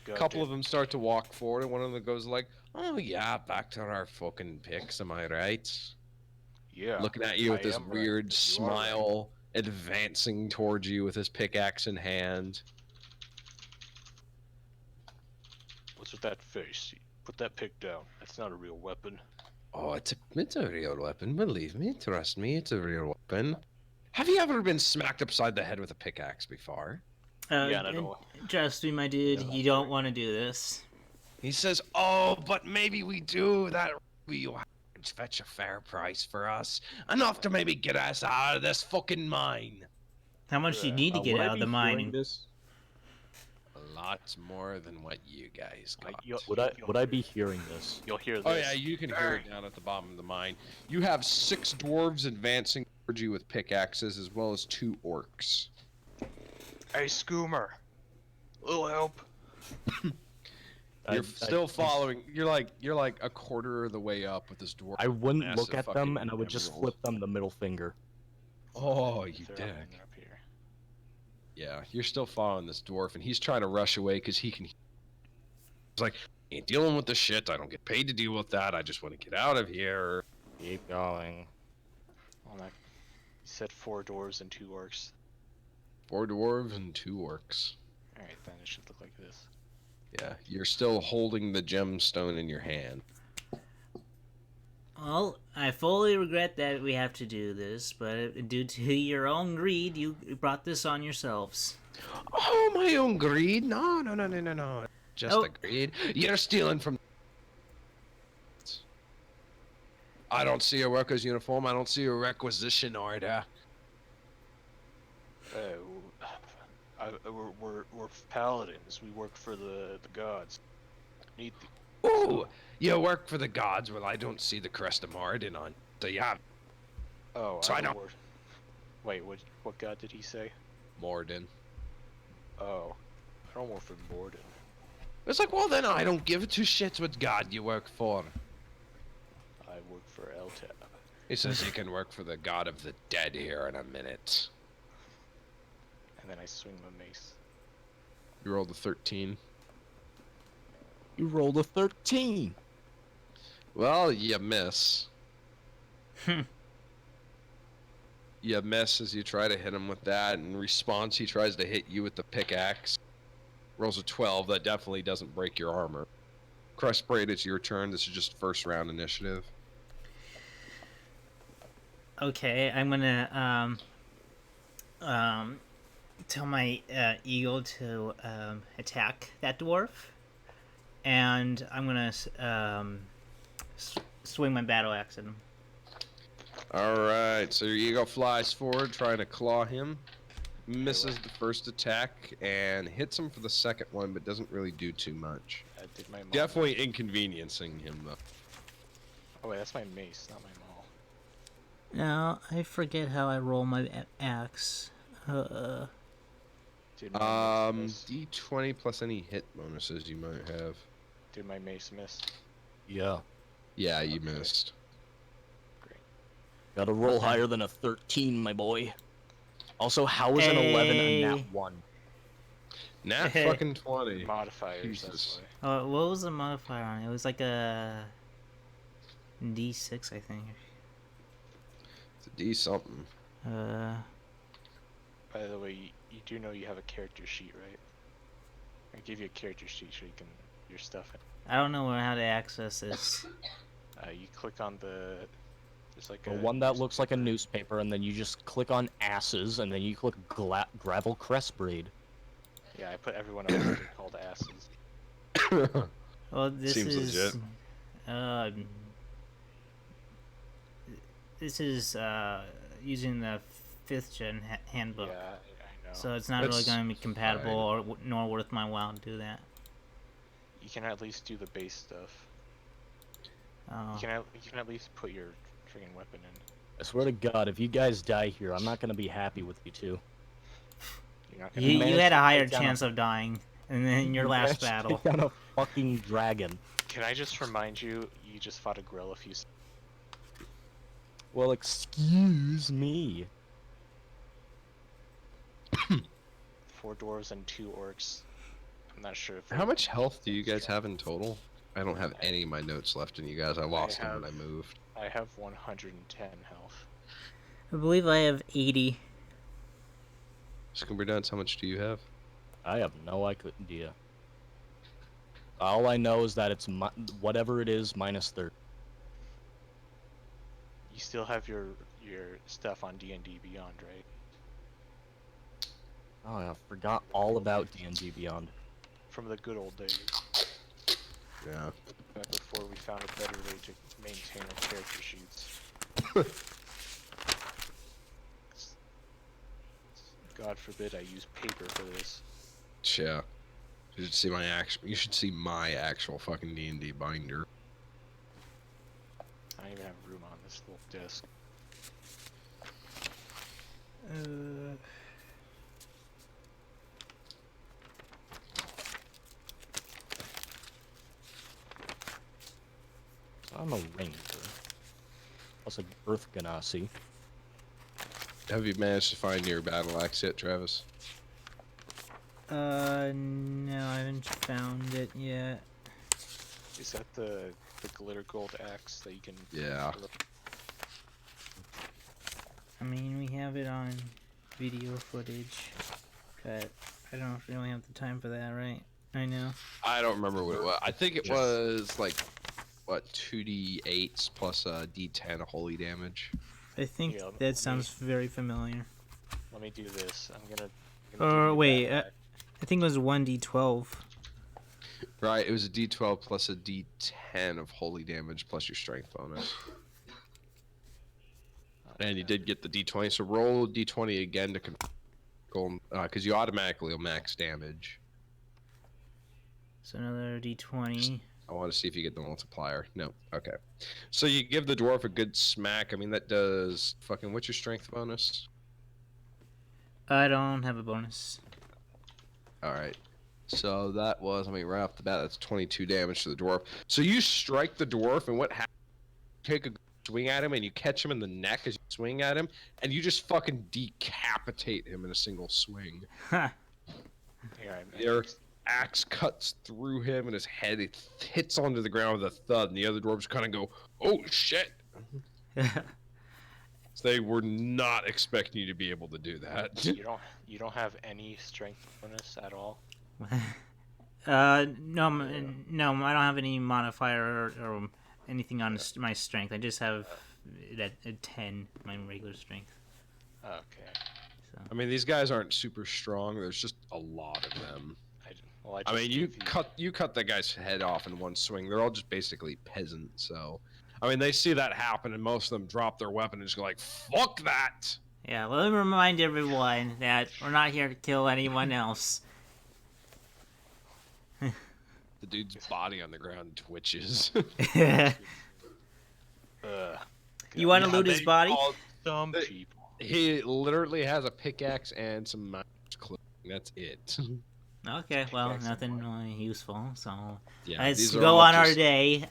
A couple of them start to walk forward, and one of them goes like, "Oh yeah, back to our fucking picks, am I right?" Yeah. Looking at you with I this am right. weird You are right. smile, advancing towards you with his pickaxe in hand. What's with that face? Put that pick down. That's not a real weapon. Oh, it's a real weapon. Believe me, trust me, it's a real weapon. Have you ever been smacked upside the head with a pickaxe before? Yeah, and I don't. Trust me, my dude. Yeah, You don't want to do this. He says, "Oh, but maybe we do. That you have to fetch a fair price for us, enough to maybe get us out of this fucking mine." How much do you need to get out of the mining? This? Lots more than what you guys got. Would I be hearing this? You'll hear this. Oh yeah, you can hear it down at the bottom of the mine. You have 6 dwarves advancing towards you with pickaxes, as well as 2 orcs. Hey, Scoomer. Little help. You're still following. You're like a quarter of the way up with this dwarf. I wouldn't look massive at them, fucking and I would just emerald. flip them the middle finger. Oh, you They're dick. up here. Yeah, you're still following this dwarf, and he's trying to rush away because he can. He's like, ain't dealing with the shit. I don't get paid to deal with that. I just want to get out of here. Keep going. Well, that, you said 4 dwarves and 2 orcs. 4 dwarves and 2 orcs. Alright, then it should look like this. Yeah, you're still holding the gemstone in your hand. Well, I fully regret that we have to do this, but due to your own greed, you brought this on yourselves. Oh, my own greed? No. Just Oh. the greed. You're stealing from. I don't see a worker's uniform. I don't see a requisition order. We're paladins. We work for the gods. Need the... Ooh, you work for the gods. Well, I don't see the crest of Moron on. So yeah, Oh, So I don't know. work. Wait, what god did he say? Moron. Oh, I don't work for Morden. It's like, well, then I don't give two shits what god you work for. I work for Eltab. He says you can work for the god of the dead here in a minute. And then I swing my mace. You rolled a 13. You rolled a 13. Well, you miss. Hmm. You miss as you try to hit him with that. In response, he tries to hit you with the pickaxe. Rolls a 12. That definitely doesn't break your armor. Crestbraid, it's your turn. This is just first round initiative. Okay, I'm gonna tell my eagle to attack that dwarf, and I'm gonna swing my battle axe at him. Alright, so your eagle flies forward, trying to claw him. Misses the first attack and hits him for the second one, but doesn't really do too much. I did my maul. Definitely inconveniencing him, though. Oh wait, that's my mace, not my maul. Now I forget how I roll my axe. Did my mace miss? D20 plus any hit bonuses you might have. Did my mace miss? Yeah. Yeah, you Okay. missed. Gotta roll Okay. higher than a 13, my boy. Also, how is an 11 a Hey. nat 1? Nat Hey. fucking 20. Modifiers, Jesus. that's why. Oh, what was the modifier on it? It was like a D6, I think. It's a D something. By the way, you do know you have a character sheet, right? I give you a character sheet so you can your stuff in. I don't know how to access this. You click on the. There's like The a one that looks like a newspaper, and then you just click on asses, and then you click gravel crest breed. Yeah, I put everyone else they're called asses. Well, this Seems is. legit. This is using the 5th gen handbook. Yeah, I know. So it's not really That's going to be compatible fine. or nor worth my while to do that. You can at least do the base stuff. Oh. You can at least put your friggin' weapon in. I swear to God, if you guys die here, I'm not gonna be happy with you two. You're not gonna. You managed had a to higher take down chance of dying in your You last managed to battle. Take down a fucking dragon. Can I just remind you, you just fought a grill a few. Well, excuse me. 4 dwarves and 2 orcs. I'm not sure if. How much health do you guys have in total? I don't have any of my notes left in you guys. I lost them when I moved. I have 110 health. I believe I have 80. Scoober Dance, how much do you have? I have no idea. All I know is that it's whatever it is minus 30. You still have your stuff on D&D Beyond, right? Oh, I forgot all about D&D Beyond. From the good old days, Yeah. back before we found a better way to maintain our character sheets. God forbid I use paper for this. Yeah. You should see my actual. You should see my actual fucking D&D binder. I don't even have room on this little desk. I'm a ranger. Plus a Earth Ganassi. Have you managed to find your battle axe yet, Travis? No, I haven't found it yet. Is that the glitter gold axe that you can? Yeah. I mean, we have it on video footage, but I don't really have the time for that, right? I know. I don't remember what it was. I think it was like, what, 2d8s plus a d10 holy damage. I think Yeah, let that me- sounds very familiar. Let me do this. I'm gonna. Wait, I think it was 1d12. Right, it was a d12 plus a d10 of holy damage plus your strength bonus. And you did get the d20, so roll d20 again to confirm, because you automatically will max damage. So another d20. I want to see if you get the multiplier. No. Okay. So you give the dwarf a good smack. I mean, that does fucking. What's your strength bonus? I don't have a bonus. All right. So that was, I mean, right off the bat, that's 22 damage to the dwarf. So you strike the dwarf, and what happens? Take a swing at him, and you catch him in the neck as you swing at him, and you just fucking decapitate him in a single swing. Ha. Here, Your axe cuts through him, and his head it hits onto the ground with a thud, and the other dwarves kind of go, "Oh shit!" So they were not expecting you to be able to do that. you don't have any strength bonus at all. No, no, I don't have any modifier or anything on my strength. I just have that a 10, my regular strength. Okay. So. I mean, these guys aren't super strong. There's just a lot of them. I mean, you cut that guy's head off in one swing. They're all just basically peasants. So, I mean, they see that happen, and most of them drop their weapon and just go like, "Fuck that!" Yeah, let me remind everyone that we're not here to kill anyone else. The dude's body on the ground twitches. You want to Yeah, loot his they body? called- Some They- people. He literally has a pickaxe and some miner's clothing. That's it. Okay, well, Pickaxe and nothing what? really useful, so Yeah, let's these are go all on our just- day.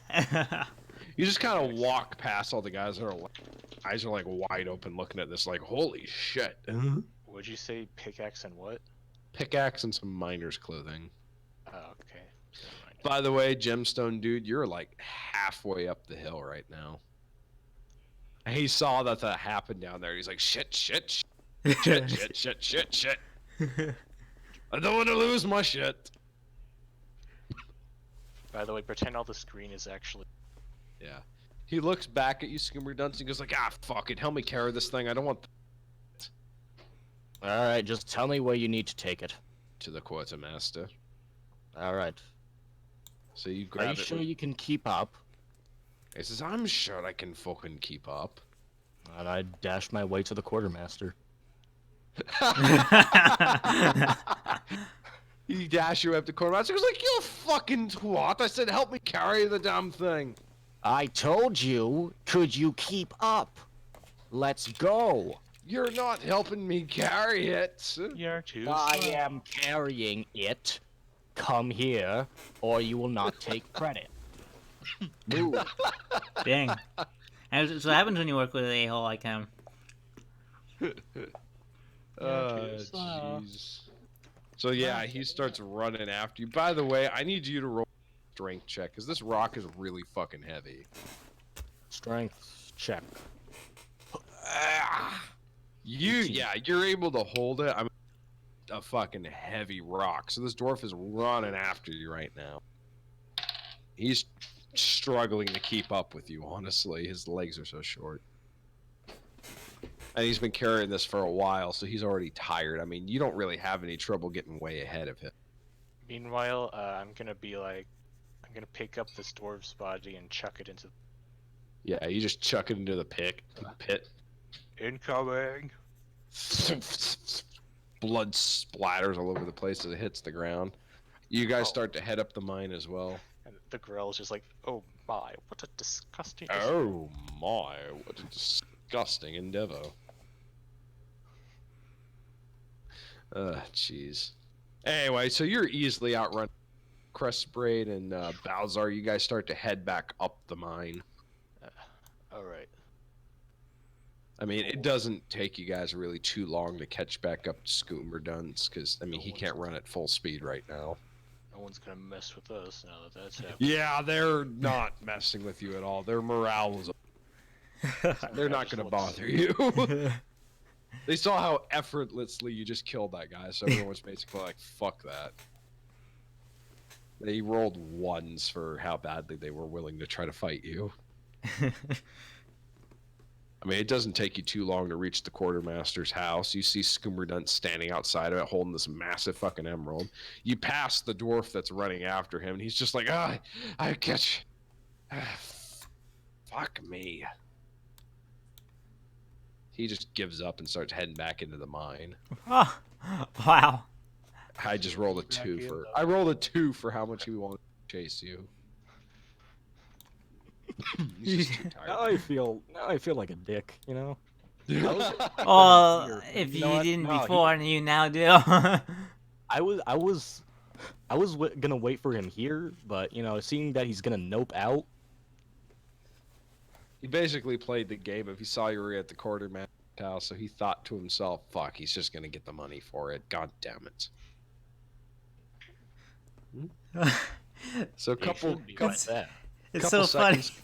You just kind of walk past all the guys that are eyes are like wide open looking at this like, holy shit. Would you say pickaxe and what? Pickaxe and some miner's clothing. Oh, okay. Never mind. By the way, Gemstone dude, you're like halfway up the hill right now. He saw that happened down there. He's like, shit, shit, shit, shit, shit, shit, shit. I don't want to lose my shit. By the way, pretend all the screen is actually. Yeah. He looks back at you, Skimmer Dunce, and goes like, ah, fuck it. Help me carry this thing. I don't want All right, just tell me where you need to take it. to the quartermaster. All right. So you Are grab you it. sure you can keep up? He says, I'm sure I can fucking keep up. And I dashed my way to the quartermaster. You dash your way up to quartermaster. He goes like, you fucking twat. I said, help me carry the damn thing. I told you, could you keep up? Let's go. You're not helping me carry it. You're too I slow. am carrying it. Come here, or you will not take credit. Move. Dang. And so what happens when you work with an a-hole like him? Jeez. So yeah, he starts running after you. By the way, I need you to roll a strength check, because this rock is really fucking heavy. Strength check. You're able to hold it. I'm a fucking heavy rock. So this dwarf is running after you right now. He's struggling to keep up with you, honestly. His legs are so short. And he's been carrying this for a while, so he's already tired. I mean, you don't really have any trouble getting way ahead of him. Meanwhile, I'm gonna pick up this dwarf's body and chuck it into. Yeah, you just chuck it into the pit. Incoming. Blood splatters all over the place as it hits the ground. You guys start to head up the mine as well. And the girl's just like, oh my, what a disgusting. Oh my, what a disgusting endeavor. Jeez. Anyway, so you're easily outrun Crestbraid and Balzar. You guys start to head back up the mine. All right. I mean, it doesn't take you guys really too long to catch back up to Scoomer Dunce, because, I mean, he can't run at full speed right now. No one's gonna mess with us now that that's happening. Yeah, they're not messing with you at all. Their morale was They're not going to bother you. They saw how effortlessly you just killed that guy, so everyone was basically like, fuck that. They rolled ones for how badly they were willing to try to fight you. I mean, it doesn't take you too long to reach the quartermaster's house. You see Scoomerdunt standing outside of it holding this massive fucking emerald. You pass the dwarf that's running after him, and he's just like, I catch. Fuck me. He just gives up and starts heading back into the mine. Oh, wow. I just rolled a Back 2 in, for. though. I rolled a 2 for how much he wanted to chase you. He's just too Now tired. I feel like a dick, you know? Oh, Here, if you you, know what? didn't No, before, and you now do. I was gonna wait for him here, but you know, seeing that he's gonna nope out, He basically played the game if he saw you were at the quartermaster's house, so he thought to himself, "Fuck, he's just gonna get the money for it. God damn it." So a he couple, should be couple, like that. It's couple so funny. seconds.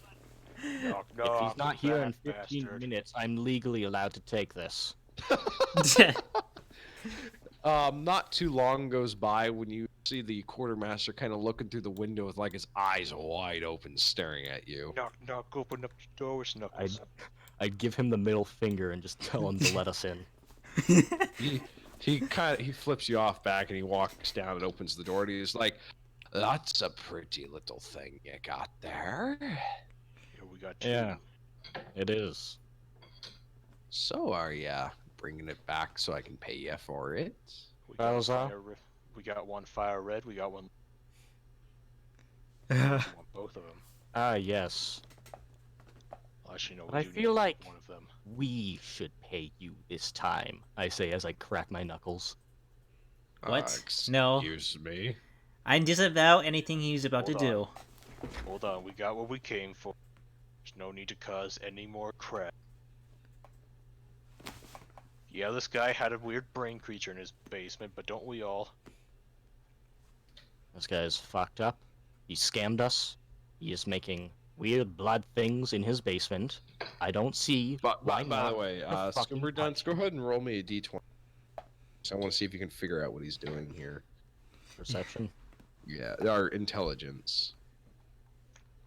Knock, If knock, he's not here in fat 15 bastard. minutes, I'm legally allowed to take this. Not too long goes by when you see the quartermaster kind of looking through the window with like his eyes wide open, staring at you. Knock, knock, open up the doors, Knuckles. I'd give him the middle finger and just tell him to let us in. He flips you off back and he walks down and opens the door and he's like, "That's a pretty little thing you got there. Here we got two. Yeah, it is. So are ya bringing it back so I can pay you for it?" We got, Bowser? we got one fire red, we got one. We want both of them. Ah, yes. Actually, no, we But I do feel need like one of them. we should pay you this time, I say as I crack my knuckles. What? No. Excuse me. I disavow anything he's about to Hold do. Hold on, we got what we came for. There's no need to cause any more crap. Yeah, this guy had a weird brain creature in his basement, but don't we all? This guy is fucked up. He scammed us. He is making weird blood things in his basement. I don't see But why by not the way, the fucking Scoober Dunce, go punch. ahead and roll me a d20. So I want to see if you can figure out what he's doing here. Perception. Yeah, our intelligence.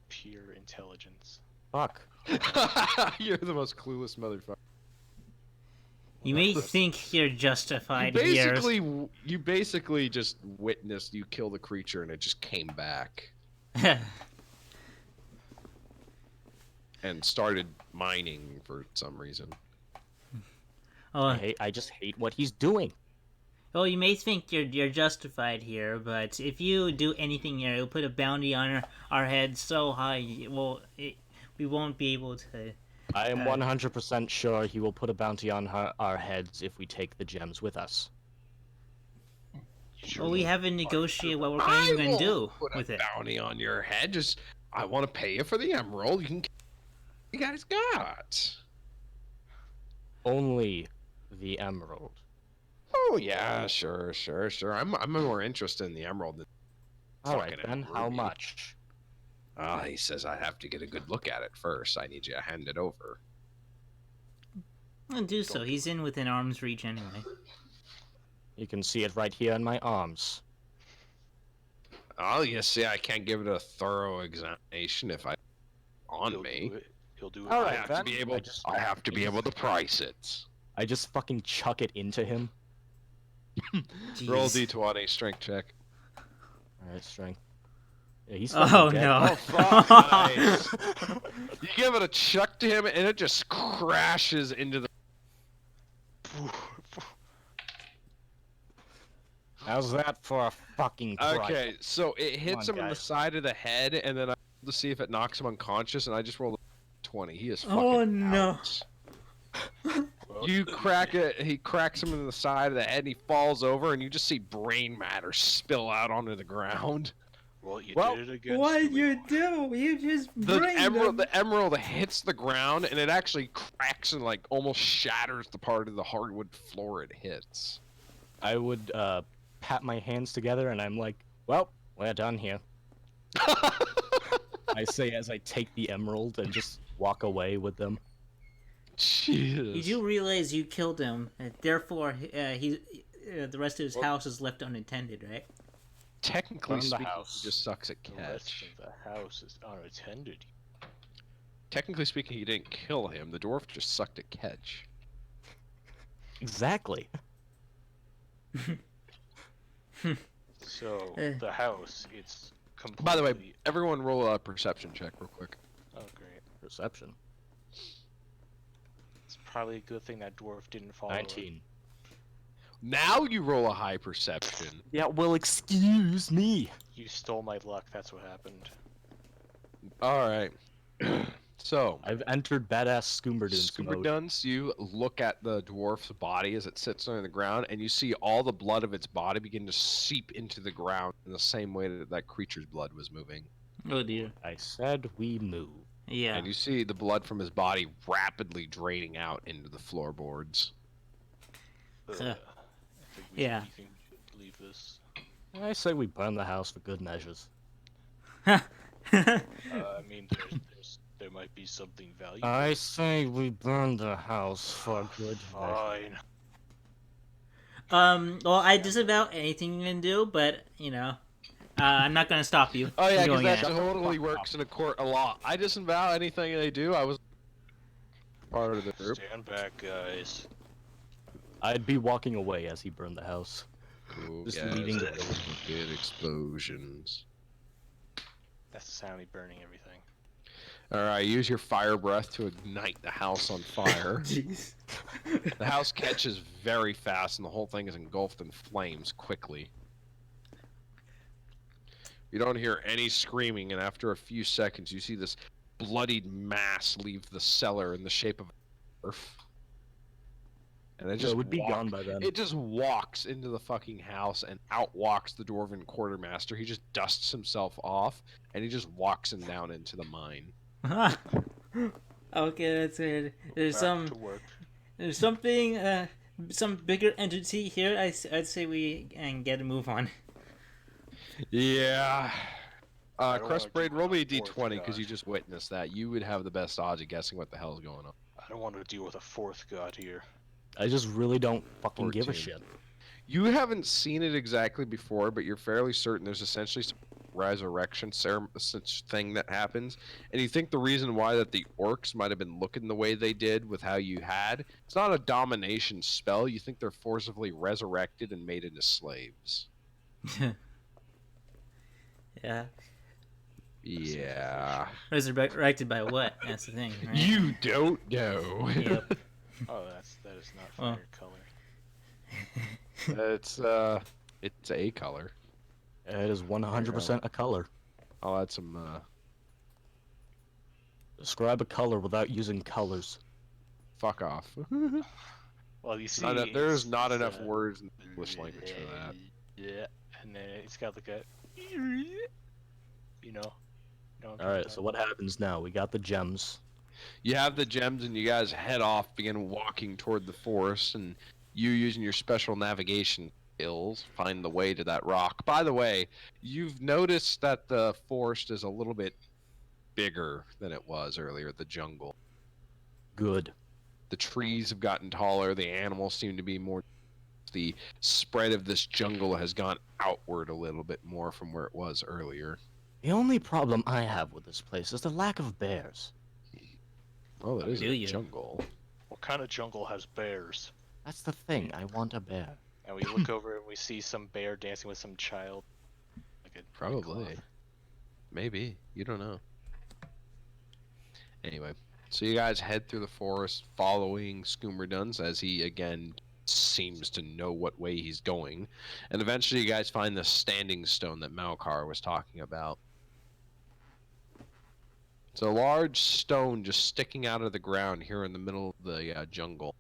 Pure intelligence. Fuck. You're the most clueless motherfucker. You may think you're justified You basically just witnessed you kill the creature and it just came back here. and started mining for some reason. Oh, I just hate what he's doing. well, you may think you're justified here, but if you do anything here, it'll put a bounty on our heads so high, we won't be able to. I am 100% sure he will put a bounty on our heads if we take the gems with us. Well, we haven't negotiated what we're going to do Put with a it. bounty on your head. Just, I want to pay you for the emerald. You guys got. Only the emerald. Oh yeah, sure. I'm more interested in the emerald than Alright fucking then, how ruby. much? He says I have to get a good look at it first. I need you to hand it over. I'll do so. He's in within arm's reach anyway. You can see it right here in my arms. Oh, you see, I can't give it a thorough examination if I on He'll me. do it. He'll do it. All I right, have to then. be able. I I have to be able to price it. I just fucking chuck it into him. Roll Jeez. d20 strength check. Alright, strength. Yeah, he's Oh fucking dead. no. fuck, nice. You give it a chuck to him, and it just crashes into the. How's that for a fucking price? Okay, so it hits on, him in the guys. side of the head, and then I rolled to see if it knocks him unconscious, and I just rolled a 20. He is fucking Oh, no. out. You crack it, he cracks him in the side of the head, and he falls over, and you just see brain matter spill out onto the ground. Well, you Well, did it again. What Scooby. you do? You just The bring emerald, them. the emerald hits the ground, and it actually cracks and like almost shatters the part of the hardwood floor it hits. I would pat my hands together and I'm like, well, we're done here. I say as I take the emerald and just walk away with them. Jesus. You do realize you killed him, and therefore the rest of his house is left unattended, right? Technically Burn the speaking, house. he just sucks at The rest catch. of the house is unattended. Technically speaking, he didn't kill him. The dwarf just sucked at catch. Exactly. So Eh. the house, it's completely. By the way, everyone roll a perception check real quick. Oh great. Perception. It's probably a good thing that dwarf didn't follow. 19. Now you roll a high perception. Yeah, well, excuse me. You stole my luck. That's what happened. All right. So, I've entered badass Scooberdunes mode. Scooberduns, you look at the dwarf's body as it sits on the ground, and you see all the blood of its body begin to seep into the ground in the same way that that creature's blood was moving. Oh dear. I said we move. Yeah. And you see the blood from his body rapidly draining out into the floorboards. I think Yeah. we can leave this. I say we burn the house for good measures. I mean, there might be something valuable. I say we burn the house for good measure. Fine. Well, I disavow anything you can do, but I'm not gonna stop you. Oh yeah, from because doing that it. totally works in a court a lot. I disavow anything they do. I was part of the group. Stand back, guys. I'd be walking away as he burned the house. Ooh, Just yes, leaving the good explosions. That's the sound of burning everything. All right, use your fire breath to ignite the house on fire. Jeez. The house catches very fast, and the whole thing is engulfed in flames quickly. You don't hear any screaming, and after a few seconds, you see this bloodied mass leave the cellar in the shape of a dwarf. And it just It would be gone by then. It just walks into the fucking house and out walks the dwarven quartermaster. He just dusts himself off, and he just walks him down into the mine. Okay, that's it. There's Back to work. there's something, some bigger entity here. I'd say we and get a move on. Yeah. I don't wanna Crestbraid, do roll me a a fourth d20 because god. you just witnessed that. You would have the best odds of guessing what the hell's going on. I don't want to deal with a fourth god here. I just really don't fucking give a 14. shit. You haven't seen it exactly before, but you're fairly certain there's essentially some resurrection such thing that happens, and you think the reason why that the orcs might have been looking the way they did with how you had, it's not a domination spell. You think they're forcibly resurrected and made into slaves. Yeah. Yeah. Resurrected by what? That's the thing, right? You don't know. Yep. Oh, that is not Well. fire color. It's a color. It is 100% a color. I'll add some Describe a color without using colors. fuck off. Well, you see, There's it's- not it's, enough words in the English language for that. Yeah, and then it's got like a, you know. Alright, so what happens now? We got the gems. You have the gems and you guys head off, begin walking toward the forest, and you using your special navigation skills find the way to that rock. By the way, you've noticed that the forest is a little bit bigger than it was earlier, the jungle. Good. The trees have gotten taller, the animals seem to be more. The spread of this jungle has gone outward a little bit more from where it was earlier. The only problem I have with this place is the lack of bears. Oh, it is Do a you? jungle. What kind of jungle has bears? That's the thing. I want a bear. And we look over and we see some bear dancing with some child. Like a Probably. cloth. Maybe. You don't know. Anyway, so you guys head through the forest following Scoomerduns as he again seems to know what way he's going. And eventually you guys find the standing stone that Malkar was talking about. It's a large stone just sticking out of the ground here in the middle of the jungle.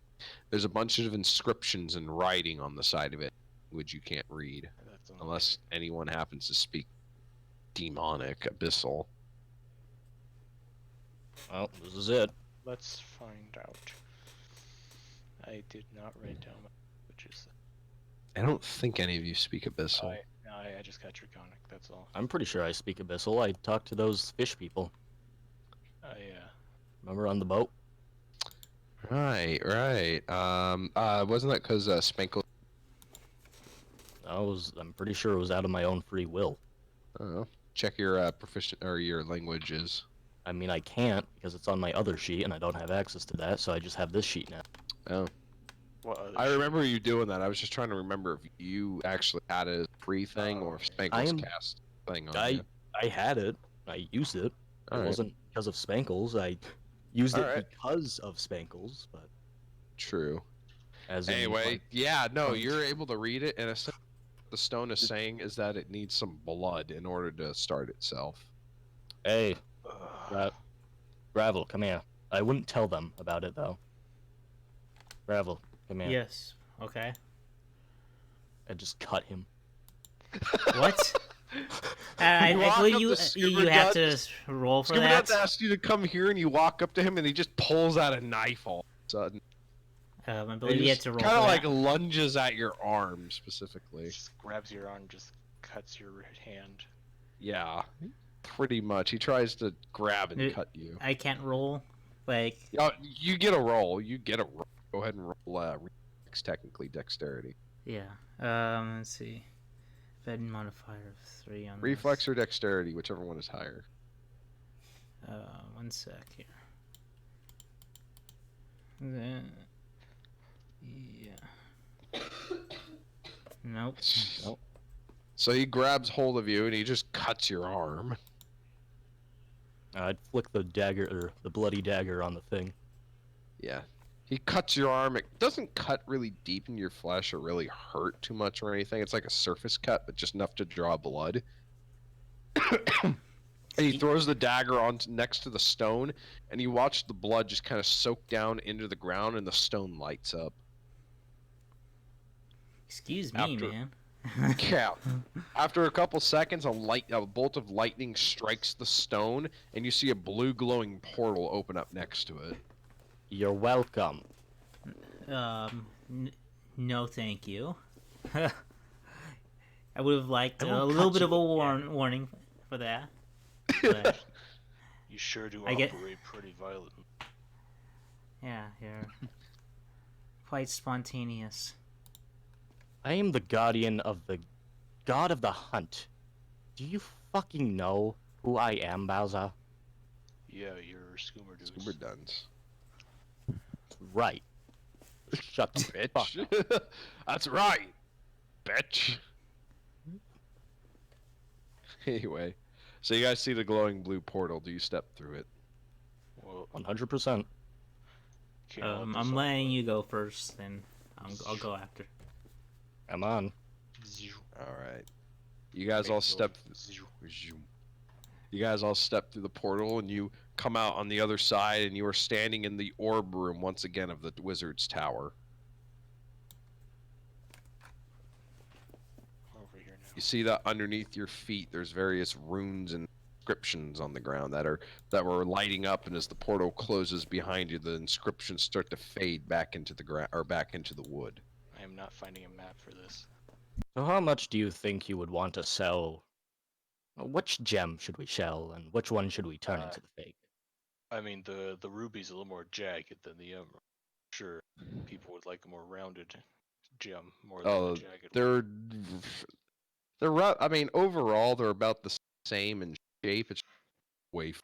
There's a bunch of inscriptions and writing on the side of it, which you can't read. That's Unless anyone happens to speak demonic, abyssal. Well, this is it. Let's find out. I did not write down my languages. I don't think any of you speak abyssal. I just got Draconic, that's all. I'm pretty sure I speak Abyssal. I talked to those fish people. Remember on the boat? Right. Wasn't that because Spankle? I'm pretty sure it was out of my own free will. I don't know. Check your proficient or your languages. I mean, I can't because it's on my other sheet and I don't have access to that, so I just have this sheet now. Oh, What other I shit? remember you doing that. I was just trying to remember if you actually had a free thing or if I Spankle's am- cast thing on I you. I had it. I used it. It Alright. wasn't because of Spankles. I used it Alright. because of Spankles, but True. As in, Anyway, like, yeah, no, point. you're able to read it, and essentially what the stone is saying is that it needs some blood in order to start itself. hey, Ugh. Gravel, come here. I wouldn't tell them about it though. Gravel, come here. Yes. Okay. I just cut him. What? You walk will up you to Scuba you have to Guts. roll for Scuba that? Guts asks you to come here, and you walk up to him, and he just pulls out a knife all of a sudden. I And believe he you have just to roll kind for of that. like lunges at your arm specifically. Just grabs your arm, just cuts your hand. Yeah, pretty much. He tries to grab and It- cut you. I can't roll. Like, Yeah, you get a roll. You get a roll. Go ahead and roll. Reflex, technically dexterity. yeah. Let's see. Fed modifier of 3 on Reflex this. or dexterity, whichever one is higher. 1 sec here. Then, yeah. Nope. Nope. So he grabs hold of you and he just cuts your arm. I'd flick the dagger, or the bloody dagger on the thing. Yeah. He cuts your arm. It doesn't cut really deep into your flesh or really hurt too much or anything. It's like a surface cut, but just enough to draw blood. And he throws the dagger on next to the stone, and you watch the blood just kind of soak down into the ground, and the stone lights up. Excuse me, After- man. Yeah. After a couple seconds, a bolt of lightning strikes the stone, and you see a blue glowing portal open up next to it. You're welcome. No, thank you. I would have liked I a will little cut bit of a you again. warning for that. But You sure do I get- operate pretty violent. yeah, you're quite spontaneous. I am the guardian of the god of the hunt. Do you fucking know who I am, Bowser? Yeah, you're Scoomer dudes. Scuba duns. Right. Shut the fuck up. Bitch. That's right. Bitch. Anyway, so you guys see the glowing blue portal. Do you step through it? Well, 100%. can't let this I'm all letting go. you go first, then I'll go after. Come on. All right. You guys all Make step. those- You guys all step through the portal, and you come out on the other side, and you are standing in the orb room once again of the wizard's tower. Over here now. You see that underneath your feet, there's various runes and inscriptions on the ground that were lighting up, and as the portal closes behind you, the inscriptions start to fade back into the ground or back into the wood. I am not finding a map for this. So how much do you think you would want to sell? Which gem should we sell, and which one should we turn into the fake? I mean, the ruby's a little more jagged than the emerald. Sure, people would like a more rounded gem more than Oh, a jagged one. I mean, overall, they're about the same in shape. It's way.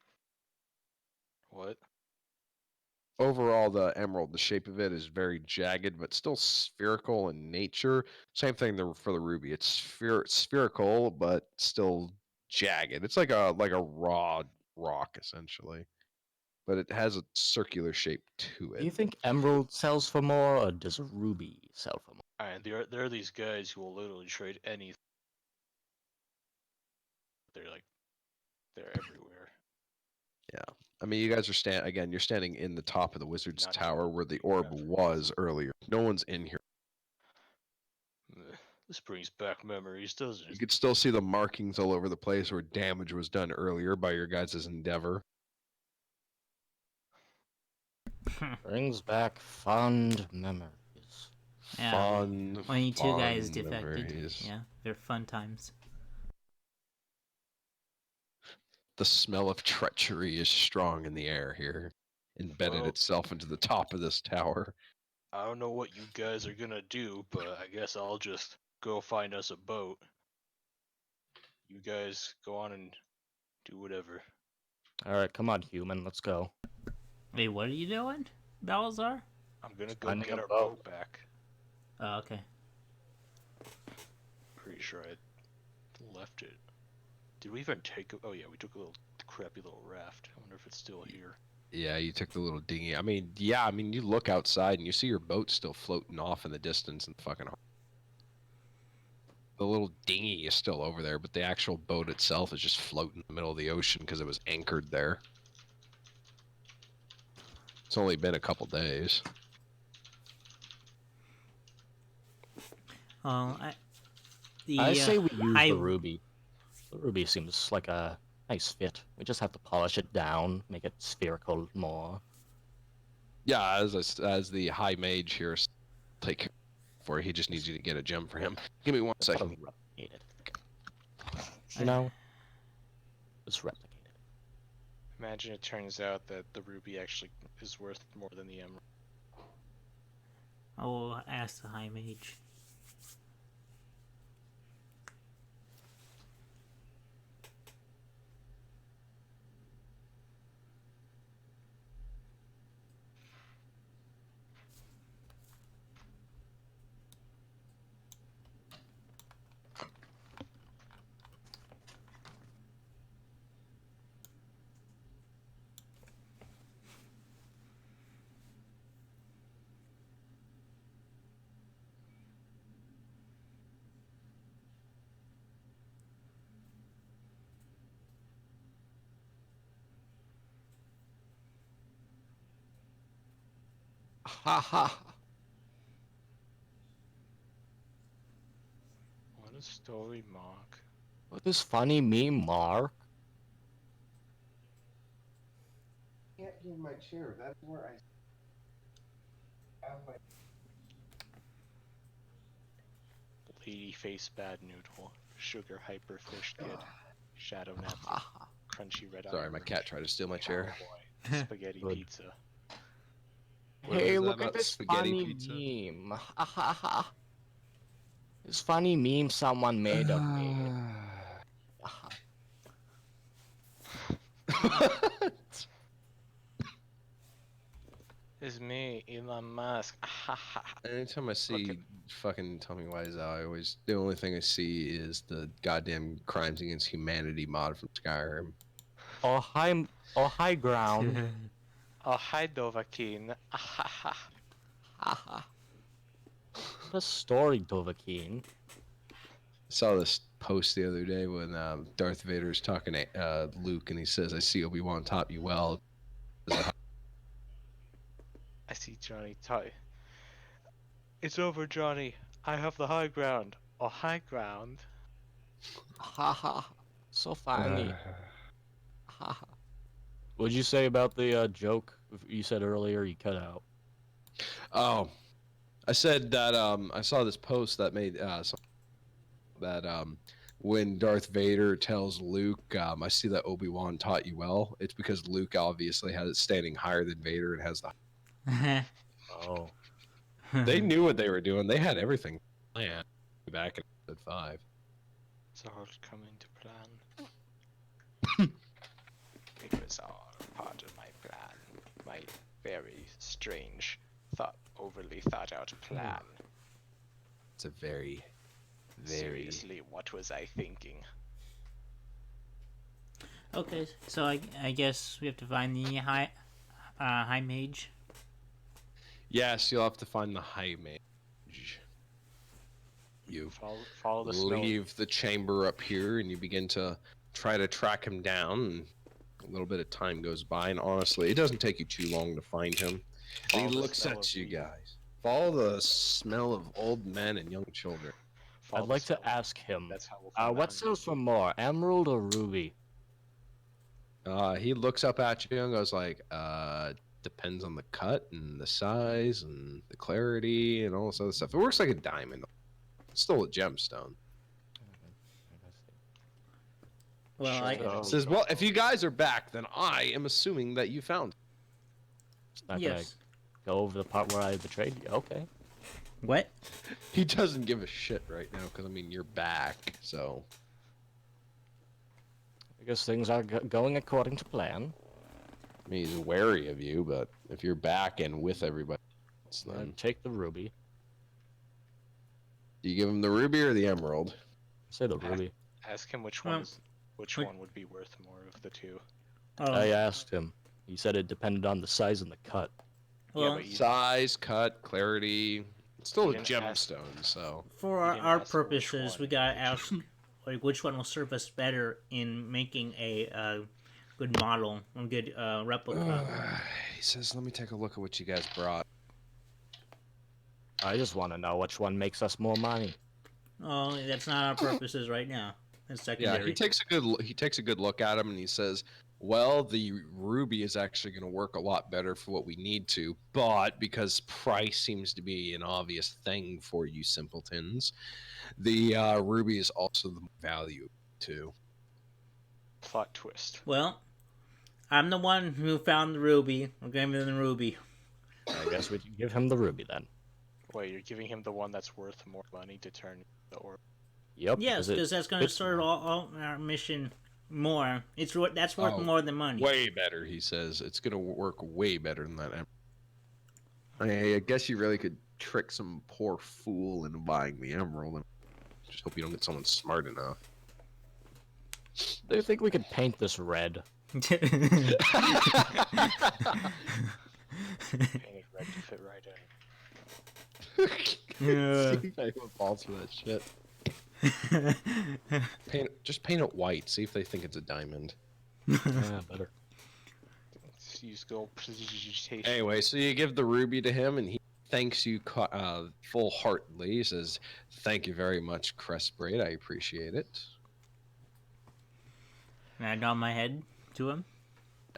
What? Overall, the emerald, the shape of it is very jagged, but still spherical in nature. Same thing for the ruby. It's spherical, but still jagged. It's like a raw rock essentially, but it has a circular shape to it. Do you think emerald sells for more, or does ruby sell for more? Alright, there are these guys who will literally trade anything. They're everywhere. I mean, you guys are you're standing in the top of the wizard's Not tower true. where the You orb have to- was earlier. No one's in here. This brings back memories, doesn't You it? could still see the markings all over the place where damage was done earlier by your guys' endeavor. Brings back fond memories. Yeah, Fun. when you two guys fun defected. memories. Yeah, they're fun times. The smell of treachery is strong in the air here, embedded Well- itself into the top of this tower. I don't know what you guys are gonna do, but I guess I'll just go find us a boat. You guys go on and do whatever. Alright, come on, human, let's go. Wait, what are you doing, Balazar? I'm gonna go Finding get a our boat. boat back. Oh, okay. Pretty sure I left it. Did we even take? Oh yeah, we took a little crappy little raft. I wonder if it's still here. Yeah, you took the little dinghy. I mean, yeah, I mean, you look outside and you see your boat still floating off in the distance and fucking. The little dinghy is still over there, but the actual boat itself is just floating in the middle of the ocean because it was anchored there. It's only been a couple days. Oh, I the say we use high. the ruby. The ruby seems like a nice fit. We just have to polish it down, make it spherical more. Yeah, as the high mage here, take care for. He just needs you to get a gem for him. Give me one Just gotta second. replicate it. You know? Just replicate it. Imagine it turns out that the ruby actually is worth more than the emerald. I will ask the high mage. Ha ha. What a story, Mark. What this funny meme, Mark? Can't get in my chair. That's where I have my. Lady face bad noodle. Sugar hyper fish kid. Shadow napkin. Crunchy red Sorry, my Irish, cat tried to steal my chair. cowboy, Spaghetti Good. pizza. What Hey, was that look at about this spaghetti funny pizza? meme. Ha ha ha. This funny meme someone made of me. Ah, It's me, Elon Musk. Anytime I see fucking Tommy Wiseau, the only thing I see is the goddamn Crimes Against Humanity mod from Skyrim. oh high ground. Oh, hi, Dovahkiin. Ha ha. What a story, Dovahkiin. I saw this post the other day when Darth Vader is talking to Luke, and he says, "I see Obi-Wan taught you well." I see Johnny tie. It's over, Johnny. I have the high ground. Oh, high ground. Ha ha. So funny. Ha ha. What'd you say about the joke you said earlier you cut out? Oh, I said that I saw this post that made that when Darth Vader tells Luke, "I see that Obi-Wan taught you well." It's because Luke obviously has it standing higher than Vader and has the. Oh. They knew what they were doing. They had everything planned back in episode 5. It's all coming to plan. It was all part of my plan. My very strange, overly thought out plan. It's a very. Seriously, what was I thinking? Okay, so I guess we have to find the high mage. Yes, you'll have to find the high mage. You Follow the snow. leave the chamber up here and you begin to try to track him down. And a little bit of time goes by, and honestly, it doesn't take you too long to find him. And Follow he the looks smell at of you weed. guys. Follow the smell of old men and young children. Follow I'd the like to smell. ask him, That's how we'll find what the sells for more, emerald or ruby? He looks up at you and goes like, depends on the cut and the size and the clarity and all this other stuff. It works like a diamond. It's still a gemstone. Well, I Sure. Says, well, if you guys are back, then I am assuming that you found. It's not yes. gonna go over the part where I betrayed you. Okay. What? He doesn't give a shit right now because I mean you're back, so I guess things are going according to plan. I mean he's wary of you. But if you're back and with everybody else, then Take the ruby. do you give him the ruby or the emerald? Say the ruby. Ask him which Um, one would be worth more of the two. Oh, I asked him. He said it depended on the size and the cut. Well, but you- Size, cut, clarity. It's still You a didn't ask- gemstone, so. for You our, didn't our ask which purposes, we one, gotta which ask like which one will serve us better in making a good model, a good replica. He says, let me take a look at what you guys brought. I just want to know which one makes us more money. Oh, that's not our purposes right now. That's Yeah, secondary. he takes a good look at him and he says, "Well, the ruby is actually going to work a lot better for what we need to, but because price seems to be an obvious thing for you simpletons, the ruby is also the value too." Plot twist. Well, I'm the one who found the ruby. We're giving him the ruby. I guess we can give him the ruby then. Wait, you're giving him the one that's worth more money to turn the orb. Yep. Yes, it because that's going to fits serve more. all our mission more. That's worth Oh, more than money. Way better, he says. It's going to work way better than that. I guess you really could trick some poor fool into buying the emerald. And just hope you don't get someone smart enough. Do you think we could paint this red? Painted red to fit right in. See if anyone falls for that shit. Just paint it white. See if they think it's a diamond. Yeah, better. Use skill precipitation. Anyway, so you give the ruby to him, and he thanks you full-heartedly. He says, "Thank you very much, Crestbraid. I appreciate it." And I nod my head to him.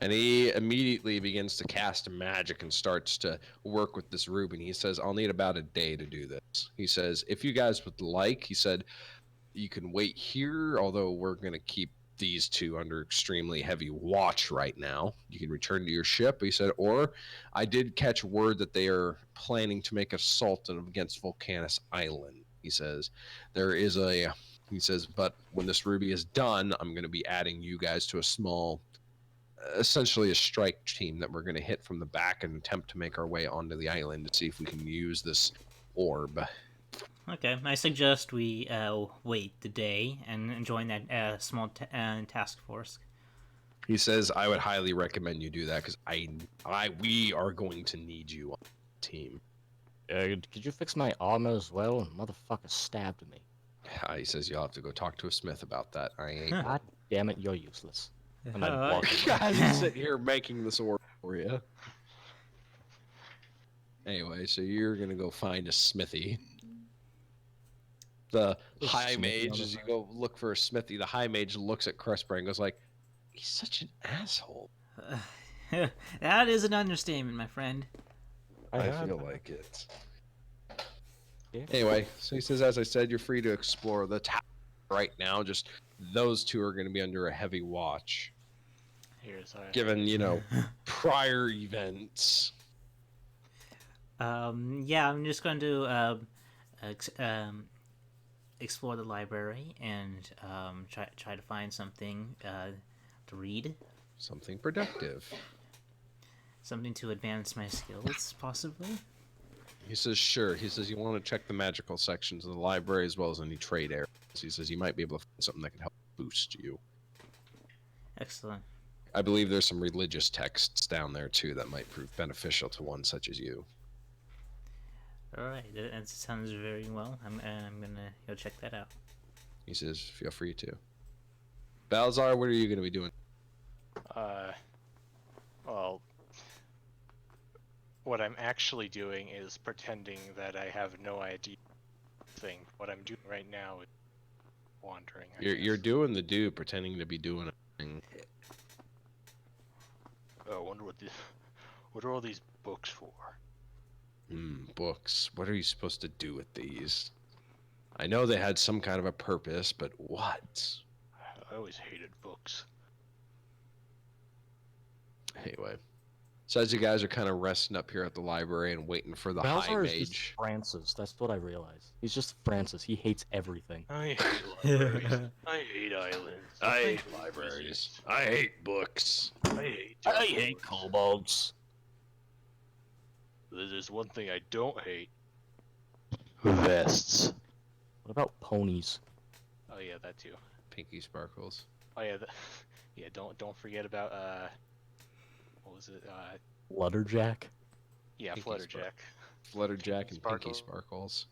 And he immediately begins to cast magic and starts to work with this ruby. And he says, "I'll need about a day to do this." He says, "If you guys would like," he said, "you can wait here, although we're going to keep these two under extremely heavy watch right now. You can return to your ship," he said, "or I did catch word that they are planning to make assault against Volcanus Island." He says, he says, "but when this ruby is done, I'm going to be adding you guys to a small, essentially a strike team that we're going to hit from the back and attempt to make our way onto the island to see if we can use this orb." Okay, I suggest we wait the day and join that small task force. He says, "I would highly recommend you do that because we are going to need you on the team." Could you fix my armor as well? Motherfucker stabbed me. He says, "You'll have to go talk to a smith about that. I ain't." God damn it, you're useless. And then Uh, walk away. God, he's sitting here making this orb for you. Anyway, so you're gonna go find a smithy. The A high smithy mage, on as the you go look for a smithy, the high mage looks at Crestbrain and goes like, "He's such an asshole." that is an understatement, my friend. I feel like it. Yeah. Anyway, so he says, "As I said, you're free to explore the tower right now. Just those two are going to be under a heavy watch, Here's our given prior events." Yeah, I'm just going to explore the library and try to find something to read, Something productive. something to advance my skills, possibly. He says, "Sure." He says, "You want to check the magical sections of the library as well as any trade areas." He says, "You might be able to find something that can help boost you. Excellent. I believe there's some religious texts down there too that might prove beneficial to one such as you." All right, that sounds very well. I'm gonna go check that out. He says, "Feel free to." Balzar, what are you going to be doing? Well, what I'm actually doing is pretending that I have no idea. What I'm doing right now is wandering. I You're guess. doing the do, pretending to be doing a thing. Oh, I wonder what are all these books for? Books. What are you supposed to do with these? I know they had some kind of a purpose, but what? I always hated books. Anyway. So as you guys are kind of resting up here at the library and waiting for the high Balzar is just mage. Francis. That's what I realized. He's just Francis. He hates everything. I hate libraries. I hate islands. I hate libraries. I hate books. I hate kobolds. There's one thing I don't hate. Vests. What about ponies? Oh yeah, that too. Pinky sparkles. Oh yeah, yeah. Don't forget about what was was it? Flutterjack. Yeah, Pinky Flutterjack. Flutterjack and Pinky Sparkle. Sparkles.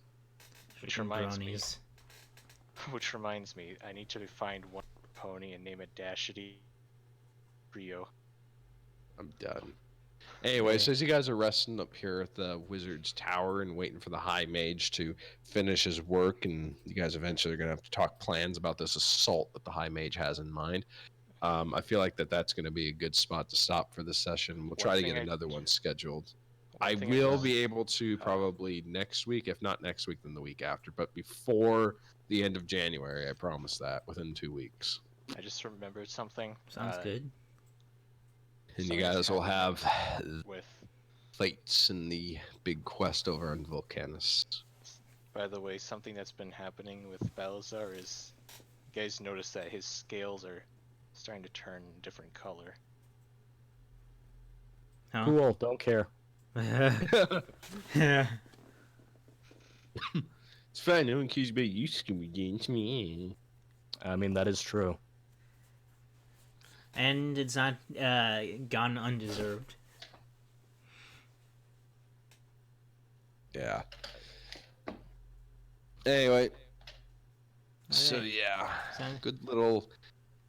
Which Freaking reminds me. bronies. Which reminds me, I need to find one pony and name it Dashity Rio. I'm done. Anyway, so as you guys are resting up here at the Wizard's Tower and waiting for the High Mage to finish his work, and you guys eventually are going to have to talk plans about this assault that the High Mage has in mind, I feel like that's going to be a good spot to stop for this session. We'll try to get another one scheduled. I will be able to probably next week, if not next week, then the week after, but before the end of January, I promise that, within 2 weeks. I just remembered something. Sounds good. And you guys will have with fights in the big quest over on Vulcanus. By the way, something that's been happening with Balazar is, you guys notice that his scales are starting to turn different color. Huh? Cool. Don't care. Yeah. It's fine, no one cares about you, Scooby Games. Me. I mean, that is true. And it's not gone undeserved. Yeah. Anyway. So yeah. Sounds- Good little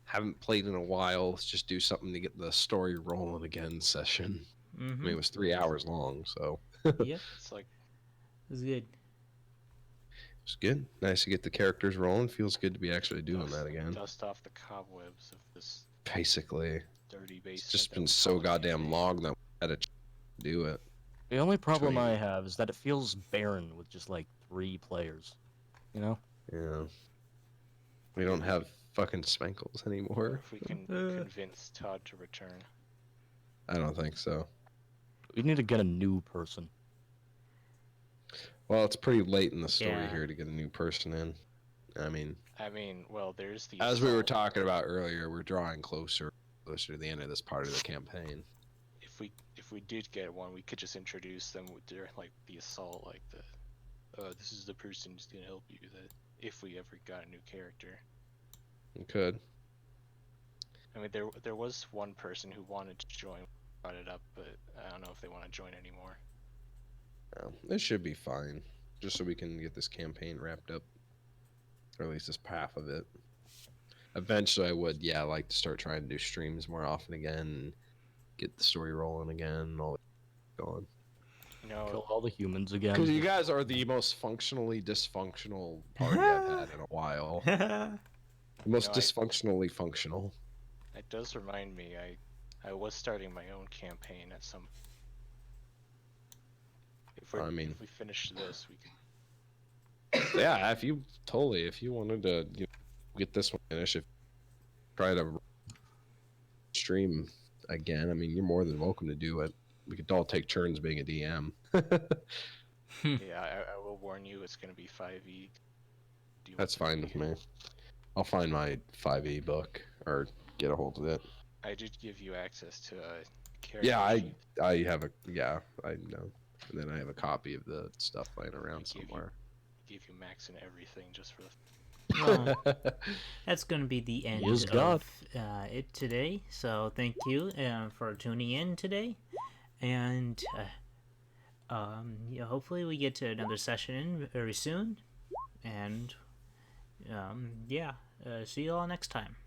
haven't played in a while. Let's just do something to get the story rolling again session. I mean, it was 3 hours long, so Yep, It's like, it was good. it's good. Nice to get the characters rolling. Feels good to be actually doing that again. dust off the cobwebs of this Basically, dirty basement. it's just that been we so call a goddamn campaign. long that we had to do it. The only problem Sweet. I have is that it feels barren with just like 3 players. You know? Yeah. We don't have fucking Spankles Or anymore. if we can convince Todd to return. I don't think so. We need to get a new person. Well, it's pretty late in the story Yeah. here to get a new person in. I mean, Well, there's the as we were assault. talking about earlier, we're drawing closer to the end of this part of the campaign. If we did get one, we could just introduce them during like the assault, like this is the person who's gonna help you. That if we ever got a new character. We could. I mean, there was one person who wanted to join, brought it up, but I don't know if they want to join anymore. This should be fine. Just so we can get this campaign wrapped up. Or at least this half of it. Eventually I would, like to start trying to do streams more often again. And get the story rolling again and all that going. You know, Kill all the humans again. Because you guys are the most functionally dysfunctional party I've had in a while. The most No, dysfunctionally functional. it does remind me. I was starting my own campaign at some. If we finish this, we can. Yeah, if you wanted to get this one finished, if try to stream again, I mean, you're more than welcome to do it. We could all take turns being a DM. Yeah, I will warn you. It's gonna be 5e. That's fine with me. I'll find my 5e book or get a hold of it. I did give you access to a character Yeah, sheet. I have I know. And then I have a copy of the stuff laying around Give you- somewhere. Give you max and everything just for the. Well, that's going to be the end Yes, God. of it today. So thank you for tuning in today. And hopefully we get to another session in very soon. And see you all next time.